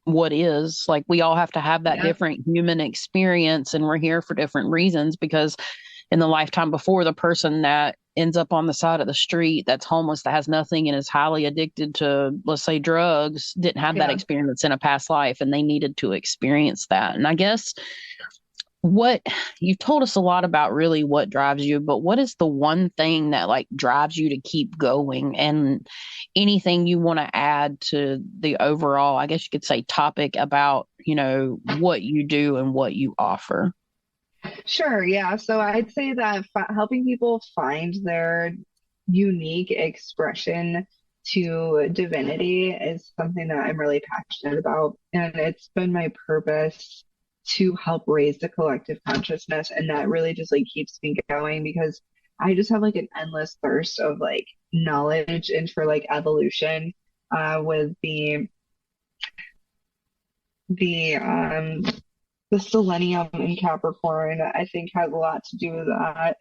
what is. Like, we all have to have that Yeah, different human experience, and we're here for different reasons, because in the lifetime before, the person that ends up on the side of the street that's homeless, that has nothing, and is highly addicted to, let's say, drugs, didn't have that yeah. experience in a past life, and they needed to experience that. And I guess what you've told us a lot about really what drives you, but what is the one thing that like drives you to keep going, and anything you want to add to the overall, I guess you could say, topic about, what you do and what you offer? Sure, yeah. So I'd say that helping people find their unique expression to divinity is something that I'm really passionate about. And it's been my purpose to help raise the collective consciousness. And that really just like keeps me going because I just have like an endless thirst of like knowledge and for like evolution, with the the selenium in Capricorn, I think has a lot to do with that.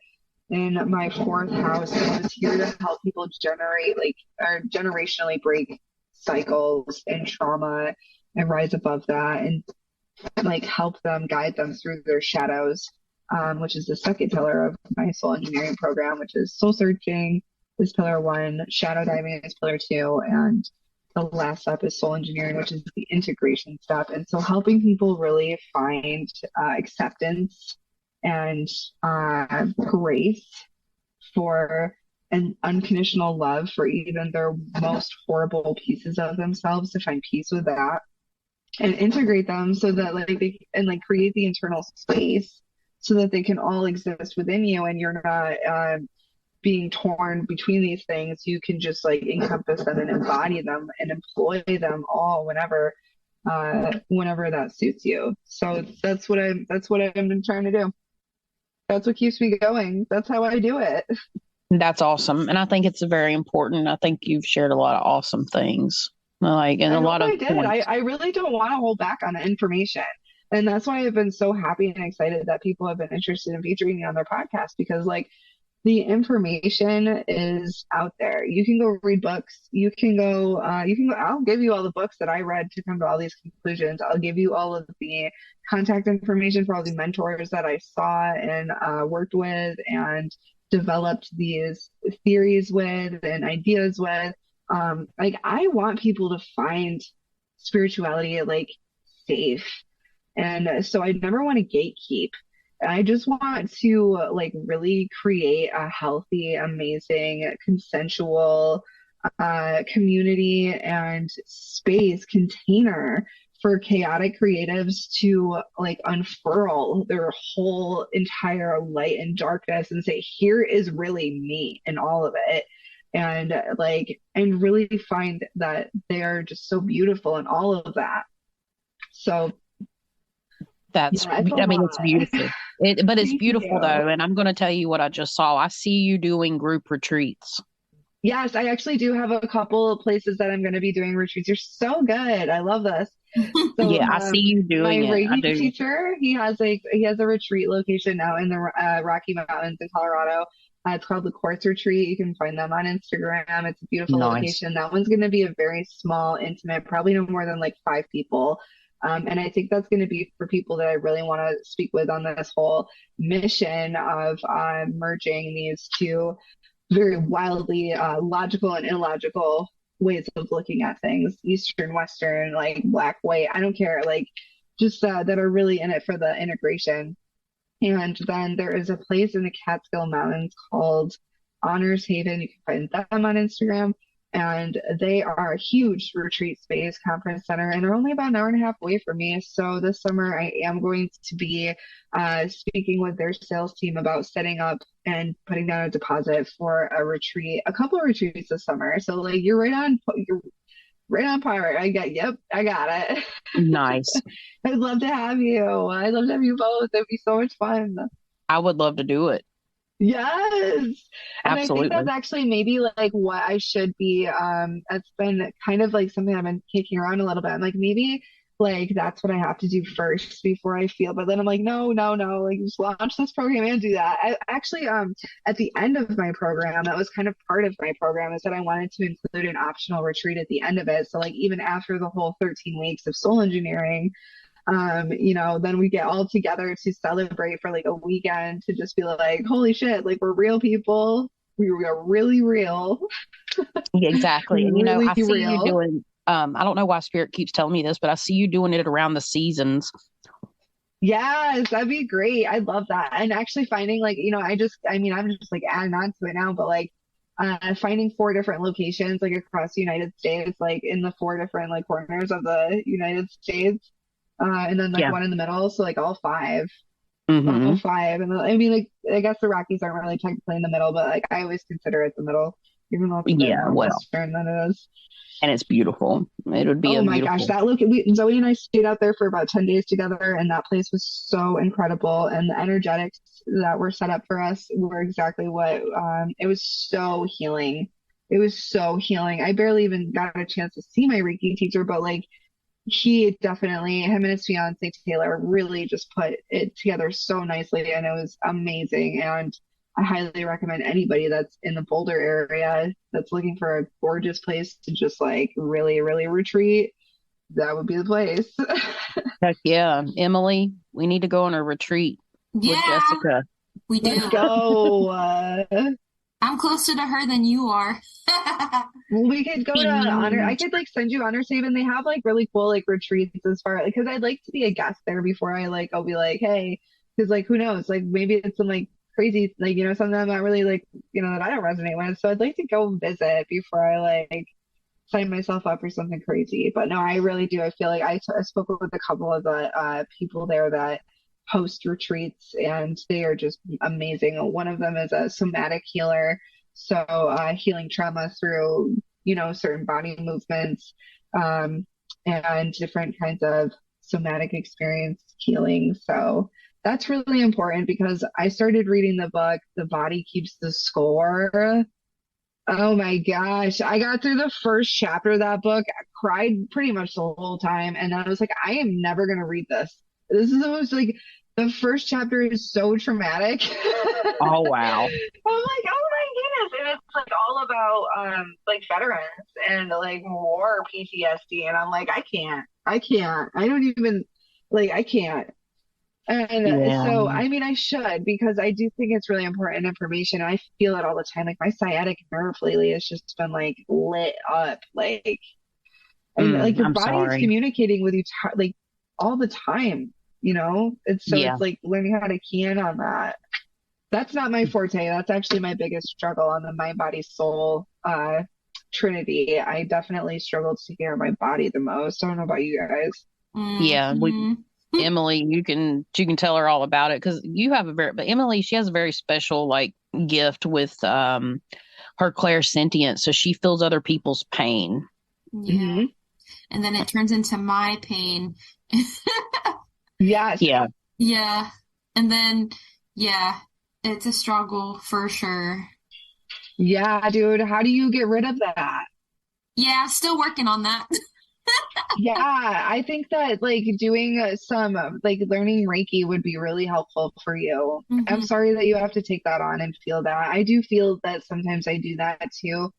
In my fourth house, I was here to help people generate like or generationally break cycles and trauma and rise above that and like help them guide them through their shadows, which is the second pillar of my soul engineering program, which is soul searching is pillar one, shadow diving is pillar two, and the last step is soul engineering, which is the integration step. And so helping people really find acceptance and grace for an unconditional love for even their most horrible pieces of themselves, to find peace with that and integrate them so that like they and like create the internal space so that they can all exist within you and you're not being torn between these things. You can just like encompass them and embody them and employ them all whenever that suits you. So that's what I'm trying to do. That's what keeps me going. That's how I do it. That's awesome. And I think it's very important. I think you've shared a lot of awesome things, like, and I a hope lot of I did. I, points. I really don't want to hold back on the information. And that's why I've been so happy and excited that people have been interested in featuring me on their podcast because like the information is out there. You can go read books. You can go, I'll give you all the books that I read to come to all these conclusions. I'll give you all of the contact information for all the mentors that I saw and worked with and developed these theories with and ideas with. Like I want people to find spirituality like safe. And so I never want to gatekeep. I just want to like really create a healthy, amazing, consensual community and space container for chaotic creatives to like unfurl their whole entire light and darkness and say, here is really me in all of it. And like, and really find that they're just so beautiful in all of that. So, yeah, it's a I mean, it's lot. beautiful. But it's Thank beautiful you. though. And I'm going to tell you what I just saw. I see you doing group retreats. Yes, I actually do have a couple of places that I'm going to be doing retreats. You're so good. I love this. So Yeah, I see you my doing it. I Reiki do. teacher, he has a retreat location now in the Rocky Mountains in Colorado. It's called the Quartz Retreat. You can find them on Instagram. It's a beautiful Nice. location. That one's going to be a very small, intimate, probably no more than like 5 people. And I think that's going to be for people that I really want to speak with on this whole mission of merging these two very wildly logical and illogical ways of looking at things, Eastern, Western, like black, white, I don't care, like just that are really in it for the integration. And then there is a place in the Catskill Mountains called Honors Haven. You can find them on Instagram. And they are a huge retreat space, conference center, and they're only about an hour and a half away from me. So this summer, I am going to be speaking with their sales team about setting up and putting down a deposit for a retreat, a couple of retreats this summer. So like you're right on par. Yep, I got it. Nice. I'd love to have you. I'd love to have you both. It'd be so much fun. I would love to do it. Yes. And I think that's Absolutely. actually maybe like what I should be. That's been kind of like something I've been kicking around a little bit. I'm like, maybe like that's what I have to do first before I feel. But then I'm like, no, no, no, like just launch this program and do that. I actually at the end of my program, that was kind of part of my program is that I wanted to include an optional retreat at the end of it. So like even after the whole 13 weeks of soul engineering, then we get all together to celebrate for like a weekend to just be like, holy shit, like we're real people. We are really real, Yeah, exactly. And really I see you real. doing I don't know why Spirit keeps telling me this, but I see you doing it around the seasons. Yes, that'd be great. I love that. And actually finding like, I'm just like adding on to it now, but like finding 4 different locations like across the United States, like in the 4 different like corners of the United States, and then like Yeah. one in the middle. So like all five. All Hmm. five. And I mean, like, I guess the Rockies aren't really technically in the middle, but like, I always consider it the middle, even though it's a bit Yeah, more well, Western than it is. and it's beautiful. It would be Oh a my gosh, beautiful. that look, Zoe and I stayed out there for about 10 days together, and that place was so incredible. And the energetics that were set up for us were exactly what, it was so healing. It was so healing. I barely even got a chance to see my Reiki teacher, but like, he definitely, him and his fiance Taylor, really just put it together so nicely, and it was amazing. And I highly recommend anybody that's in the Boulder area that's looking for a gorgeous place to just like really, really retreat. That would be the place. Heck yeah. Emily, we need to go on a retreat with Yeah, Jessica. we Let's do. go. I'm closer to her than you are. We could go to honor. I could like send you honor haven. They have like really cool like retreats as far because I'd like to be a guest there before I'll be like, hey, because like who knows? Like maybe it's some like crazy like something I'm not really like that I don't resonate with. So I'd like to go visit before I like sign myself up for something crazy. But no, I really do. I feel like I spoke with a couple of the people there that host retreats, and they are just amazing. One of them is a somatic healer, so healing trauma through certain body movements, and different kinds of somatic experience healing. So that's really important because I started reading the book The Body Keeps the Score. Oh my gosh. I got through the first chapter of that book, I cried pretty much the whole time. And then I was like, I am never going to read this. This is the most like, the first chapter is so traumatic. I'm Oh, wow. like, oh my goodness. And it's like all about, like veterans and like war PTSD. And I'm like, I don't even, like, I can't. And Yeah. so, I mean, I should because I do think it's really important information. I feel it all the time. Like my sciatic nerve lately has just been like lit up, like, and like your I'm body is sorry. communicating with you like all the time. Yeah. It's like learning how to key in on that. That's not my forte. That's actually my biggest struggle on the mind, body, soul trinity. I definitely struggle to take care of my body the most. I don't know about you guys. Yeah. Hmm. Emily, you can tell her all about it because you have but Emily, she has a very special like gift with her clairsentience, so she feels other people's pain. Yeah. Hmm. And then it turns into my pain. Yes. Yeah. Yeah. And then, yeah, it's a struggle for sure. Yeah, dude. How do you get rid of that? Yeah, still working on that. Yeah, I think that like doing some like learning Reiki would be really helpful for you. I'm Hmm. sorry that you have to take that on and feel that. I do feel that sometimes I do that too.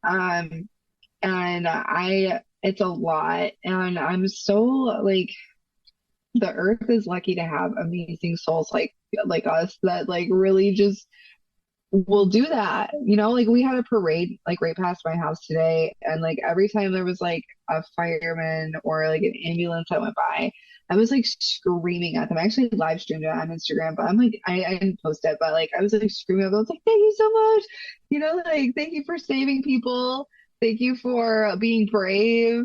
Um, and it's a lot. And I'm so like, the earth is lucky to have amazing souls like us that like really just will do that. Like we had a parade like right past my house today, and like every time there was like a fireman or like an ambulance that went by, I was like screaming at them. I actually live streamed it on Instagram, but I'm like I didn't post it, but like I was like screaming at them. I was like, thank you so much. Like thank you for saving people. Thank you for being brave.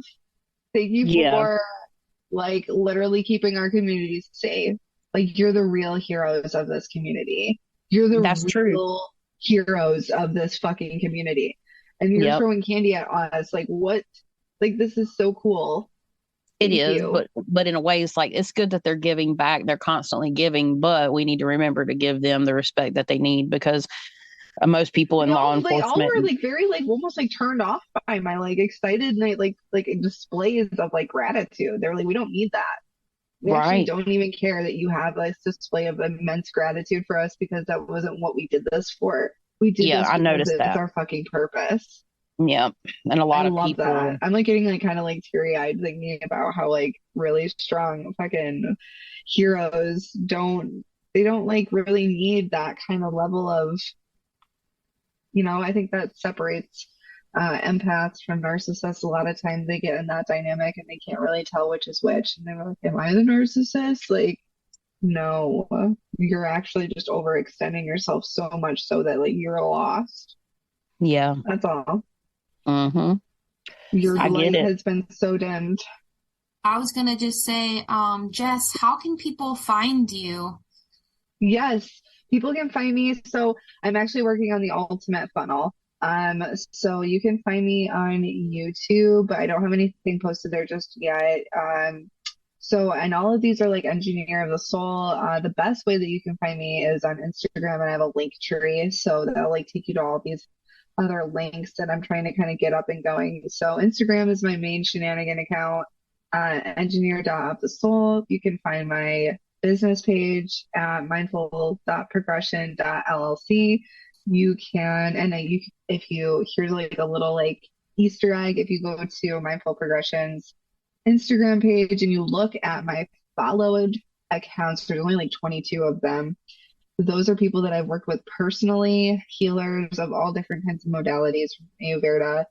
Thank you Yeah, for like literally keeping our communities safe. Like you're the real heroes of this community. You're the that's true. real heroes of this fucking community. And you're Yep. throwing candy at us. Like what? Like this is so cool. It Thank is, you. but in a way, it's like it's good that they're giving back. They're constantly giving, but we need to remember to give them the respect that they need because most people in law They all enforcement, were like very like almost like turned off by my like excited night like displays of like gratitude. They're like, we don't need that. We actually right? don't even care that you have this display of immense gratitude for us because that wasn't what we did this for. We did Yeah, this I because noticed it's that. our fucking purpose. Yep, and a I lot of love that. people, I'm like getting like kind of like teary eyed thinking about how like really strong fucking heroes don't like really need that kind of level of, I think that separates empaths from narcissists. A lot of times they get in that dynamic and they can't really tell which is which. And they're like, am I the narcissist? Like, no, you're actually just overextending yourself so much so that like you're lost. yeah, That's all. hmm Your I So get light it. has been so dimmed. I was gonna just say, Jess, how can people find you? Yes, people can find me. So I'm actually working on the ultimate funnel. So you can find me on YouTube, but I don't have anything posted there just yet. And all of these are like Engineer of the Soul. The best way that you can find me is on Instagram, and I have a link tree, so that'll like take you to all these other links that I'm trying to kind of get up and going. So Instagram is my main shenanigan account. Engineer of the Soul. You can find my business page at mindful.progression.llc. You can, and then if you, here's like a little like Easter egg, if you go to Mindful Progression's Instagram page and you look at my followed accounts, there's only like 22 of them. Those are people that I've worked with personally, healers of all different kinds of modalities, from Ayurveda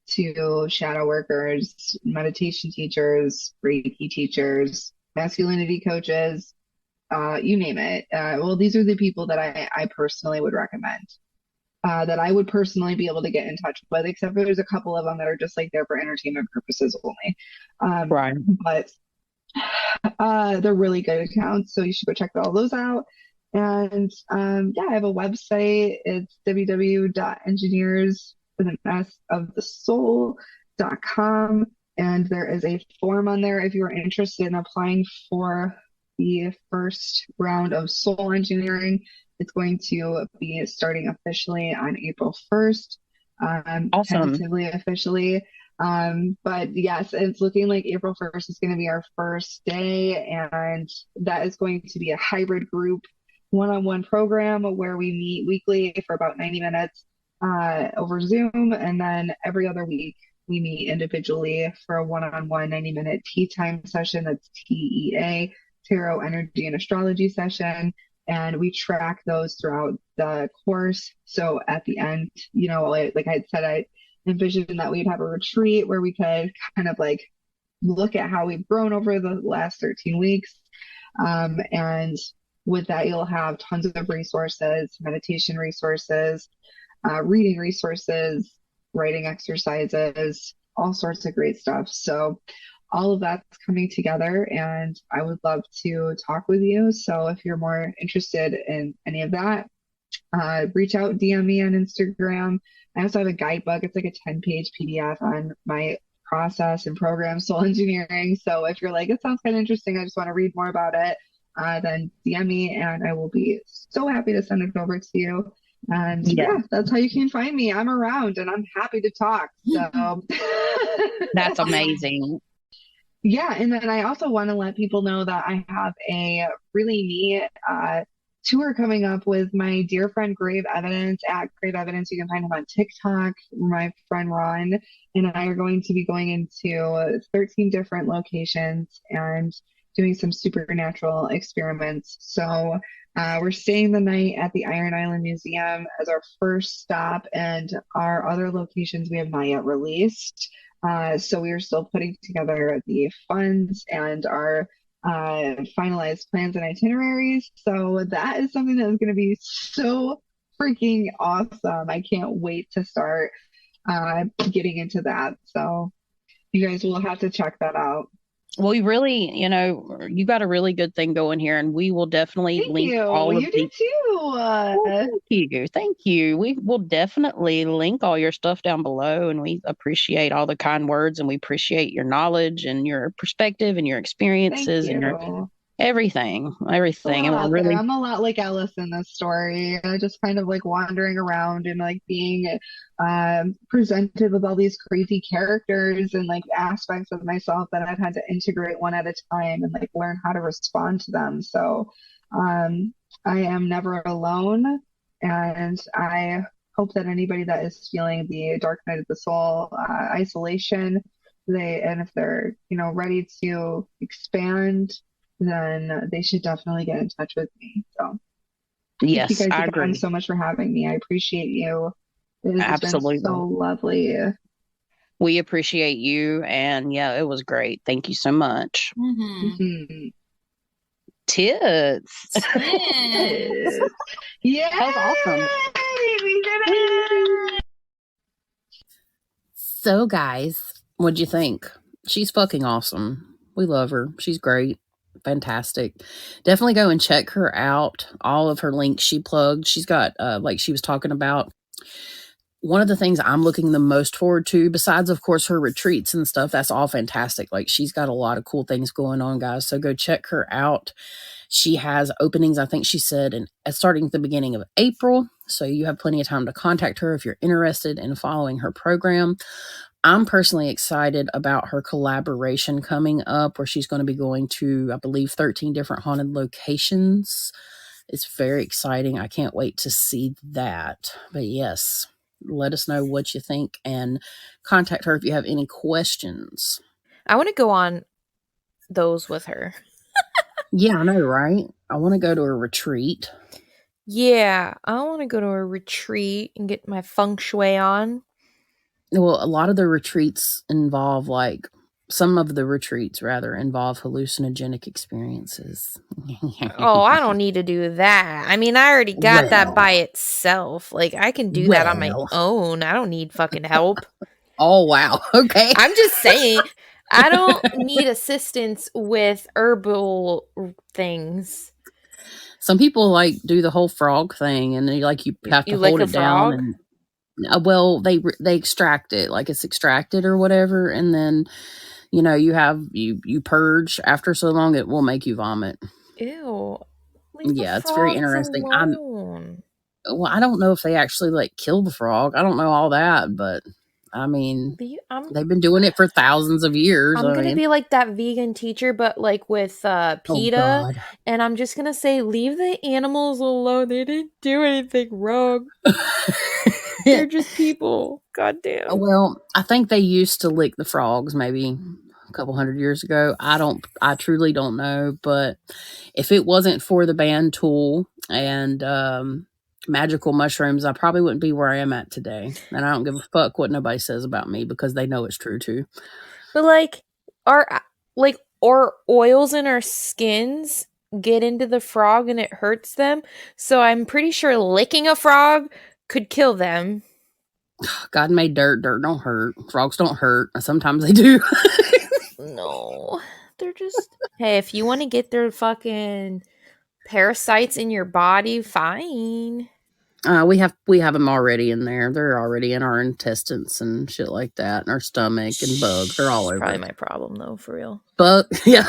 to shadow workers, meditation teachers, Reiki teachers, masculinity coaches, you name it. Well, these are the people that I personally would recommend. That I would personally be able to get in touch with, except for there's a couple of them that are just like there for entertainment purposes only. Right. But they're really good accounts, so you should go check all those out. And yeah, I have a website. It's www.engineers with an S of the soul.com. And there is a form on there if you're interested in applying for the first round of soul engineering. It's going to be starting officially on April 1st, Awesome. tentatively officially. But yes, it's looking like April 1st is going to be our first day, and that is going to be a hybrid group one-on-one program where we meet weekly for about 90 minutes over Zoom, and then every other week we meet individually for a one-on-one 90-minute tea time session. That's TEA, Tarot Energy and Astrology session. And we track those throughout the course. So at the end, like I said, I envisioned that we'd have a retreat where we could kind of like look at how we've grown over the last 13 weeks. And with that, you'll have tons of resources, meditation resources, reading resources, writing exercises, all sorts of great stuff. So all of that's coming together, and I would love to talk with you. So if you're more interested in any of that, reach out, DM me on Instagram. I also have a guidebook. It's like a 10-page PDF on my process and program, soul engineering. So if you're like, it sounds kind of interesting, I just want to read more about it, then DM me and I will be so happy to send it over to you. And Yeah, yeah, that's how you can find me. I'm around and I'm happy to talk. So that's amazing. Yeah, and then I also want to let people know that I have a really neat tour coming up with my dear friend Grave Evidence at Grave Evidence. You can find him on TikTok. My friend Ron and I are going to be going into 13 different locations and doing some supernatural experiments. So we're staying the night at the Iron Island Museum as our first stop, and our other locations we have not yet released. So we are still putting together the funds and our finalized plans and itineraries. So that is something that is going to be so freaking awesome. I can't wait to start getting into that. So you guys will have to check that out. Well, you really, you got a really good thing going here, and we will definitely Thank link you. all of You do the. too. Well, thank you. Thank you. We will definitely link all your stuff down below, and we appreciate all the kind words, and we appreciate your knowledge and your perspective and your Thank experiences and your you. everything, A everything. And we're lot there. really, I'm a lot like Ellis in this story, just kind of like wandering around and like being presented with all these crazy characters and like aspects of myself that I've had to integrate one at a time and like learn how to respond to them. So um, I am never alone, and I hope that anybody that is feeling the dark night of the soul, isolation, and if they're ready to expand, then they should definitely get in touch with me. So thank you yes, guys I again agree. so much for having me. I appreciate you. It has been Absolutely. so lovely. We appreciate you. And yeah, it was great. Thank you so much. Mm-hmm. Mhm. Tits. Yes. Yay! That was awesome. We did Woo. it! So, guys, what'd you think? She's fucking awesome. We love her. She's great. Fantastic. Definitely go and check her out. All of her links she plugged. She's got, like she was talking about, one of the things I'm looking the most forward to, besides, of course, her retreats and stuff, that's all fantastic. Like, she's got a lot of cool things going on, guys. So go check her out. She has openings, I think she said, starting at the beginning of April. So you have plenty of time to contact her if you're interested in following her program. I'm personally excited about her collaboration coming up, where she's going to be going to, I believe, 13 different haunted locations. It's very exciting. I can't wait to see that. But yes, let us know what you think and contact her if you have any questions. I want to go on those with her. Yeah, I know, right? I want to go to a retreat. Yeah, I want to go to a retreat and get my feng shui on. Well, a lot of the retreats involve, like, some of the retreats rather involve hallucinogenic experiences. Oh, I don't need to do that. I mean, I already got that Well, by itself. Like, I can do that on my well. own. I don't need fucking help. Oh, wow. Okay. I'm just saying, I don't need assistance with herbal things. Some people like do the whole frog thing, and they like you have to You like hold a it down, frog? and well, they extract it, like it's extracted or whatever, and then you purge after so long it will make you vomit. Ew. Leave the Yeah, it's very frogs interesting. alone. I don't know if they actually like kill the frog. I don't know all that, but I mean, I'm they've been doing it for thousands of years. I'm I gonna mean, be like that vegan teacher, but like with oh PETA, God. and I'm just gonna say, leave the animals alone. They didn't do anything wrong. They're just people. Goddamn. Well, I think they used to lick the frogs maybe a couple hundred years ago. I truly don't know, but if it wasn't for the band Tool and magical mushrooms, I probably wouldn't be where I am at today. And I don't give a fuck what nobody says about me because they know it's true too. But like our oils in our skins get into the frog and it hurts them. So I'm pretty sure licking a frog could kill them. God made dirt. Dirt don't hurt. Frogs don't hurt. Sometimes they do. No. They're just hey, if you want to get their fucking parasites in your body, fine. We have them already in there. They're already in our intestines and shit like that, and our stomach and bugs. They're all It's over probably it. my problem though, for real. Bug, yeah.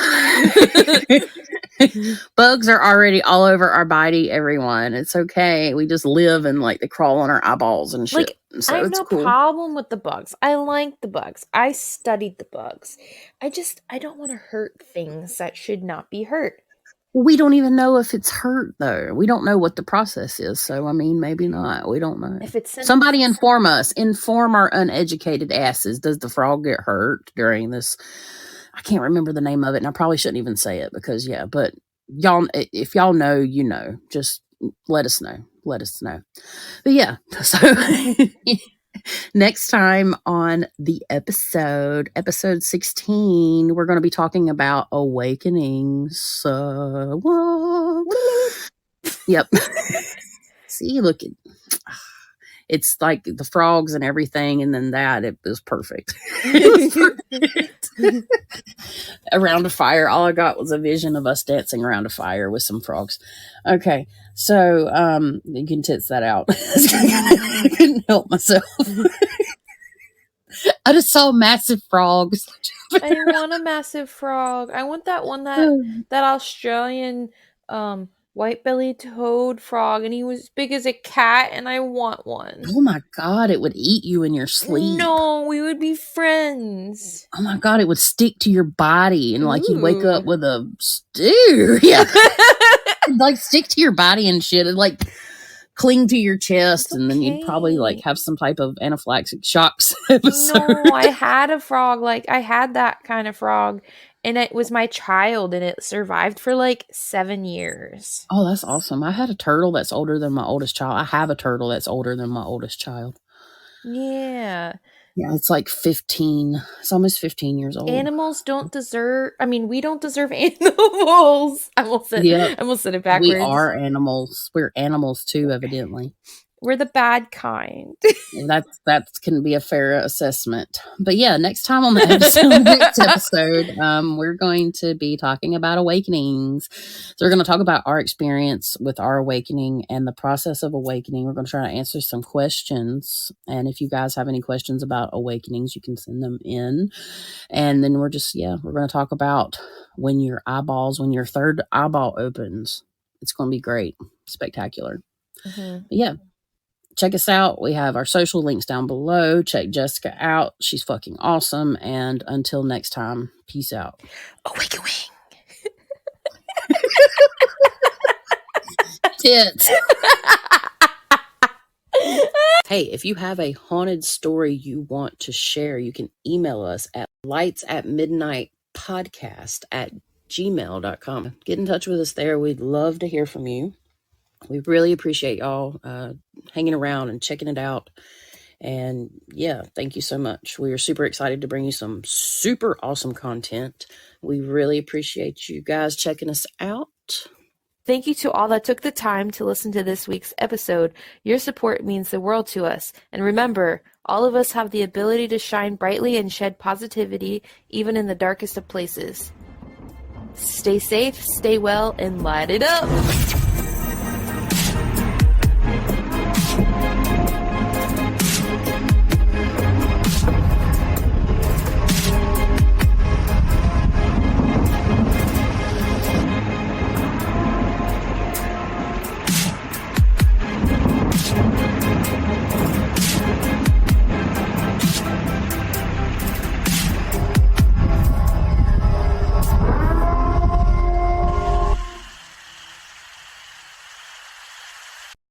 Bugs are already all over our body, everyone. It's okay. We just live and like they crawl on our eyeballs and shit. Like, So I have it's no cool. problem with the bugs. I like the bugs. I studied the bugs. I don't want to hurt things that should not be hurt. We don't even know if it's hurt though. We don't know what the process is. So I mean, maybe not. We don't know. If it's Somebody inform us. Inform our uneducated asses. Does the frog get hurt during this? I can't remember the name of it, and I probably shouldn't even say it because yeah. But y'all, if y'all know, you know. Just let us know. Let us know. But yeah. So next time on the episode 16, we're going to be talking about awakenings. Yep. See, look, it's like the frogs and everything, and then it was perfect. It was perfect. Around a fire. All I got was a vision of us dancing around a fire with some frogs. Okay, so you can tits that out. I couldn't help myself. I just saw massive frogs. I want a massive frog. I want that one that Australian white-bellied toad frog, and he was as big as a cat, and I want one. Oh my god, it would eat you in your sleep. No, we would be friends. Oh my god, it would stick to your body and like you'd wake up with a stew. Yeah. It'd like stick to your body and shit. It'd like cling to your chest, and then you'd probably like have some type of anaphylactic shocks episode. No, I had a frog. Like, I had that kind of frog, and it was my child, and it survived for like 7 years. Oh, that's awesome. I had a turtle that's older than my oldest child. I have a turtle that's older than my oldest child. Yeah. Yeah, it's like 15. It's almost 15 years old. Animals don't deserve... I mean, we don't deserve animals. I almost said it backwards. We are animals. We're animals too, evidently. We're the bad kind. That can be a fair assessment. But yeah, next episode, we're going to be talking about awakenings. So we're going to talk about our experience with our awakening and the process of awakening. We're going to try to answer some questions. And if you guys have any questions about awakenings, you can send them in. And then we're going to talk about when your third eyeball opens. It's going to be great. Spectacular. Mm-hmm. But yeah. Check us out. We have our social links down below. Check Jessica out. She's fucking awesome. And until next time, peace out. Awaken wing. Tits. Hey, if you have a haunted story you want to share, you can email us at lightsatmidnightpodcast@gmail.com. Get in touch with us there. We'd love to hear from you. We really appreciate y'all hanging around and checking it out. And yeah, thank you so much. We are super excited to bring you some super awesome content. We really appreciate you guys checking us out. Thank you to all that took the time to listen to this week's episode. Your support means the world to us. And remember, all of us have the ability to shine brightly and shed positivity, even in the darkest of places. Stay safe, stay well, and light it up!